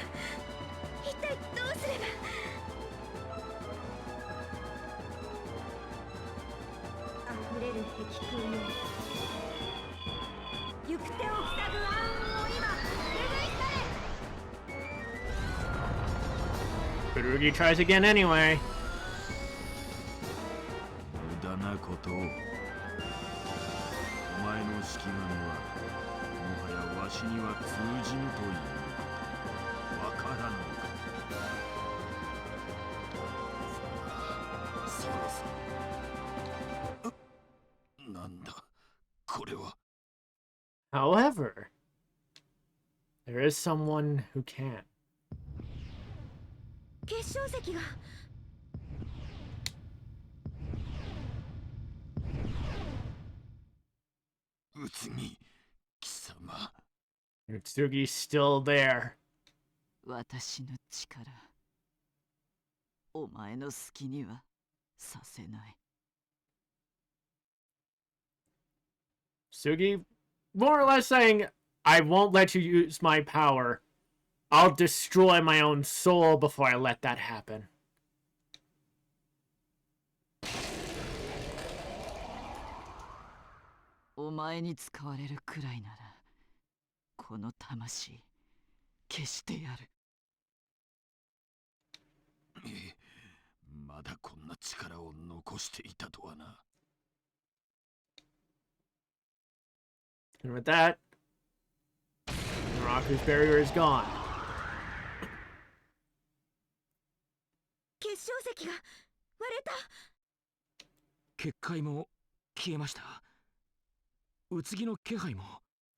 一体どうすれば。溢れる壁空よ。行く手を塞ぐ暗雲を今拭い去れ。 Kururugi tries again anyway. 無駄なことを。お前の式神はもはやわしには通じぬというわからんのか。そろそろ。なんだこれは。 However, there is someone who can. 結晶石が。うつみ貴様。 Utsugi's still there. 私の力、お前の好きにはさせない。 Sugi, more or less saying, I won't let you use my power. I'll destroy my own soul before I let that happen. お前に使われるくらいなら、この魂消してやる。まだこんな力を残していたとはな。 And with that, Miroku's barrier is gone. 結晶石が割れた。結界も消えました。宇津木の気配も。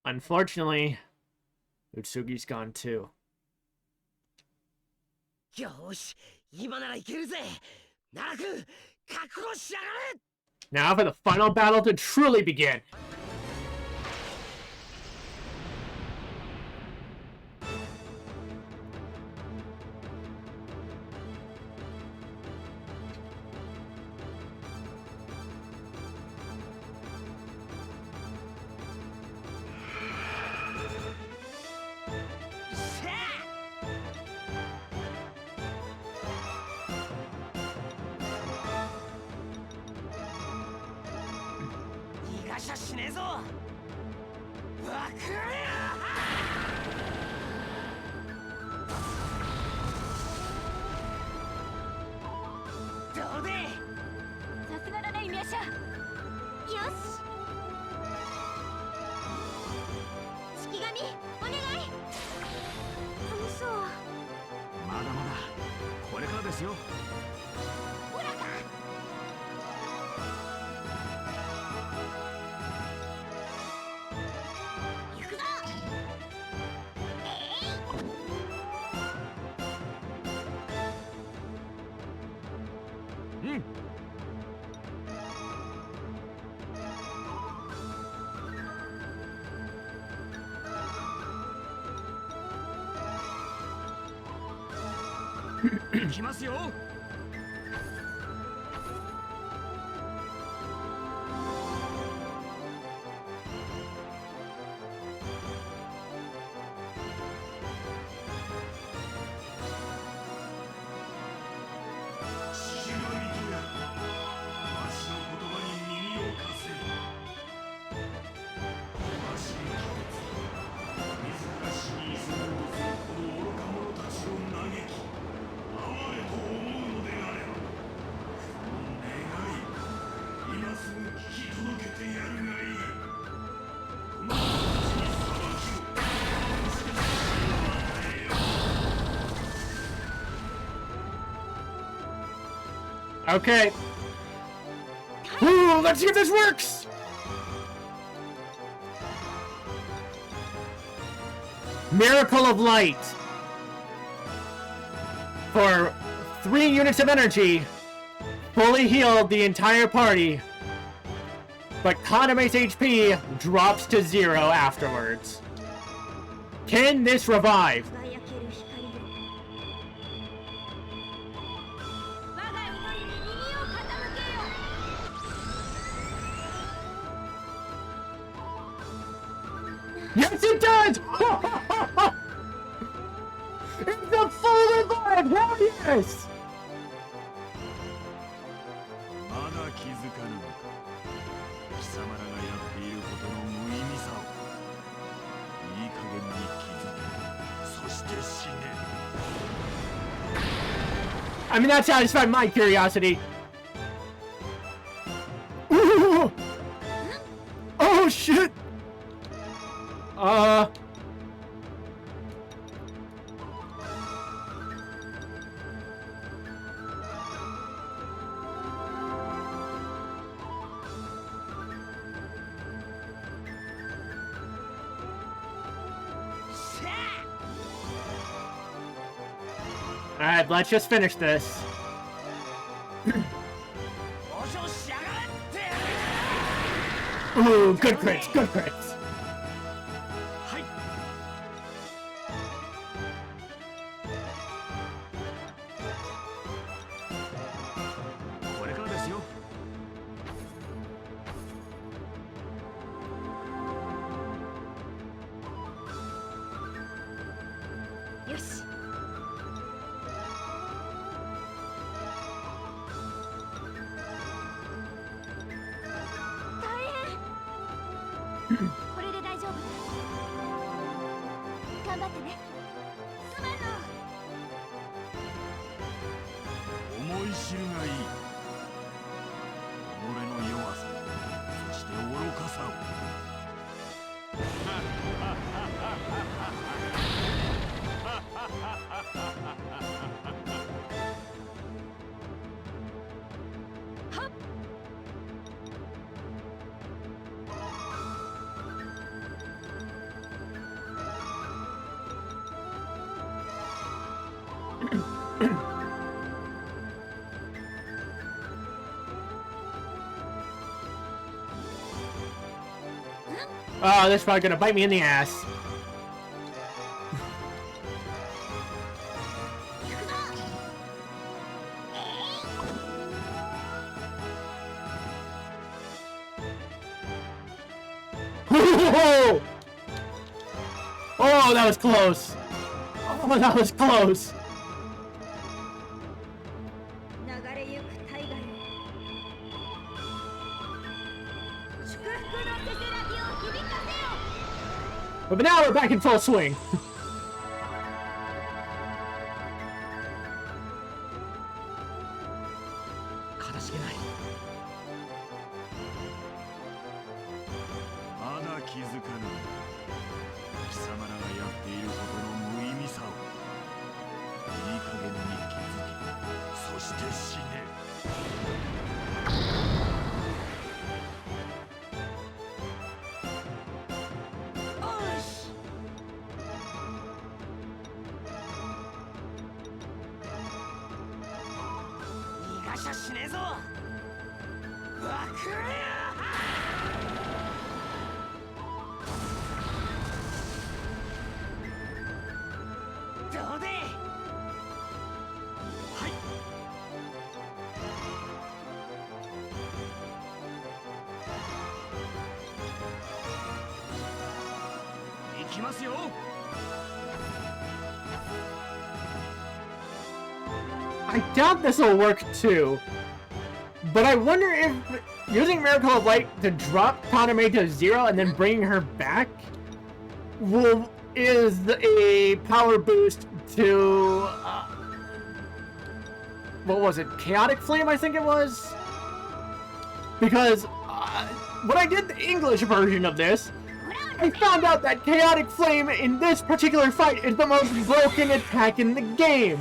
Unfortunately, Utsugi's gone too. よし、今ならいけるぜ。奈落、覚悟しやがれ。 Now for the final battle to truly begin. 逃がしゃしねえぞ。わかれよ。どうで。さすがだねイヌヤシャ。よし。式神お願い。嘘。まだまだこれからですよ。ほらか。行くぞ。うん。行きますよ。Okay. Ooh, let's see if this works! Miracle of Light. For 3 units of energy, fully healed the entire party. But Kaname's HP drops to 0 afterwards. Can this revive? Yes, it does! It's a full revive! Hell yes! まだ気づかぬのか。貴様らがやっていることの無意味さを。いい加減に気づけ。そして死ね。I mean, that satisfied my curiosity. Ooh! Oh, shit! Alright, let's just finish this. Ooh, good crits, good crits. これからですよ。よし。これで大丈夫だ。頑張ってね。すまんの。思い知るがいい。己の弱さ、そして愚かさを。Oh, this is probably gonna bite me in the ass. Oh, that was close. Oh, that was close. 流れゆく大河よ。祝福の But now we're back in full swing. かたじけない。まだ気づかぬ。貴様らがやっていることの無意味さを。いい加減に気づけ。そして死ね。逃がしゃしねえぞ。わくれや。どうで。はい。行きますよ。I doubt this will work too. But I wonder if using Miracle of Light to drop Kaname to 0 and then bringing her back is a power boost to what was it? Chaotic Flame, I think it was. Because when I did the English version of this, I found out that Chaotic Flame in this particular fight is the most broken attack in the game.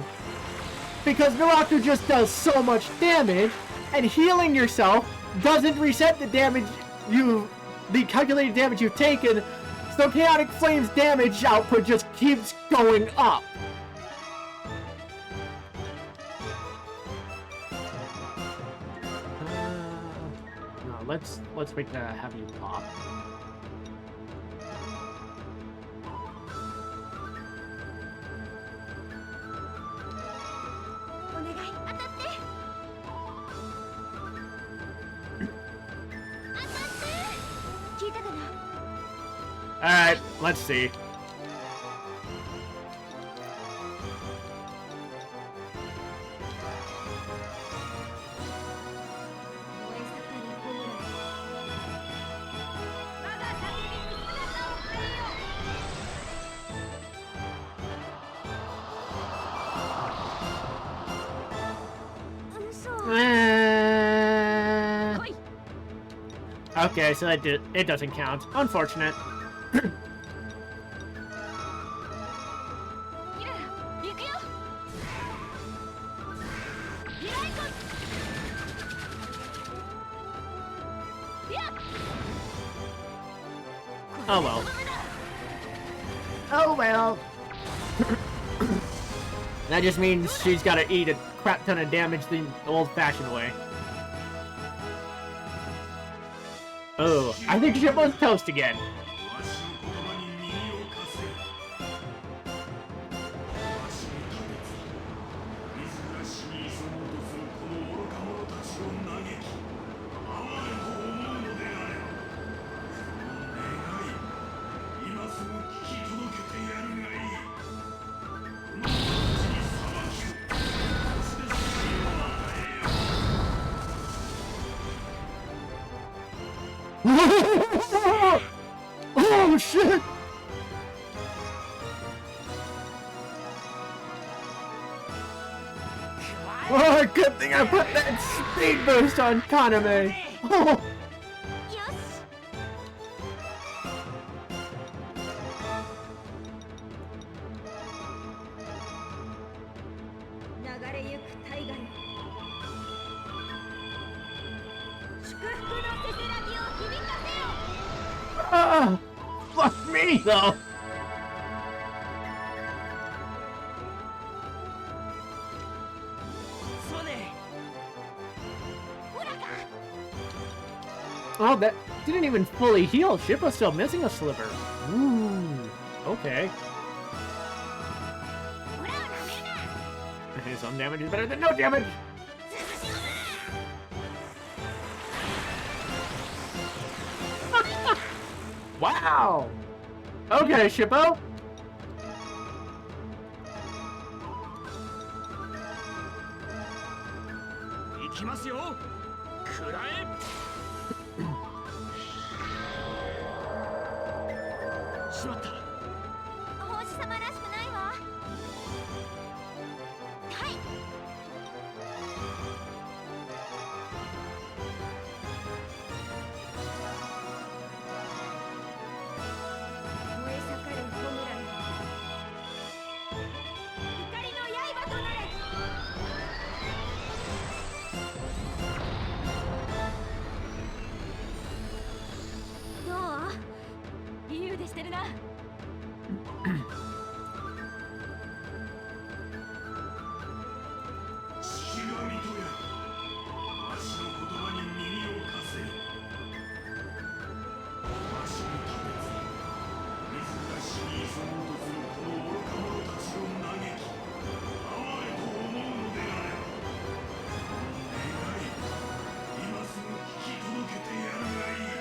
Because Miroku just does so much damage, and healing yourself doesn't reset the damage the calculated damage you've taken, so Chaotic Flame's damage output just keeps going up. No, let's make that have you pop. Alright, let's see. Okay, so it doesn't count. Unfortunate. Oh well. Oh well. That just means she's gotta eat a crap ton of damage the old-fashioned way. Oh, I think Shippo's toast again. Oh shit! Oh, good thing I put that speed boost on Kaname! Oh. Fuck me, though! Oh, that didn't even fully heal. Shippo's still missing a sliver. Ooh, okay. Some damage is better than no damage! Wow! Okay, Shippo! い腕してるな。式神とやわしの言葉に耳を貸せ。わしの気別自ら死に急ごうとするこの愚か者たちを嘆き哀れと思うのであれば、願い今すぐ聞き届けてやるがいい。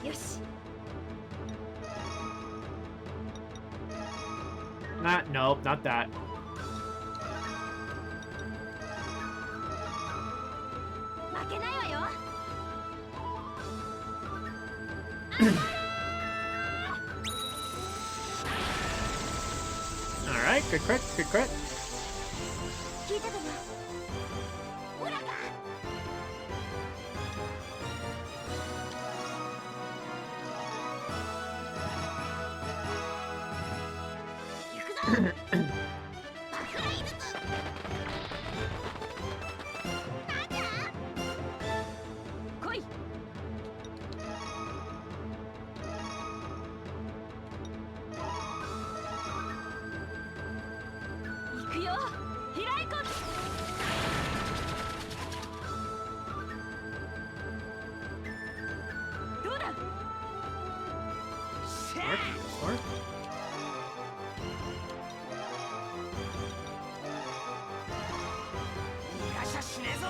よし。 Nope, not that. 負けないわよ。 Alright, good crit, good crit. 聞いたかな。ほらか。行くぞ。爆雷ずつ。なんだ。来い。行くよ。開いこ。どうだ。 Smart, smart. 逃がしゃしねえぞ。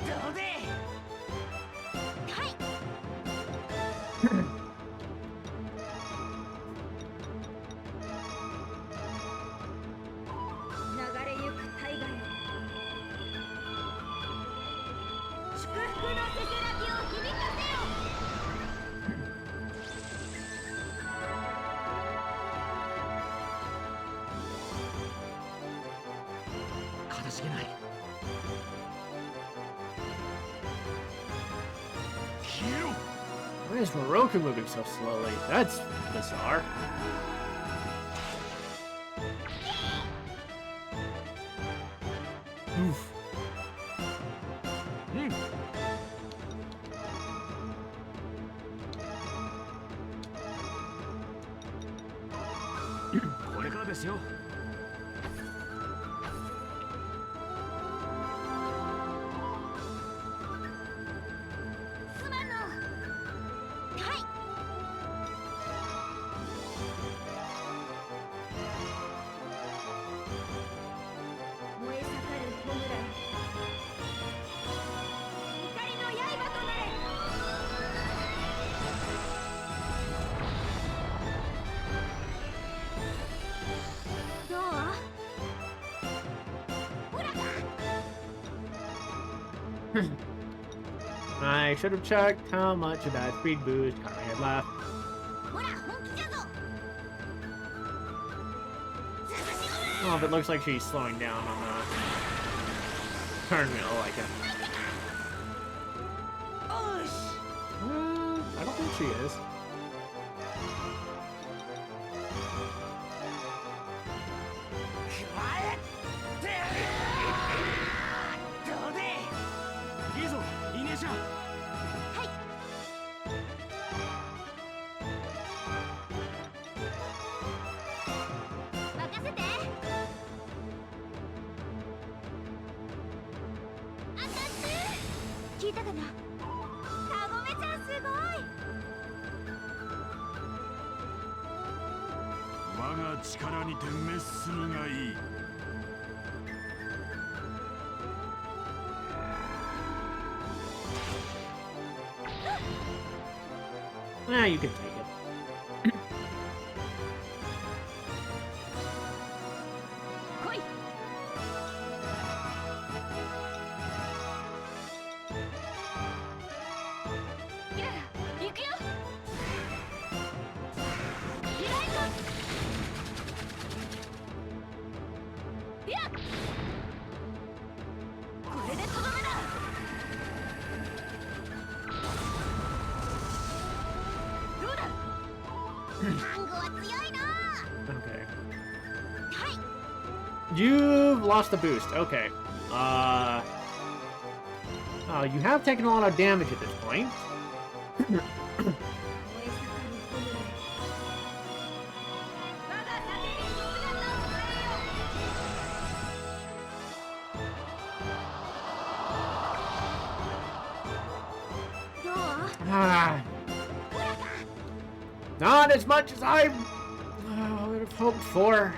どうで。はい。流れゆく大河よ。祝福のせせらぎを響かせよ。 かたじけない。 消えろ。 Why is Miroku moving so slowly? That's bizarre. Oof. これからですよ。すまんの。はい。燃え盛る炎よ。怒りの刃となれ。どう？ほらか。 I should have checked how much of that speed boost Kaname had left. ほら本気じゃぞ。 Oh, but it looks like she's slowing down on the turn wheel, like it. おし。 I don't think she is. 加えて。どうで。いいぞ、イネシャ。 任せて。当たって。聞いたかな。カゴメちゃんすごい。 我が力にて滅するがいい。 Ah, you can take it. 来い。キララ、行くよ。開いこ。いや。これでとどめだ。Okay. You've lost the boost. Okay. You have taken a lot of damage at this point. Not as much as I would have hoped for.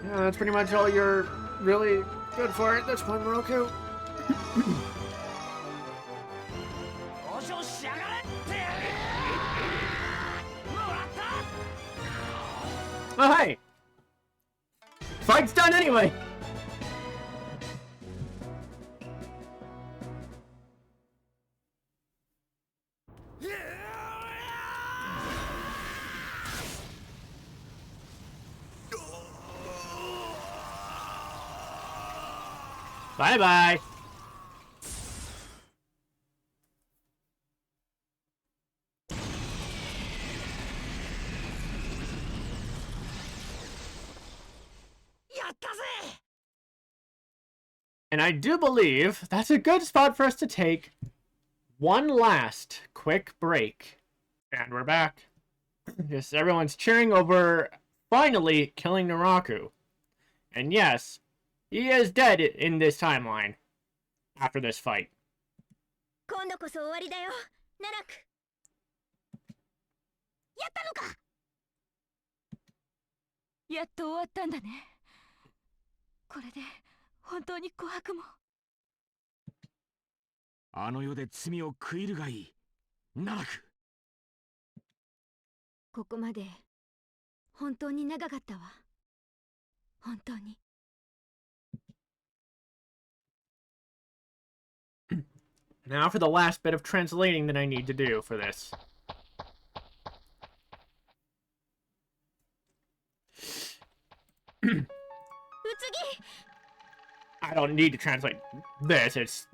Yeah, that's pretty much all you're really good for at this point, Miroku. Oh, hey! Fight's done anyway! Bye-bye! And I do believe that's a good spot for us to take one last quick break. And we're back. Yes, everyone's cheering over finally killing Naraku. And yes, he is dead in this timeline after this fight. 今度こそ終わりだよ、ナラク。やったのか。やっと終わったんだね。これで本当に琥珀も。あの世で罪を悔いるがいい。ナラク。ここまで本当に長かったわ。本当に。Now for the last bit of translating that I need to do for this. I don't need to translate this, it's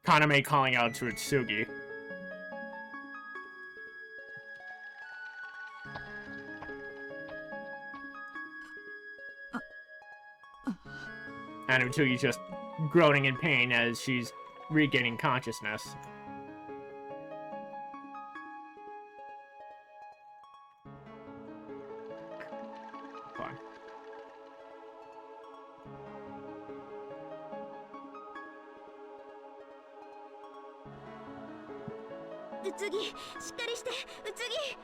Kaname calling out to Utsugi. And Utsugi's just groaning in pain as she's regaining consciousness. Fine. Utsugi, しっかりして、Utsugi!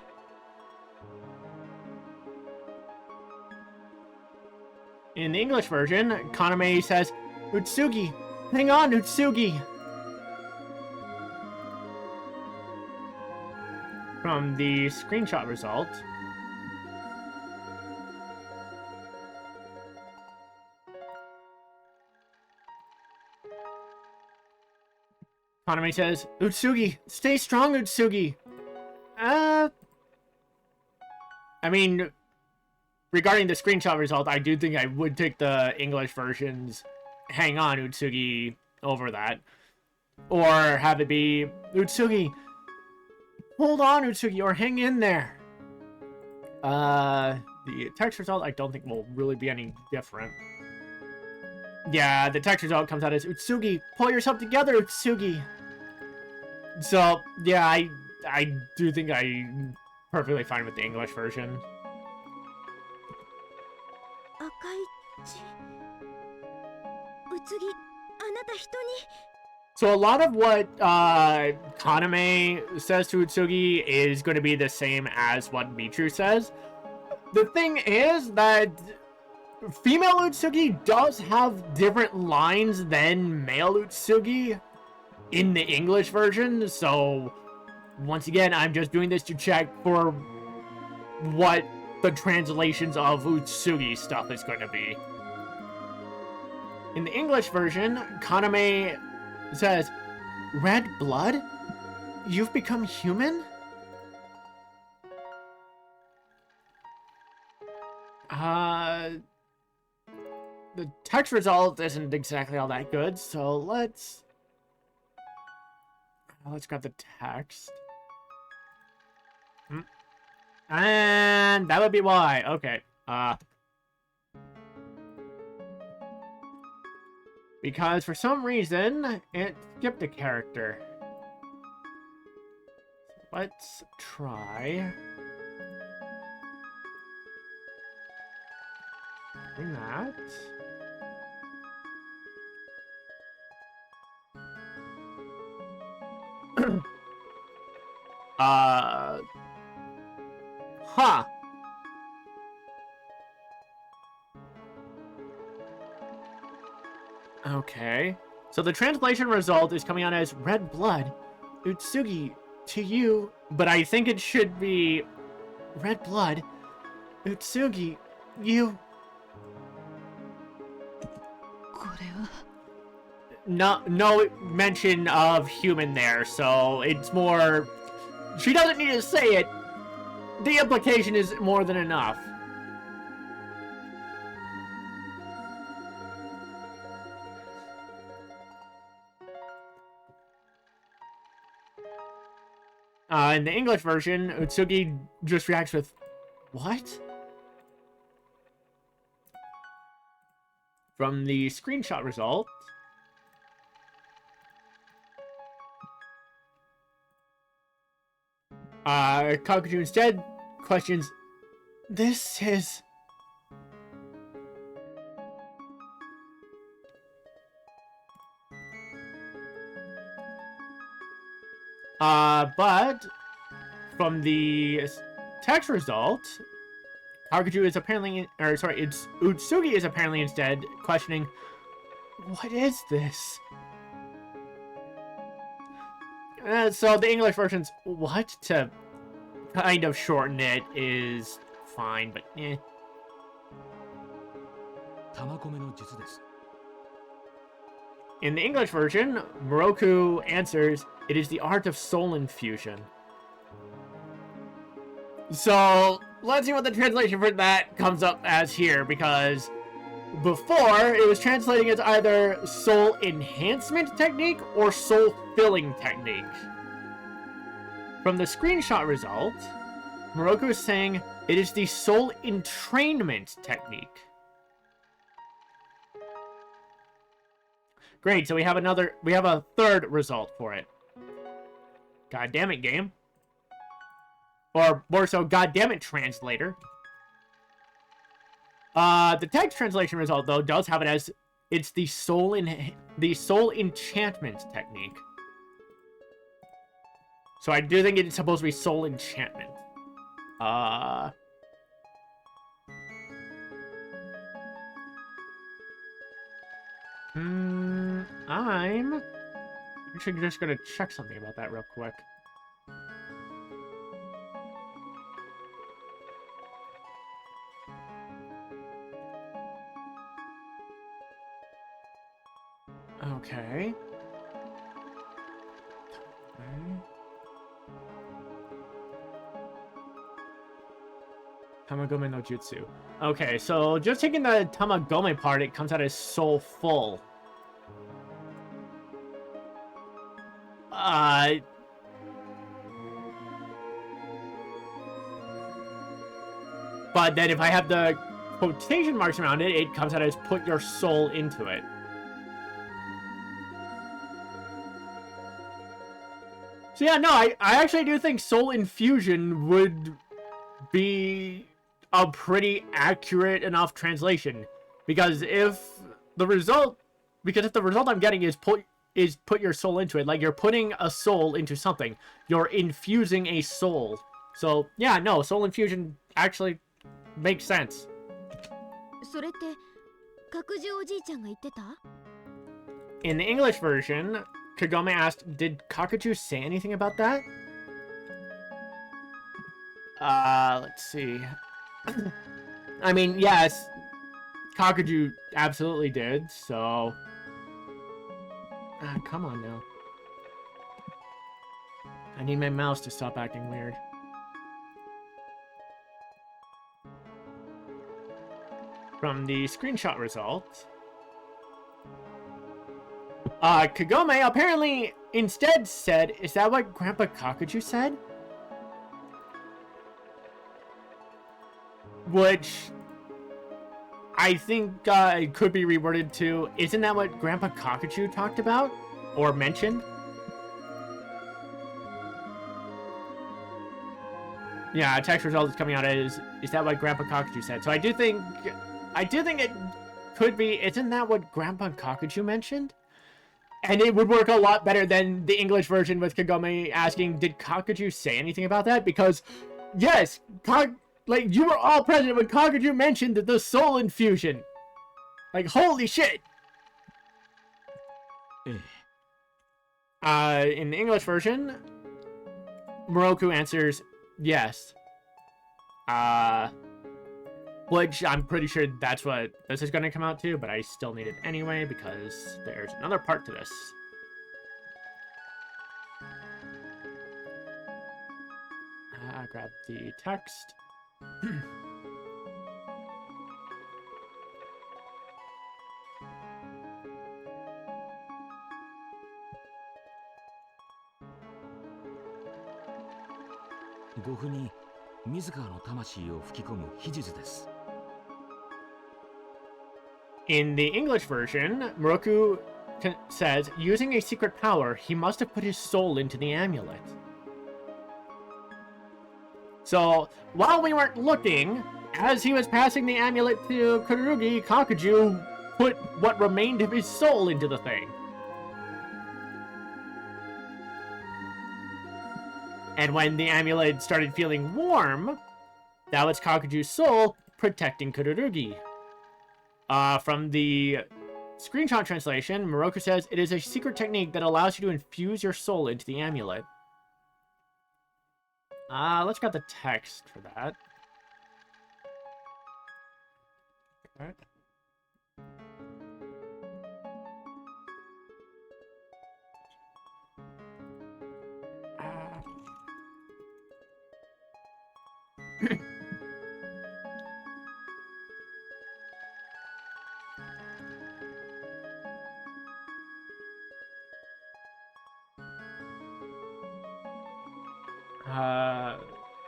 In the English version, Kaname says, Utsugi! Hang on, Utsugi! From the screenshot result, Kaname says, Utsugi! Stay strong, Utsugi! I mean, regarding the screenshot result, I do think I would take the English version's hang on, Utsugi, over that. Or have it be, Utsugi, hold on, Utsugi, or hang in there. The text result, I don't think will really be any different. Yeah, the text result comes out as, Utsugi, pull yourself together, Utsugi. So, yeah, I do think I'm perfectly fine with the English version. 赤い血。Utsugi, なた人に So a lot of what Kaname says to Utsugi is going to be the same as what Michu says. The thing is that female Utsugi does have different lines than male Utsugi in the English version, so once again, I'm just doing this to check for what the translations of Utsugi stuff is going to be. In the English version, Kaname says, "Red blood? You've become human?" The text result isn't exactly all that good, so let's grab the text. And that would be why. Okay. Because for some reason, it skipped a character. Let's try doing that. Huh. Okay. So the translation result is coming out as red blood. Utsugi, to you. But I think it should be red blood. Utsugi, you. No mention of human there, so it's more... She doesn't need to say it. The implication is more than enough. In the English version, Utsugi just reacts with, "What?" From the screenshot result, Kakuju instead questions, "This is..." But from the text result, Kakuju is apparently, it's Utsugi is apparently instead questioning, "What is this?" So the English version's "what?" to kind of shorten it is fine, but eh. In the English version, Miroku answers, "It is the art of soul infusion." So let's see what the translation for that comes up as here, because before it was translating as either soul enhancement technique or soul filling technique. From the screenshot result, Miroku is saying it is the soul entrainment technique. Great, so we have a third result for it. God damn it, game. Or more so, god damn it, translator. The text translation result, though, does have it as it's the soul enchantment technique. So I do think it's supposed to be soul enchantment. I'm actually just gonna check something about that real quick. Okay. Tamagome no Jutsu. Okay, so just taking the Tamagome part, it comes out as soul full. But then if I have the quotation marks around it, it comes out as put your soul into it. So yeah, no, I actually do think soul infusion would be a pretty accurate enough translation. Because if the result because if the result I'm getting is put your soul into it, like you're putting a soul into something, you're infusing a soul. So yeah, no, soul infusion actually makes sense. それって角獣おじいちゃんが言ってた？ In the English version, Kagome asked, "Did Kakuju say anything about that?" Let's see. I mean, yes, Kakuju absolutely did, so... come on now. I need my mouse to stop acting weird. From the screenshot results... Kagome apparently instead said, is that what Grandpa Kakuju said? Which I think it could be reworded to, isn't that what Grandpa Kakuju talked about? Or mentioned? Yeah, text result is coming out as, is that what Grandpa Kakuju said? So I do think it could be, isn't that what Grandpa Kakuju mentioned? And it would work a lot better than the English version with Kagome asking, did Kakuju say anything about that? Because, yes, like, you were all present when Kakuju mentioned the soul infusion. Like, holy shit! In the English version, Miroku answers, yes. Which I'm pretty sure that's what this is going to come out to, but I still need it anyway because there's another part to this. Grab the text. In the English version, Miroku says, using a secret power, he must have put his soul into the amulet. So, while we weren't looking, as he was passing the amulet to Kururugi, Kakuju put what remained of his soul into the thing. And when the amulet started feeling warm, that was Kakuju's soul protecting Kururugi. From the screenshot translation, Miroku says, it is a secret technique that allows you to infuse your soul into the amulet. Let's grab the text for that. Okay.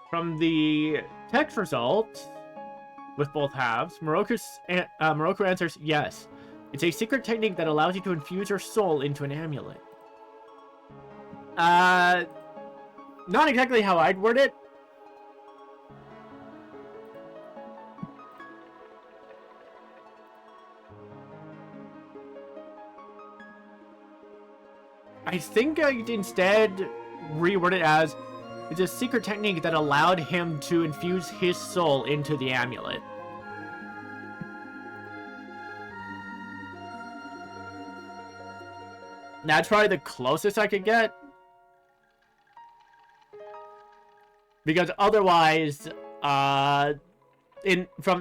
From the text result, with both halves, Miroku answers, yes. It's a secret technique that allows you to infuse your soul into an amulet. Not exactly how I'd word it. I think I'd instead reword it as, it's a secret technique that allowed him to infuse his soul into the amulet. That's probably the closest I could get. Because otherwise, from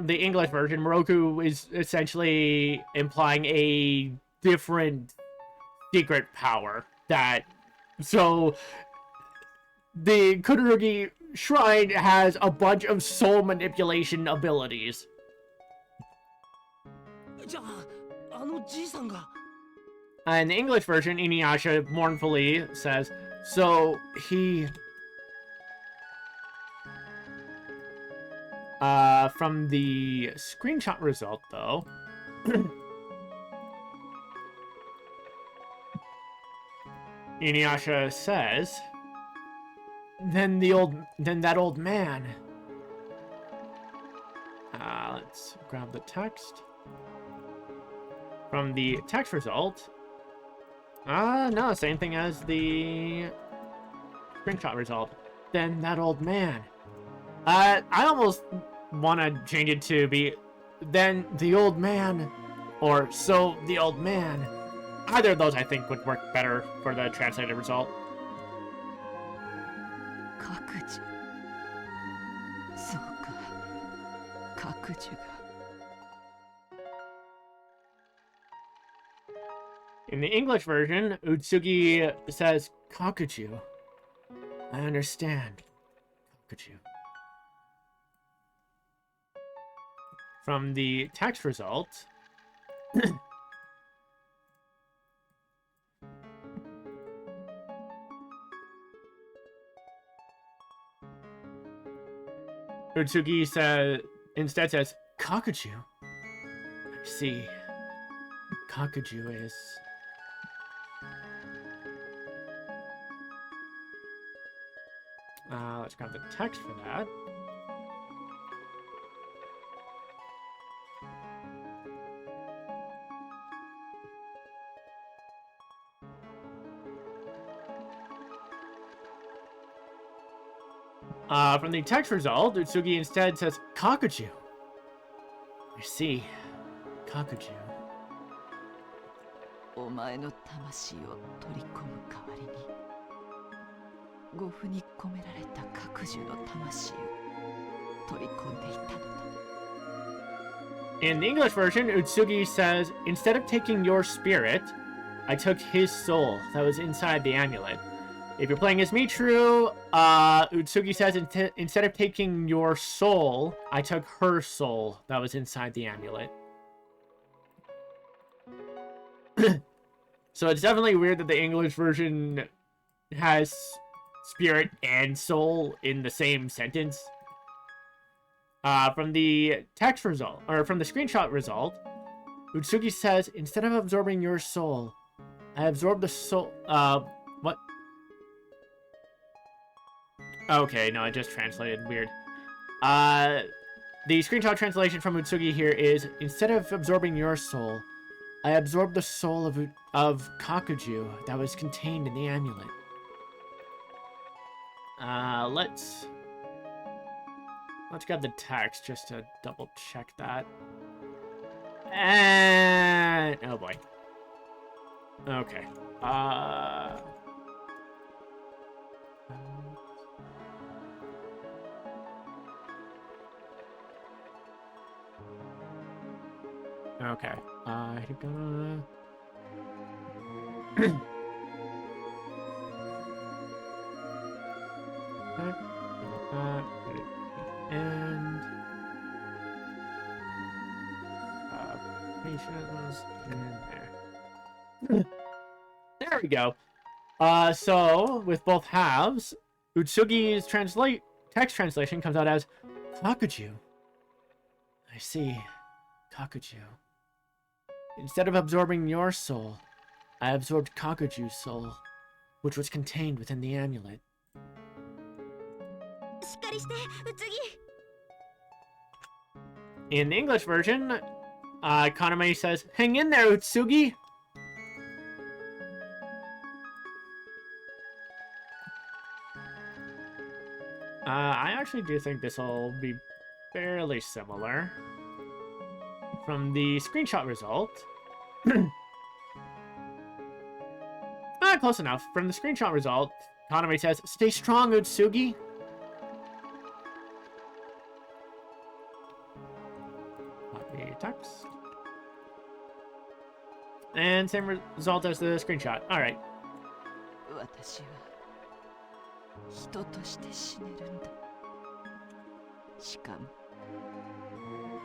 the English version, Miroku is essentially implying a different secret power that... So... The Kururugi Shrine has a bunch of soul manipulation abilities. In the English version, InuYasha mournfully says, so he... from the screenshot result, though... InuYasha says... Then that old man. Let's grab the text. From the text result... no, same thing as the screenshot result. Then that old man. I almost want to change it to be... Then the old man. Or so the old man. Either of those I think would work better for the translated result. 各自そうか各自が In the English version, Utsugi says, Kakuju. I understand. Kakuju. From the text result... Utsugi instead says, Kakuju. I see. Kakuju is... let's grab the text for that. From the text result, Utsugi instead says, Kakuju. I see. Kakuju. お前の魂を取り込む代わりに護符に込められた各獣の魂を取り込んでいたのだ In the English version, Utsugi says, instead of taking your spirit, I took his soul that was inside the amulet. If you're playing as Mitru, Utsugi says, instead of taking your soul, I took her soul that was inside the amulet. So it's definitely weird that the English version has spirit and soul in the same sentence. From the text result, or from the screenshot result, Utsugi says, instead of absorbing your soul, I absorbed the soul, what? Okay, no, I just translated weird. The screenshot translation from Utsugi here is, instead of absorbing your soul, I absorbed the soul of Kakuju that was contained in the amulet. Let's grab the text just to double check that. And oh boy. Okay. Okay. I'm gonna... and... patience in there. There we go. So, with both halves, Utsugi's text translation comes out as Kakuju. I see. Kakuju. Instead of absorbing your soul, I absorbed Kakuju's soul, which was contained within the amulet. しっかりして、うつぎ。 In the English version, Kaname says, hang in there, Utsugi! I actually do think this will be fairly similar. From the screenshot result... close enough. From the screenshot result, Kaname says, stay strong, Utsugi! Copy text. And same result as the screenshot. Alright. 私は人として死ねるんだしかも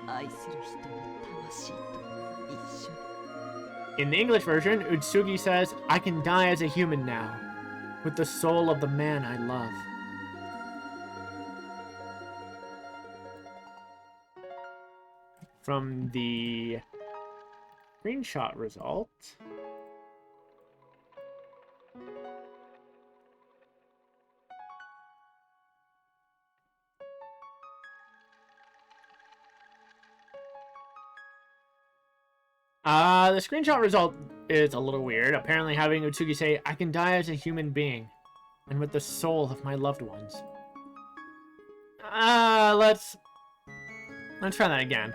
愛する人の魂と一緒に In the English version, Utsugi says, I can die as a human now, with the soul of the man I love. From the screenshot result... The screenshot result is a little weird. Apparently having Utsugi say, I can die as a human being, and with the soul of my loved ones. Let's try that again.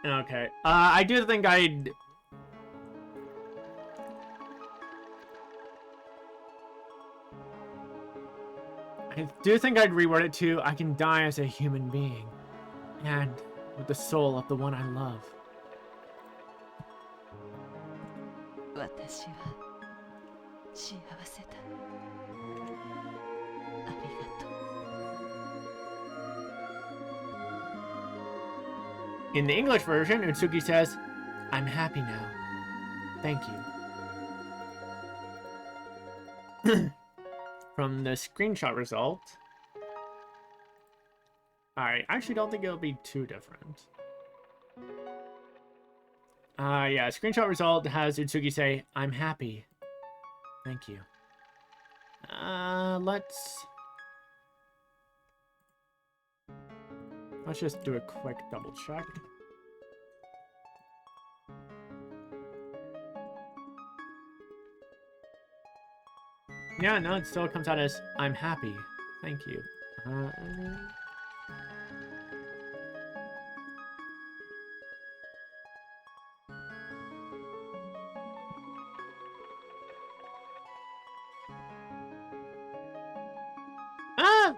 Okay. I do think I do think I'd reword it to, I can die as a human being, and with the soul of the one I love. 私は幸せだ。ありがとう。 In the English version, Utsugi says, I'm happy now. Thank you. From the screenshot result. I actually don't think it'll be too different. Yeah, screenshot result has Utsugi say, I'm happy. Thank you. Let's just do a quick double check. Yeah, no, it still comes out as, I'm happy. Thank you.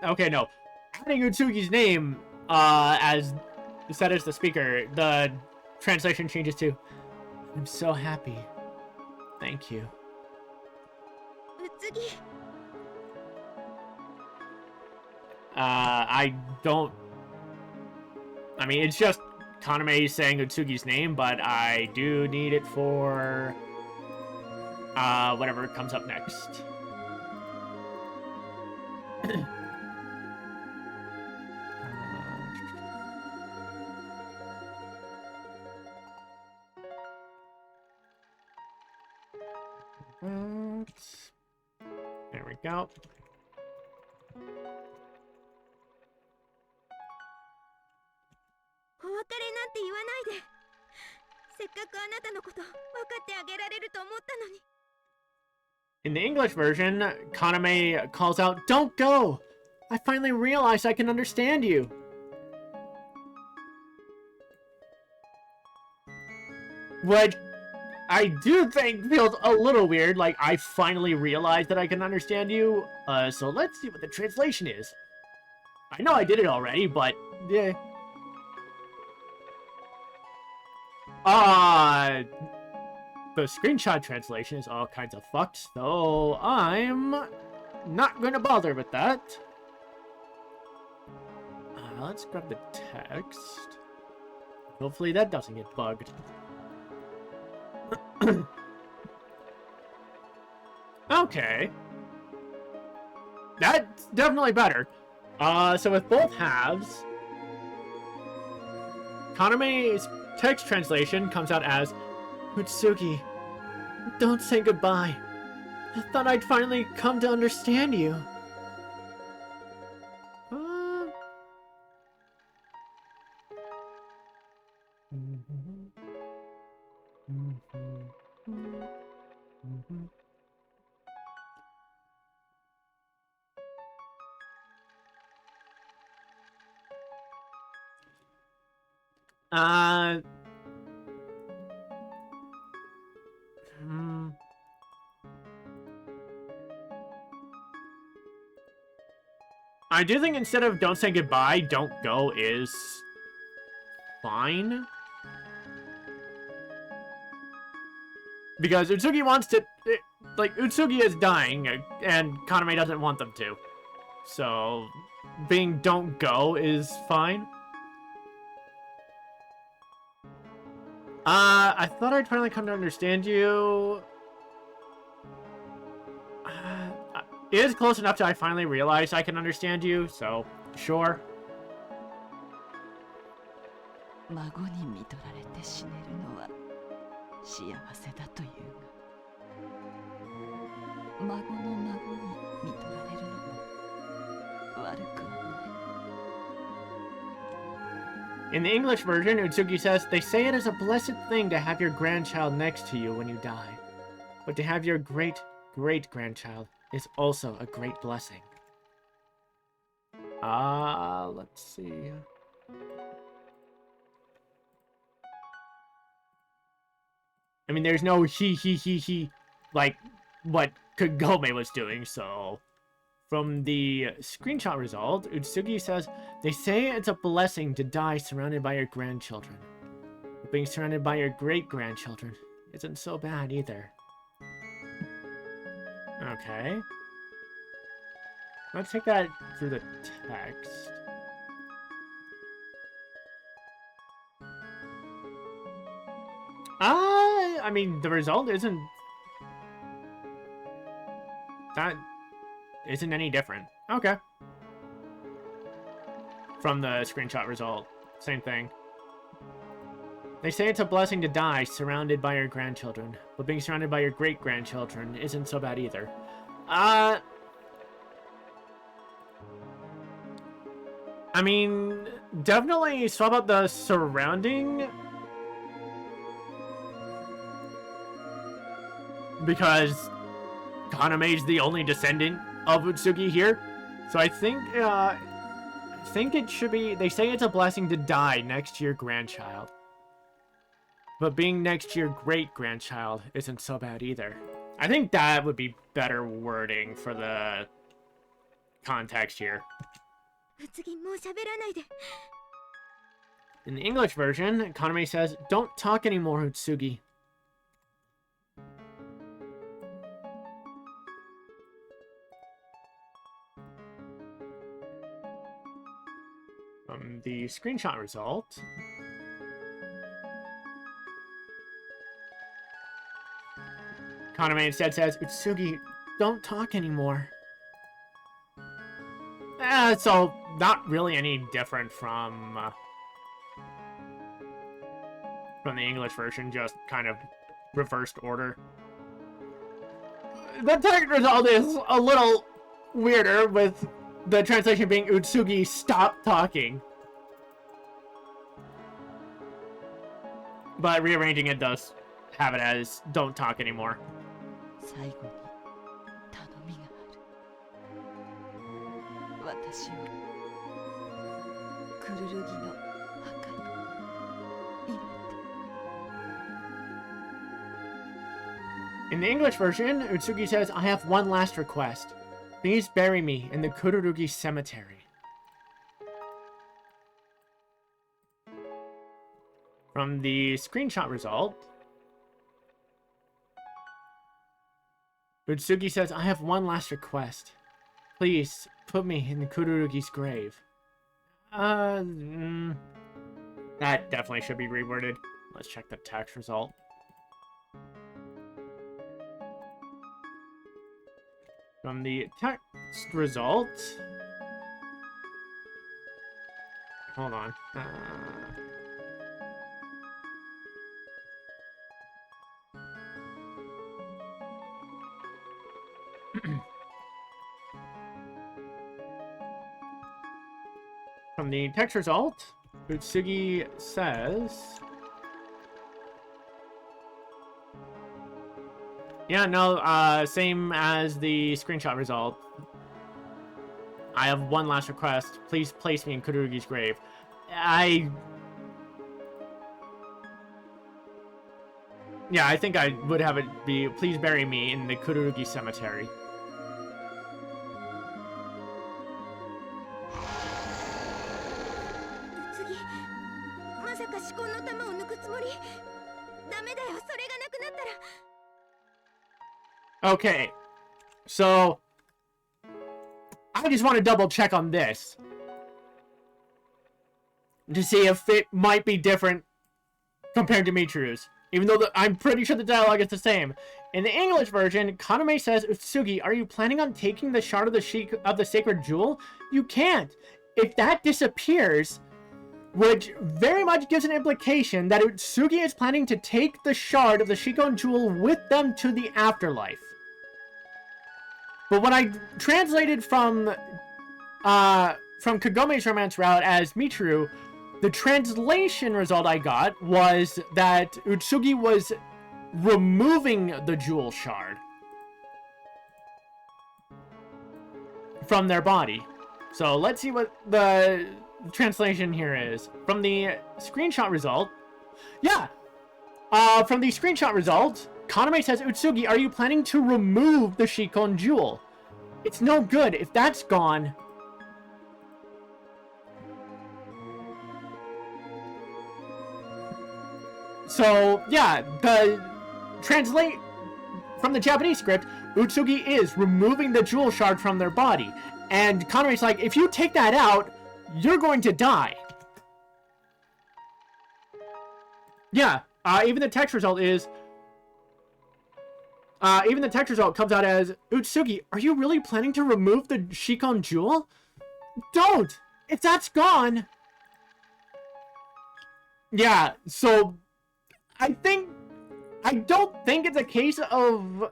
Okay, no. Adding Utsugi's name, as set as the speaker, the translation changes to, I'm so happy. Thank you. Utsugi. I don't... I mean, it's just Kaname saying Utsugi's name, but I do need it for... whatever comes up next. There we go. In the English version, Kaname calls out, "Don't go! I finally realized I can understand you." Which I do think feels a little weird, like I finally realized that I can understand you. So let's see what the translation is. I know I did it already, but yeah. The screenshot translation is all kinds of fucked, so I'm not gonna bother with that. Let's grab the text. Hopefully that doesn't get bugged. Okay. That's definitely better. So with both halves, Kaname's text translation comes out as, Utsugi, don't say goodbye. I thought I'd finally come to understand you. I do think instead of don't say goodbye, don't go is fine. Because Utsugi wants to... Like, Utsugi is dying, and Kaname doesn't want them to. So, being don't go is fine. I thought I'd finally come to understand you. It is close enough to I finally realized I can understand you, so, sure. 孫に見とられて死ねるのは幸せだというが、孫の孫に見とられるのも悪くはない。 In the English version, Utsugi says, they say it is a blessed thing to have your grandchild next to you when you die. But to have your great-great-grandchild is also a great blessing. Let's see. I mean, there's no he, like what Kagome was doing, so... From the screenshot result, Utsugi says, they say it's a blessing to die surrounded by your grandchildren. But being surrounded by your great-grandchildren isn't so bad either. Okay. Let's take that through the text. I mean, the result isn't... That isn't any different. Okay. From the screenshot result. Same thing. They say it's a blessing to die surrounded by your grandchildren, but being surrounded by your great-grandchildren isn't so bad either. I mean, definitely swap out the surrounding, because Kaname's the only descendant of Utsugi here. So I think it should be, they say it's a blessing to die next to your grandchild. But being next to your great-grandchild isn't so bad either. I think that would be better wording for the context here. In the English version, Kaname says, don't talk anymore, Utsugi. From the screenshot result... Kaname instead says, Utsugi, don't talk anymore. So, not really any different from the English version, just kind of reversed order. The text result is a little weirder, with the translation being Utsugi, stop talking. But rearranging it does have it as, don't talk anymore. 最後に頼みがある。私をクルルギの墓に入れて。 In the English version, Utsugi says, I have one last request. Please bury me in the Kururugi cemetery. From the screenshot result, Utsugi says, I have one last request. Please, put me in the Kururugi's grave. That definitely should be reworded. Let's check the text result. From the text result... Hold on. From the text result, Utsugi says... Yeah, no, same as the screenshot result. I have one last request. Please place me in Kururugi's grave. Yeah, I think I would have it be, please bury me in the Kururugi cemetery. Okay, so I just want to double check on this to see if it might be different compared to Michiru's, even though I'm pretty sure the dialogue is the same. In the English version, Kaname says, Utsugi, are you planning on taking the shard of the sacred jewel? You can't. If that disappears, which very much gives an implication that Utsugi is planning to take the shard of the Shikon Jewel with them to the afterlife. But when I translated from Kagome's romance route as Michiru, the translation result I got was that Utsugi was removing the jewel shard from their body. So let's see what the translation here is. From the screenshot result, from the screenshot result, Kaname says, Utsugi, are you planning to remove the Shikon Jewel? It's no good. If that's gone... So, yeah, translate from the Japanese script, Utsugi is removing the jewel shard from their body. And Kaname's like, if you take that out, you're going to die. Yeah, even the text result is... even the text result comes out as, Utsugi, are you really planning to remove the Shikon Jewel? Don't! If that's gone... Yeah, so... I don't think it's a case of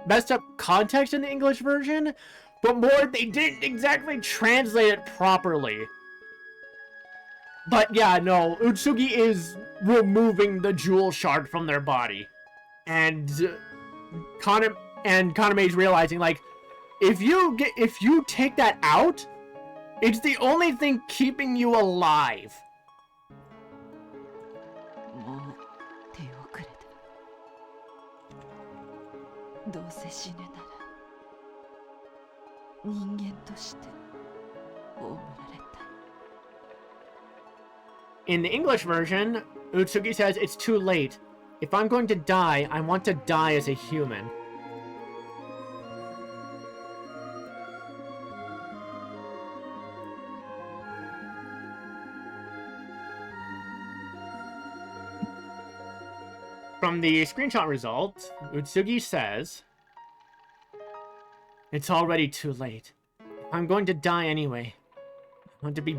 messed up context in the English version, but more they didn't exactly translate it properly. But yeah, no, Utsugi is removing the jewel shard from their body. And Kaname's realizing, like, if you take that out, it's the only thing keeping you alive. In the English version, Utsugi says, it's too late. If I'm going to die, I want to die as a human. From the screenshot result, Utsugi says, it's already too late. I'm going to die anyway. I want to be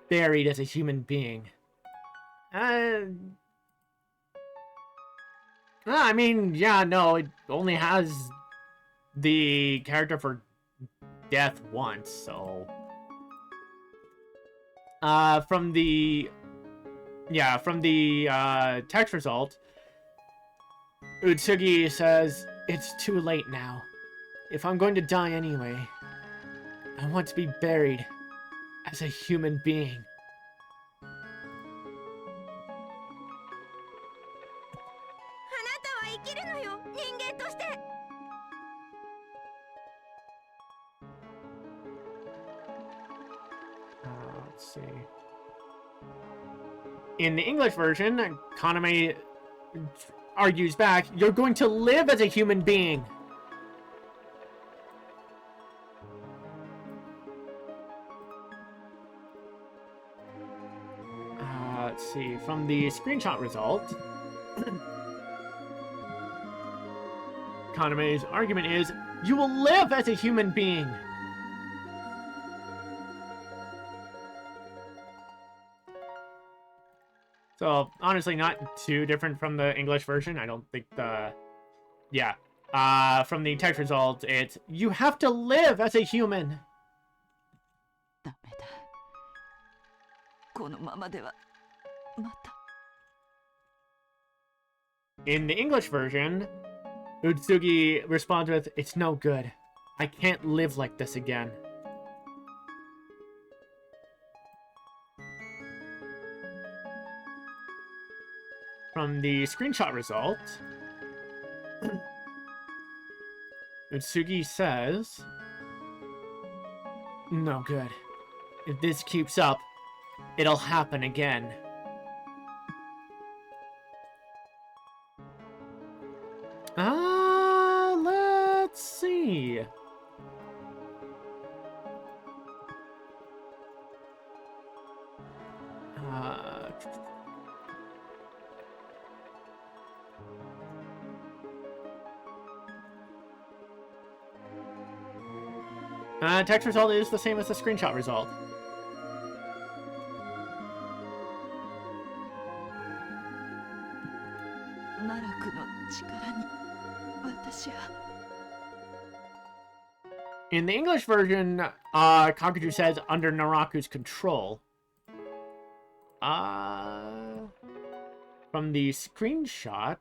buried as a human being. I mean, yeah, no, it only has the character for death once, so... From the text result, Utsugi says, it's too late now. If I'm going to die anyway, I want to be buried as a human being. Let's see. In the English version, Kaname argues back, you're going to live as a human being. Let's see, from the screenshot result, Kaname's argument is, you will live as a human being. So, honestly, not too different from the English version. I don't think the... Yeah. From the text result, it's, you have to live as a human. In the English version, Utsugi responds with, it's no good. I can't live like this again. From the screenshot result, Utsugi says, no good. If this keeps up, it'll happen again. Let's see. Text result is the same as the screenshot result. In the English version, Kakuju says under Naraku's control. From the screenshot...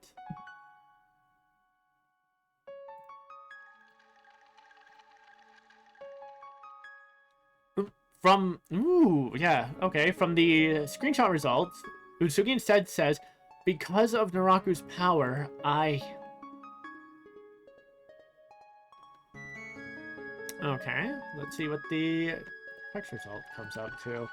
From the screenshot results, Utsugi instead says, because of Naraku's power, Okay, let's see what the text result comes out to.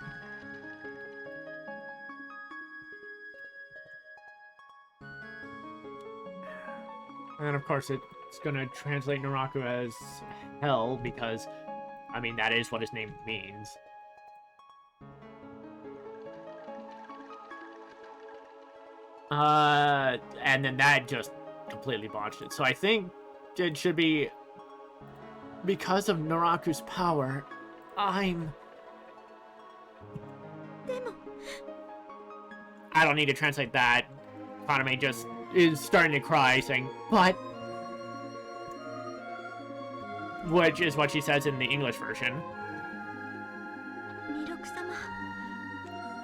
And of course it's gonna translate Naraku as hell because, I mean, that is what his name means. And then that just completely botched it. So I think it should be, because of Naraku's power, I don't need to translate that. Kaname just is starting to cry, saying, but... Which is what she says in the English version.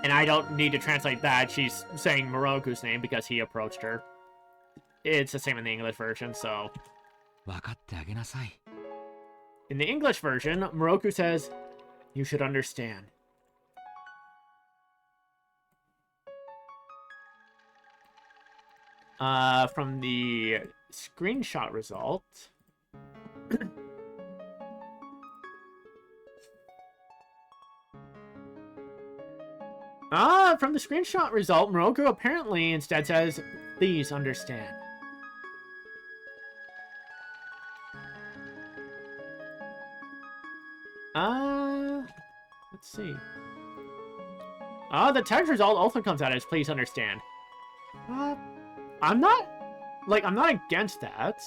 And I don't need to translate that. She's saying Miroku's name because he approached her. It's the same in the English version, so... In the English version, Miroku says, you should understand. From the screenshot result... from the screenshot result, Miroku apparently instead says, please understand. Let's see. The text result also comes out as please understand. I'm not against that.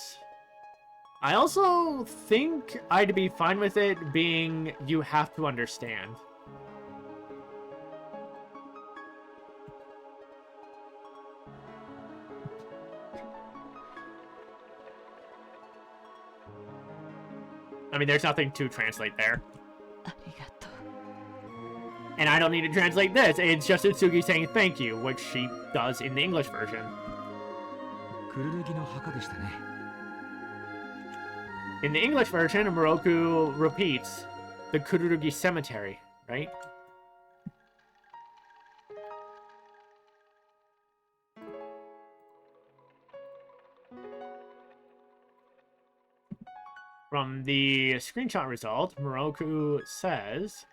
I also think I'd be fine with it being you have to understand. I mean, there's nothing to translate there. And I don't need to translate this. It's just Utsugi saying thank you, which she does in the English version. In the English version, Miroku repeats the Kururugi Cemetery, right? From the screenshot result, Miroku says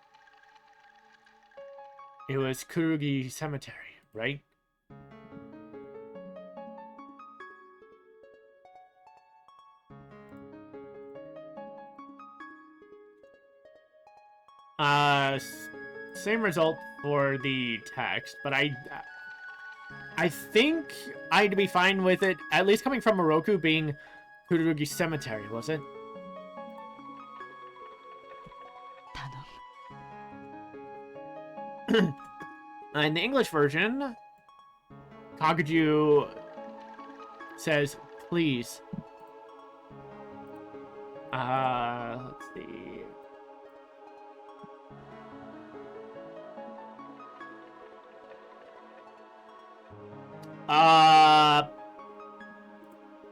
it was Kururugi Cemetery, right? Same result for the text, but I think I'd be fine with it, at least coming from Miroku, being Kururugi Cemetery, was it? In the English version, Kakuju says, please. Let's see.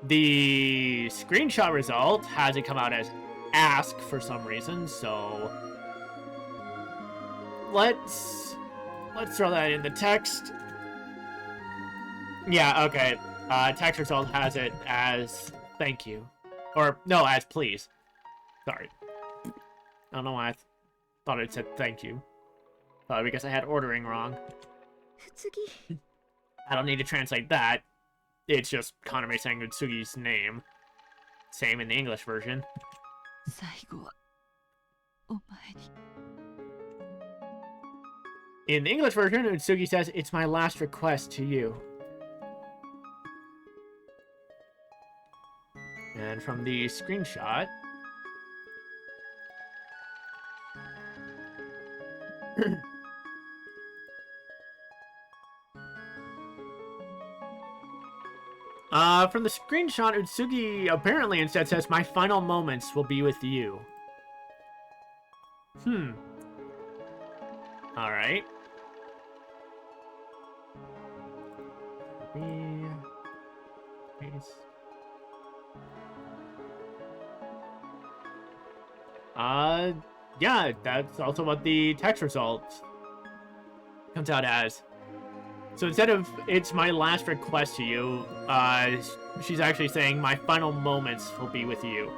The screenshot result has it come out as ask for some reason, so let's throw that in the text. Yeah, okay. Text result has it as thank you. Or, no, as please. Sorry. I don't know why I thought it said thank you. Probably because I had ordering wrong. I don't need to translate that. It's just Kaname saying Utsugi's name. Same in the English version. In the English version, Utsugi says, it's my last request to you. And from the screenshot, From the screenshot, Utsugi apparently instead says, "My final moments will be with you." Alright. Yeah, that's also what the text result comes out as. So instead of "it's my last request to you," she's actually saying, "My final moments will be with you."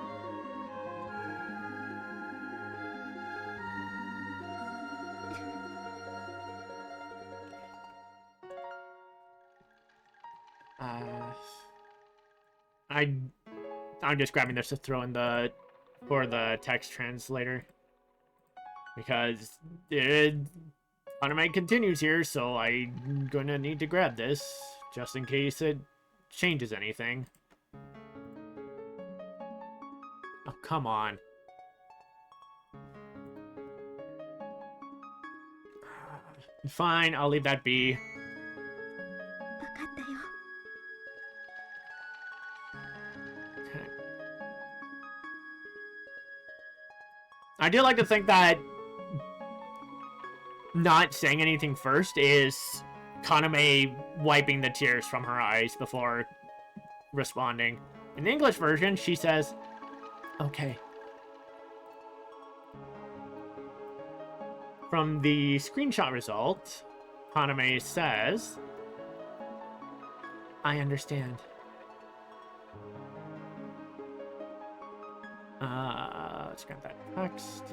I'm just grabbing this to throw in for the text translator, because Kaname continues here, so I'm gonna need to grab this just in case it changes anything. Oh, come on. Fine, I'll leave that be. わかったよ。 I do like to think that not saying anything first is Kaname wiping the tears from her eyes before responding. In the English version, she says, "Okay." From the screenshot result, Kaname says, "I understand." Let's grab that text.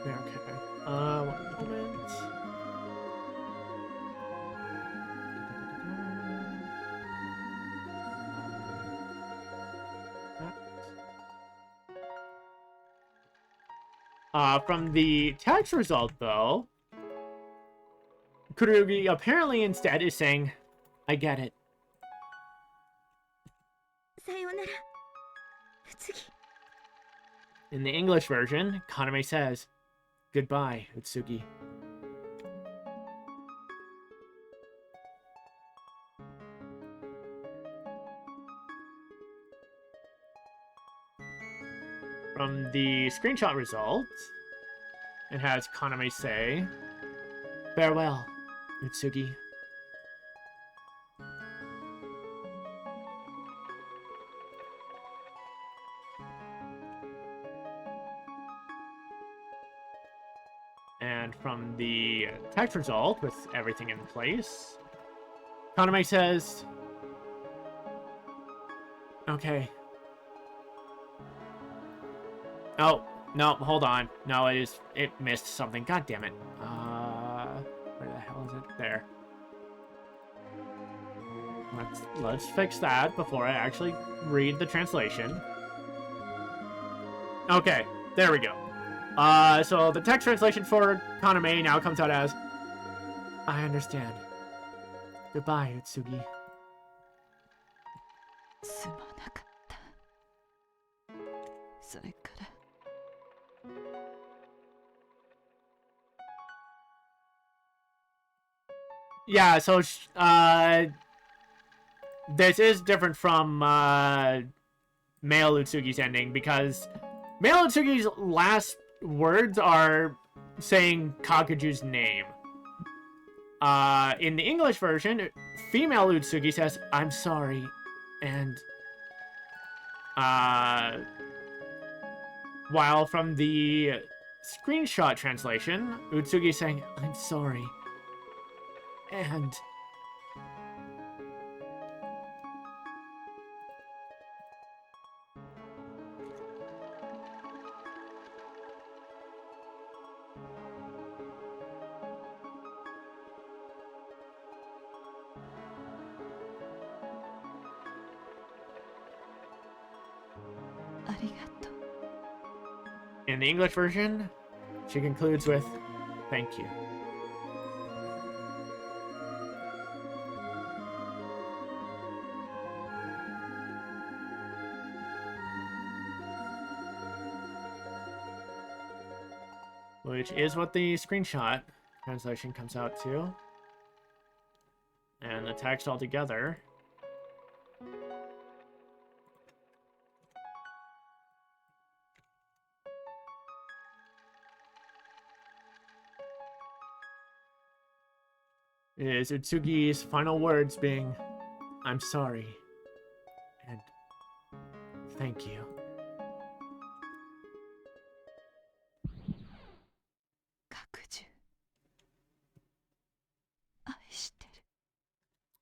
Okay. One moment. From the text result, though, Kururugi apparently instead is saying, "I get it." さようなら。Utsugi. In the English version, Kaname says, "Goodbye, Utsugi." From the screenshot result, it has Kaname say, "Farewell, Utsugi." And from the text result, with everything in place, Kaname says, "Okay." Oh, no, hold on. No, it missed something. God damn it. Where the hell is it? There. Let's fix that before I actually read the translation. Okay, there we go. So the text translation for Kaname now comes out as, "I understand. Goodbye, Utsugi." すまなかった。それから。Yeah, so this is different from male Utsugi's ending, because male Utsugi's last words are saying Kakuju's name. In the English version, female Utsugi says, "I'm sorry," and while from the screenshot translation, Utsugi saying, "I'm sorry," and in the English version, she concludes with, "Thank you." which is what the screenshot translation comes out to. And the text altogether. Is Utsugi's final words being, "I'm sorry," and "Thank you."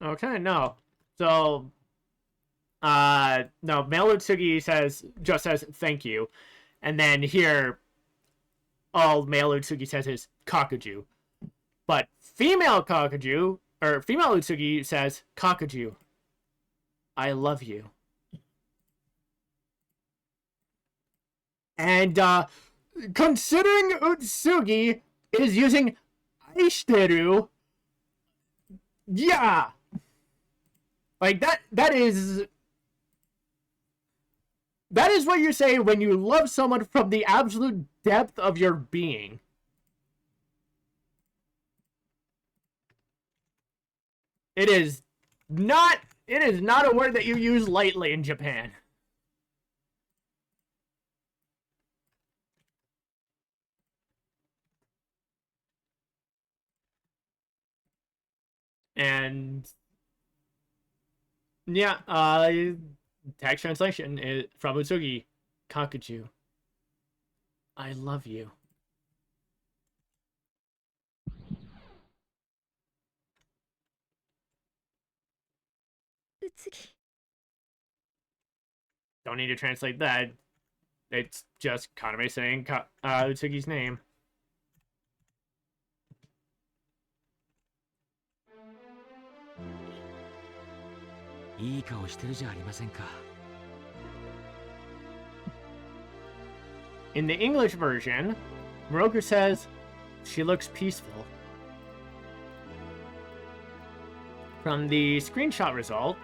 Okay, no. So, no, male Utsugi just says "thank you," and then here, all male Utsugi says is "Kakuju." But female Kakuju, or female Utsugi says, "Kakuju, I love you." And, considering Utsugi is using "aishiteru," yeah! Like, that is what you say when you love someone from the absolute depth of your being. It is not a word that you use lightly in Japan. And yeah, text translation is from Utsugi, "Kakuju, I love you." Utsugi. Don't need to translate that. It's just Kaname saying Utsugi's name.いい顔してるじゃありませんか。 In the English version, Miroku says, "She looks peaceful." From the screenshot result,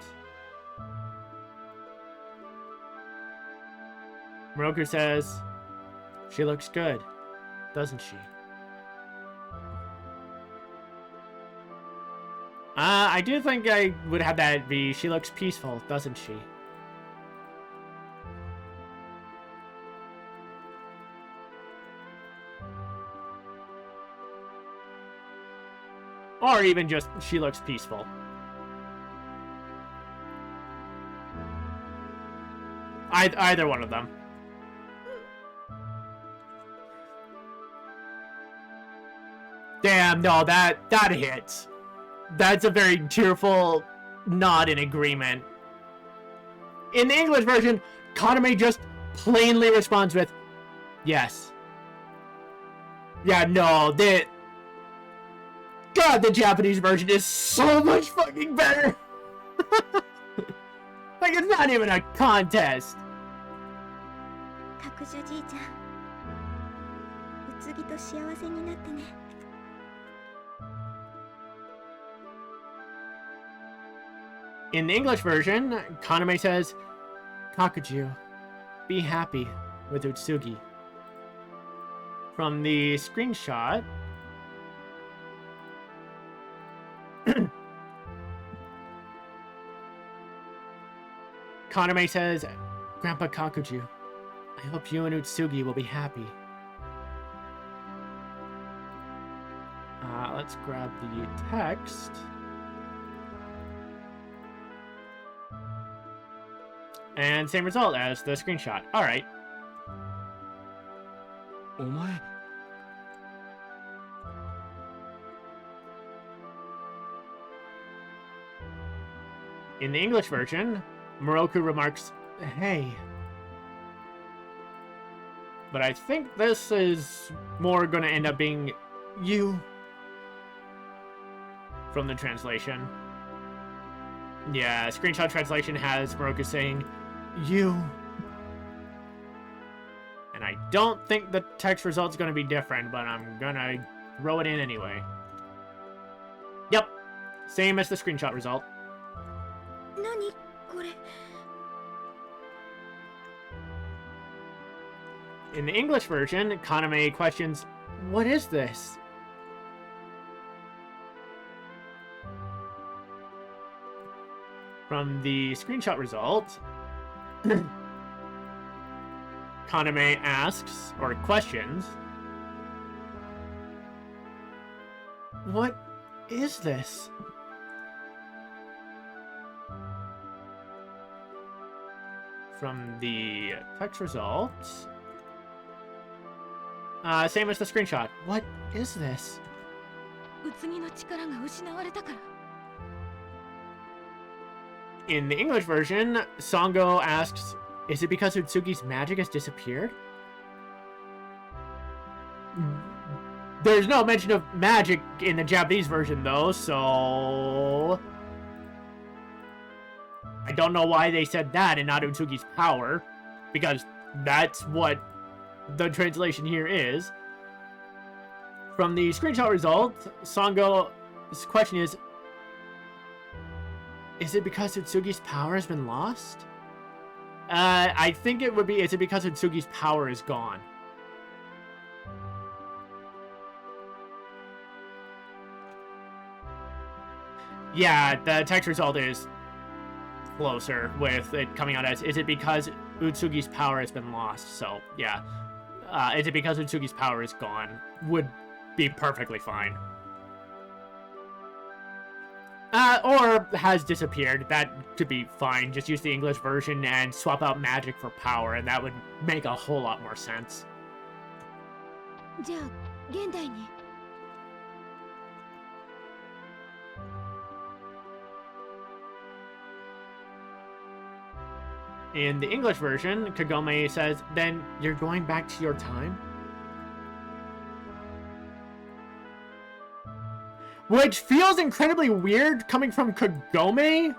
Miroku says, "She looks good, doesn't she?" I do think I would have that be, "She looks peaceful, doesn't she?" Or even just, "She looks peaceful." Either one of them. Damn, no, that hits. That's a very cheerful nod in agreement. In the English version, Kaname just plainly responds with, "Yes." Yeah, no, God, the Japanese version is so much fucking better! Like, it's not even a contest! 角女じいちゃん、宇津木と幸せになってね。In the English version, Kaname says, "Kakuju, be happy with Utsugi." From the screenshot, Kaname says, "Grandpa Kakuju, I hope you and Utsugi will be happy." Let's grab the text. And same result as the screenshot. Alright. お前 In the English version, Miroku remarks, "Hey." But I think this is more gonna end up being "you" from the translation. Yeah, screenshot translation has Miroku saying, "You." And I don't think the text result's gonna be different, but I'm gonna throw it in anyway. Yep, same as the screenshot result. 何これ。 In the English version, Kaname questions, What is this? From the screenshot result, Kaname asks, or questions, what is this? From the text results, same as the screenshot. What is this? うつぎの力が失われたから。 In the English version, Songo asks, is it because Utsugi's magic has disappeared? There's no mention of magic in the Japanese version, though, so... I don't know why they said that and not Utsugi's power, because that's what the translation here is. From the screenshot result, Songo's question is it because Utsugi's power has been lost? I think it would be, is it because Utsugi's power is gone? Yeah, the text result is closer with it coming out as, is it because Utsugi's power has been lost? So, yeah. Is it because Utsugi's power is gone? Would be perfectly fine. Or has disappeared. That could be fine. Just use the English version and swap out magic for power, and that would make a whole lot more sense. じゃあ現代に。 In the English version, Kagome says, then you're going back to your time? Which feels incredibly weird coming from Kagome.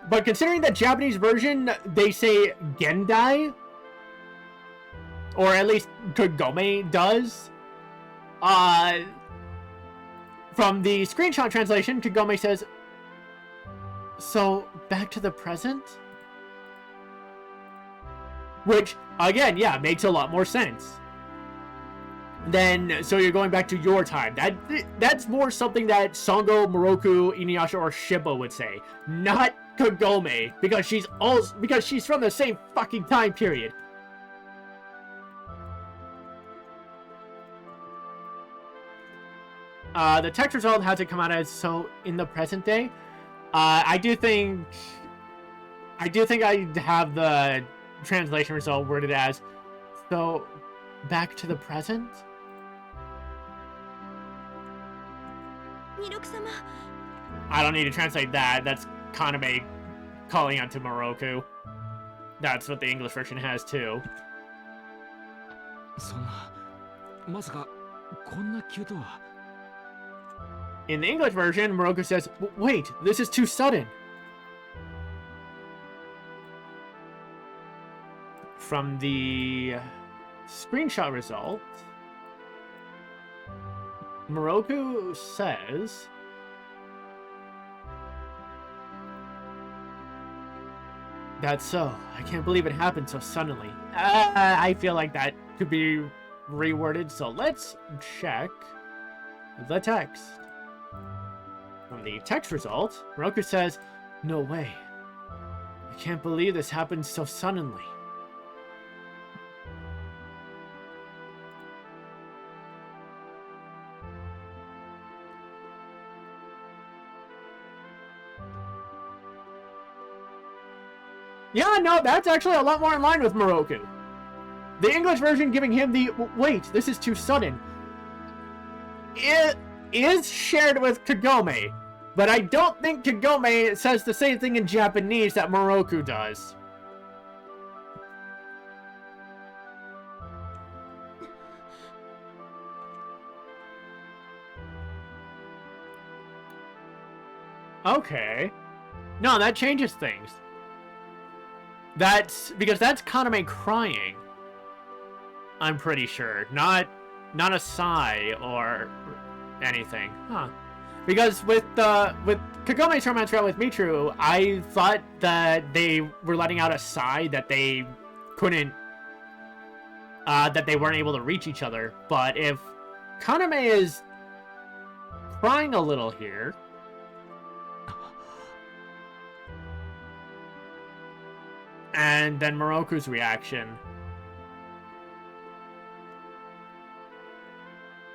But considering the Japanese version, they say Gendai. Or at least Kagome does. From the screenshot translation, Kagome says, so, back to the present? Which, again, yeah, makes a lot more sense. Then, so you're going back to your time. That's more something that Songo, Miroku, InuYasha, or Shiba would say. Not Kagome, because she's from the same fucking time period. The text result has it come out as, so, in the present day? I do think I have the translation result worded as, so, back to the present? Miroku-sama. I don't need to translate that. That's Kaname calling out to Miroku. That's what the English version has too. そんな、まさかこんな急とは。 In the English version, Miroku says, wait, this is too sudden. From the screenshot result, Miroku says, that's so. I can't believe it happened so suddenly. I feel like that could be reworded, so let's check the text. From the text result, Miroku says, no way. I can't believe this happened so suddenly. Yeah, no, that's actually a lot more in line with Miroku. The English version giving him the, wait, this is too sudden. It is shared with Kagome, but I don't think Kagome says the same thing in Japanese that Miroku does. Okay. No, that changes things. That's because that's Kaname crying. I'm pretty sure. Not a sigh or anything. Huh. Because with Kagome's romance route with Mitru, I thought that they were letting out a sigh that they couldn't that they weren't able to reach each other. But if Kaname is crying a little here, and then Miroku's reaction,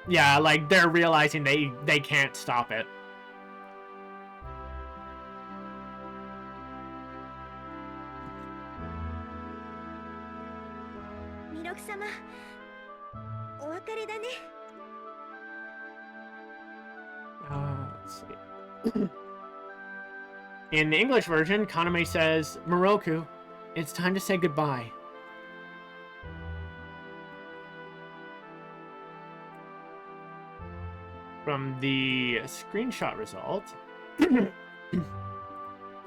yeah, like they're realizing they can't stop it. Miroku-sama, お別れだね。 Let's see. In the English version, Kaname says, Miroku, it's time to say goodbye. From the screenshot result,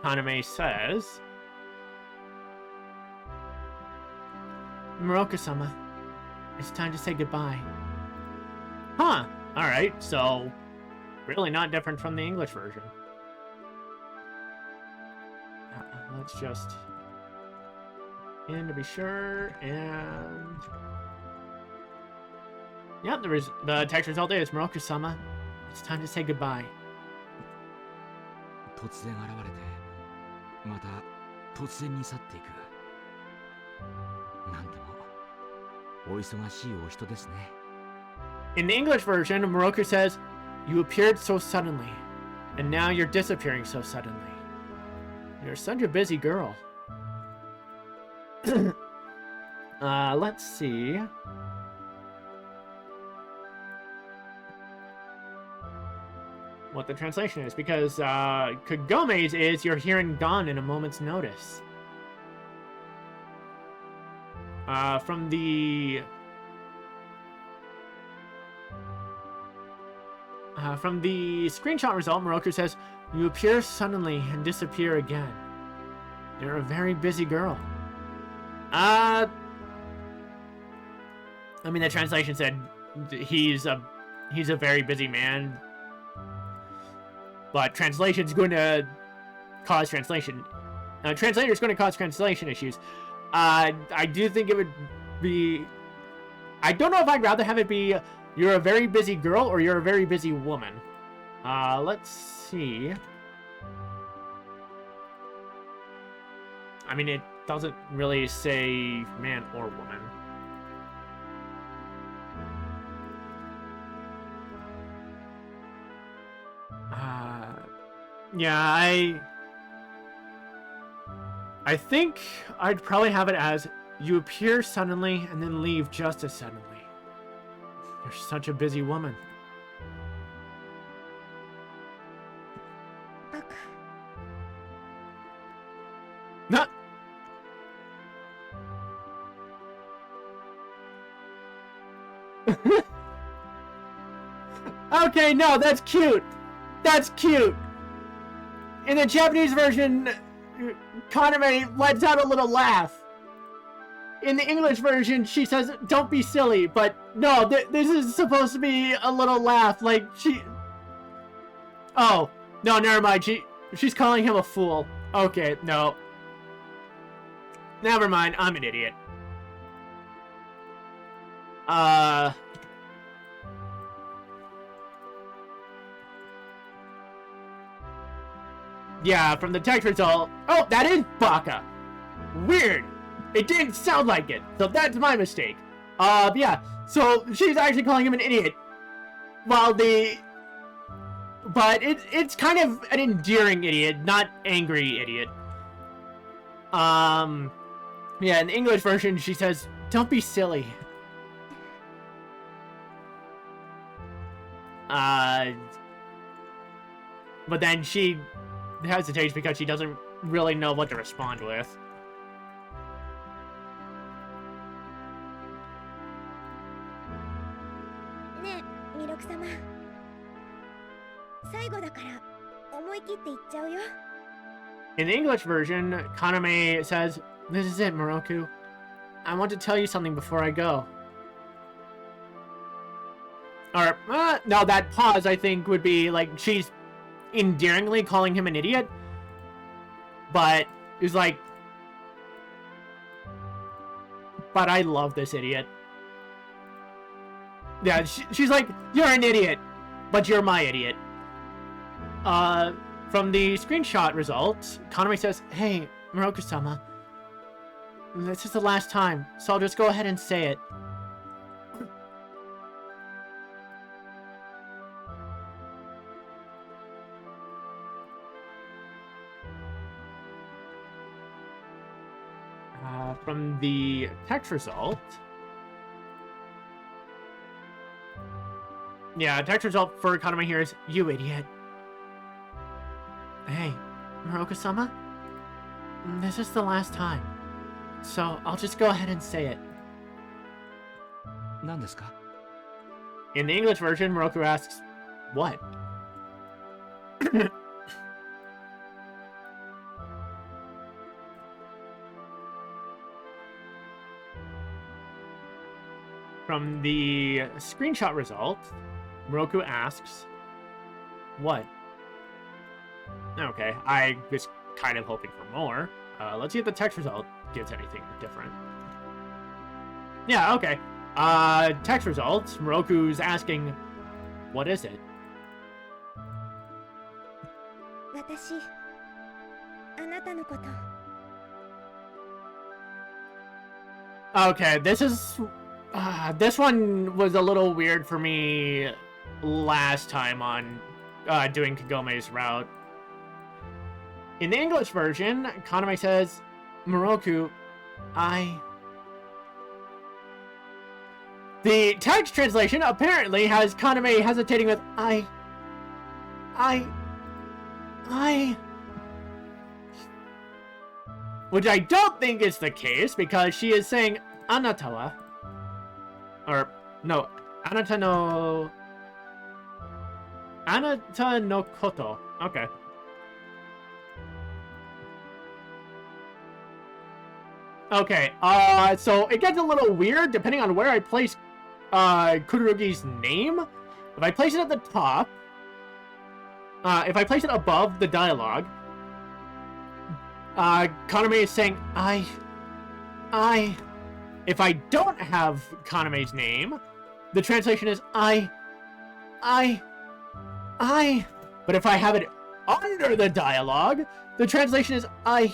Kaname says, Miroku-sama, it's time to say goodbye. Huh, alright, so really not different from the English version. Let's just in to be sure, and yep, the text result is Miroku-sama, it's time to say goodbye. 突然現れて、また突然に去っていく。なんでもお忙しいお人ですね。 In the English version, Miroku says, you appeared so suddenly, and now you're disappearing so suddenly. You're such a busy girl. Let's see. What the translation is, because Kagome's is you're here and gone in a moment's notice. From the screenshot result, Miroku says, you appear suddenly and disappear again. You're a very busy girl. I mean, the translation said he's a very busy man, but translation's going to cause translation. Translator's going to cause translation issues. I do think it would be. I don't know if I'd rather have it be you're a very busy girl or you're a very busy woman. Let's see. I mean, it doesn't really say man or woman. Yeah, I think I'd probably have it as you appear suddenly and then leave just as suddenly. You're such a busy woman. No. Okay, no, that's cute. That's cute. In the Japanese version, Kaname lets out a little laugh. In the English version, she says, don't be silly, but no, this is supposed to be a little laugh, like she... Oh, no, never mind, she's calling him a fool. Okay, no. Never mind, I'm an idiot. Yeah, from the text result... Oh, that is Baka! Weird! It didn't sound like it, so that's my mistake. Yeah, so she's actually calling him an idiot. While but it's kind of an endearing idiot, not angry idiot. Yeah, in the English version, she says, don't be silly. But then she hesitates because she doesn't really know what to respond with. In the English version, Kaname says, this is it, Miroku. I want to tell you something before I go. Or, no, that pause, I think, would be, like, she's endearingly calling him an idiot. But, it's like... But I love this idiot. Yeah, she's like, you're an idiot, but you're my idiot. From the screenshot results, Kaname says, hey, Miroku-sama, this is the last time, so I'll just go ahead and say it. From the text result... Yeah, text result for Kaname here is, you idiot. Hey, Miroku-sama? This is the last time. So, I'll just go ahead and say it. 何ですか? In the English version, Miroku asks, what? From the screenshot result, Miroku asks, what? Okay, I was kind of hoping for more. Let's see if the text result gives anything different. Yeah, okay. Text results, Miroku's asking, what is it? 私、あなたのこと。 Okay, this is... this one was a little weird for me last time on doing Kagome's route. In the English version, Kaname says, Miroku, The text translation apparently has Kaname hesitating with which I don't think is the case, because she is saying anata wa, or no, anata no koto. Okay. Okay, so it gets a little weird depending on where I place Kururugi's name. If I place it at the top, if I place it above the dialogue, Kaname is saying, If I don't have Kaname's name, the translation is But if I have it under the dialogue, the translation is I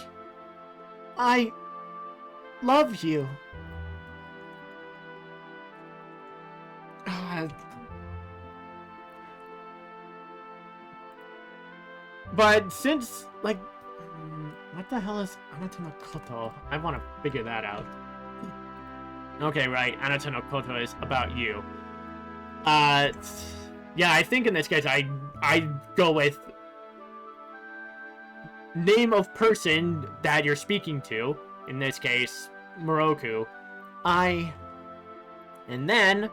love you. But since, like, what the hell is Anata no Koto? I want to figure that out. Okay, right. Anata no Koto is about you. Yeah, I think in this case I go with name of person that you're speaking to. In this case, Miroku. And then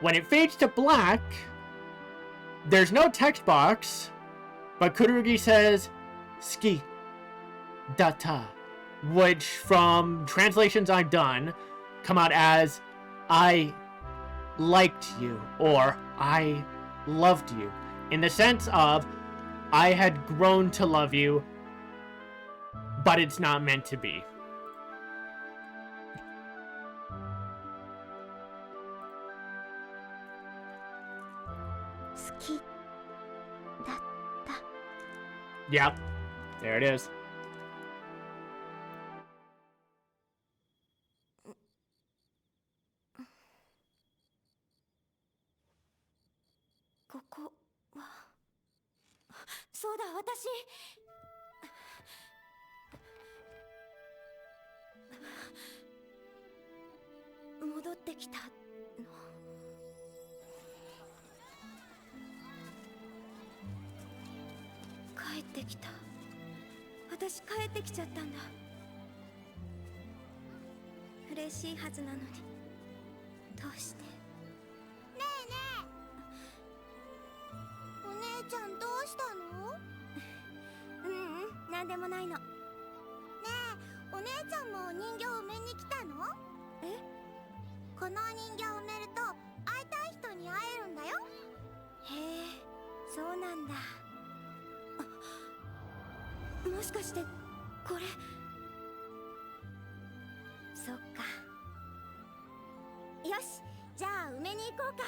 when it fades to black, there's no text box, but Kururugi says "ski data," which from translations I've done come out as I liked you or I loved you, in the sense of I had grown to love you, but it's not meant to be. Yep, there it is. ここはそうだ私戻ってきたの帰ってきた私帰ってきちゃったんだ嬉しいはずなのにどうしてねえねえお姉ちゃんどうしたのなんでもないのねえお姉ちゃんも人形埋めに来たのえこの人形埋めると会いたい人に会えるんだよへえそうなんだもしかしてこれそっかよしじゃあ埋めに行こうか。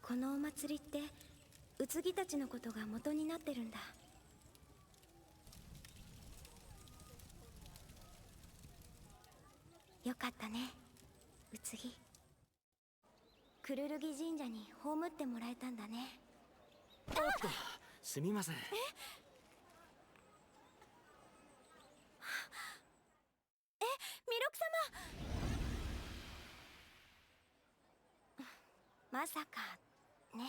このお祭りってうつぎたちのことが元になってるんだ。よかったね、うつぎ。くるるぎ神社に葬ってもらえたんだね。おっと、すみません。ミロク様。まさかね。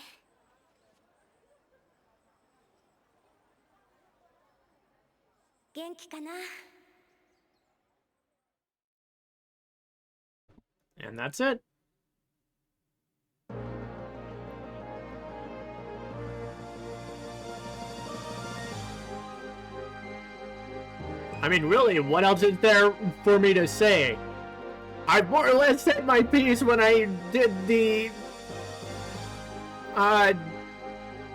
元気かな。 And that's it. I mean, really, what else is there for me to say? I more or less said my piece when I did the...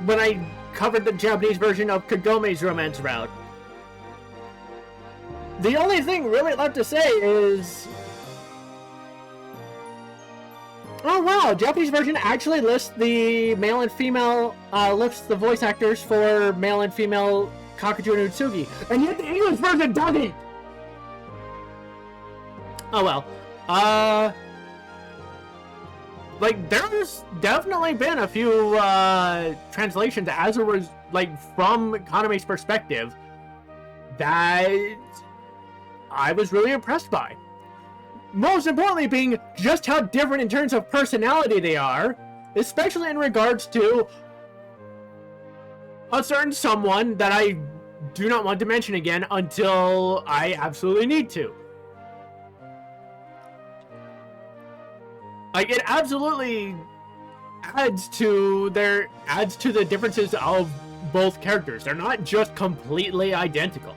when I covered the Japanese version of Kagome's romance route. The only thing really left to say is... Oh wow, Japanese version actually lists the male and female, lists the voice actors for male and female Kakuju and Utsugi, and yet the English version doesn't! Oh well. Like, there's definitely been a few, translations as it was, like, from Kaname's perspective that I was really impressed by. Most importantly being just how different in terms of personality they are, especially in regards to a certain someone that I do not want to mention again until I absolutely need to. Like, it absolutely adds to the differences of both characters. They're not just completely identical.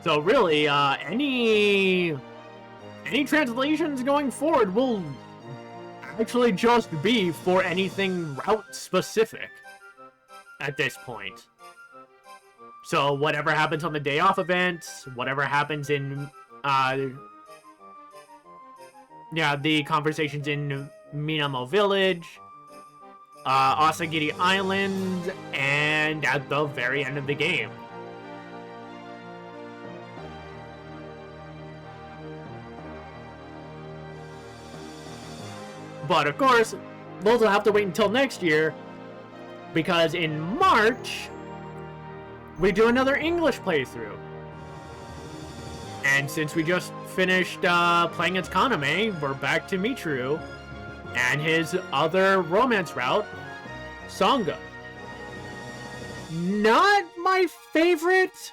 So really, any translations going forward will actually just be for anything route specific at this point. So whatever happens on the day off events, whatever happens in, yeah, the conversations in Minamo Village, Asagiri Island, and at the very end of the game. But of course, those will have to wait until next year, because in March, we do another English playthrough. And since we just finished playing as Kaname, we're back to Michiru and his other romance route, Sangha. Not my favorite,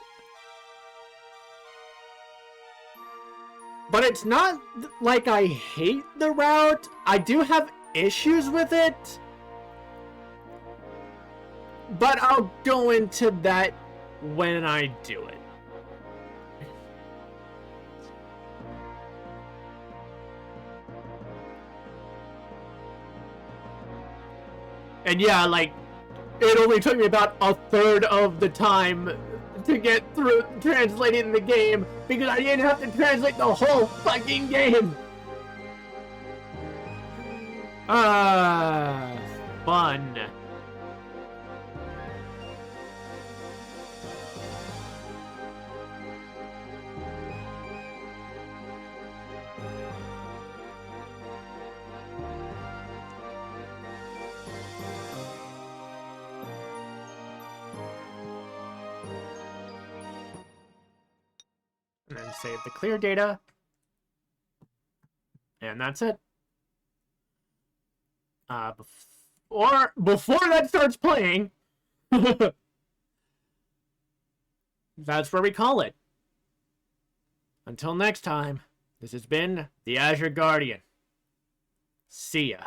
but it's not like I hate the route. I do have issues with it, but I'll go into that when I do it. And yeah, like, it only took me about a third of the time to get through translating the game because I didn't have to translate the whole fucking game. Fun. And then save the clear data. And that's it. Before that starts playing, that's where we call it. Until next time. This has been the Azure Guardian. See ya.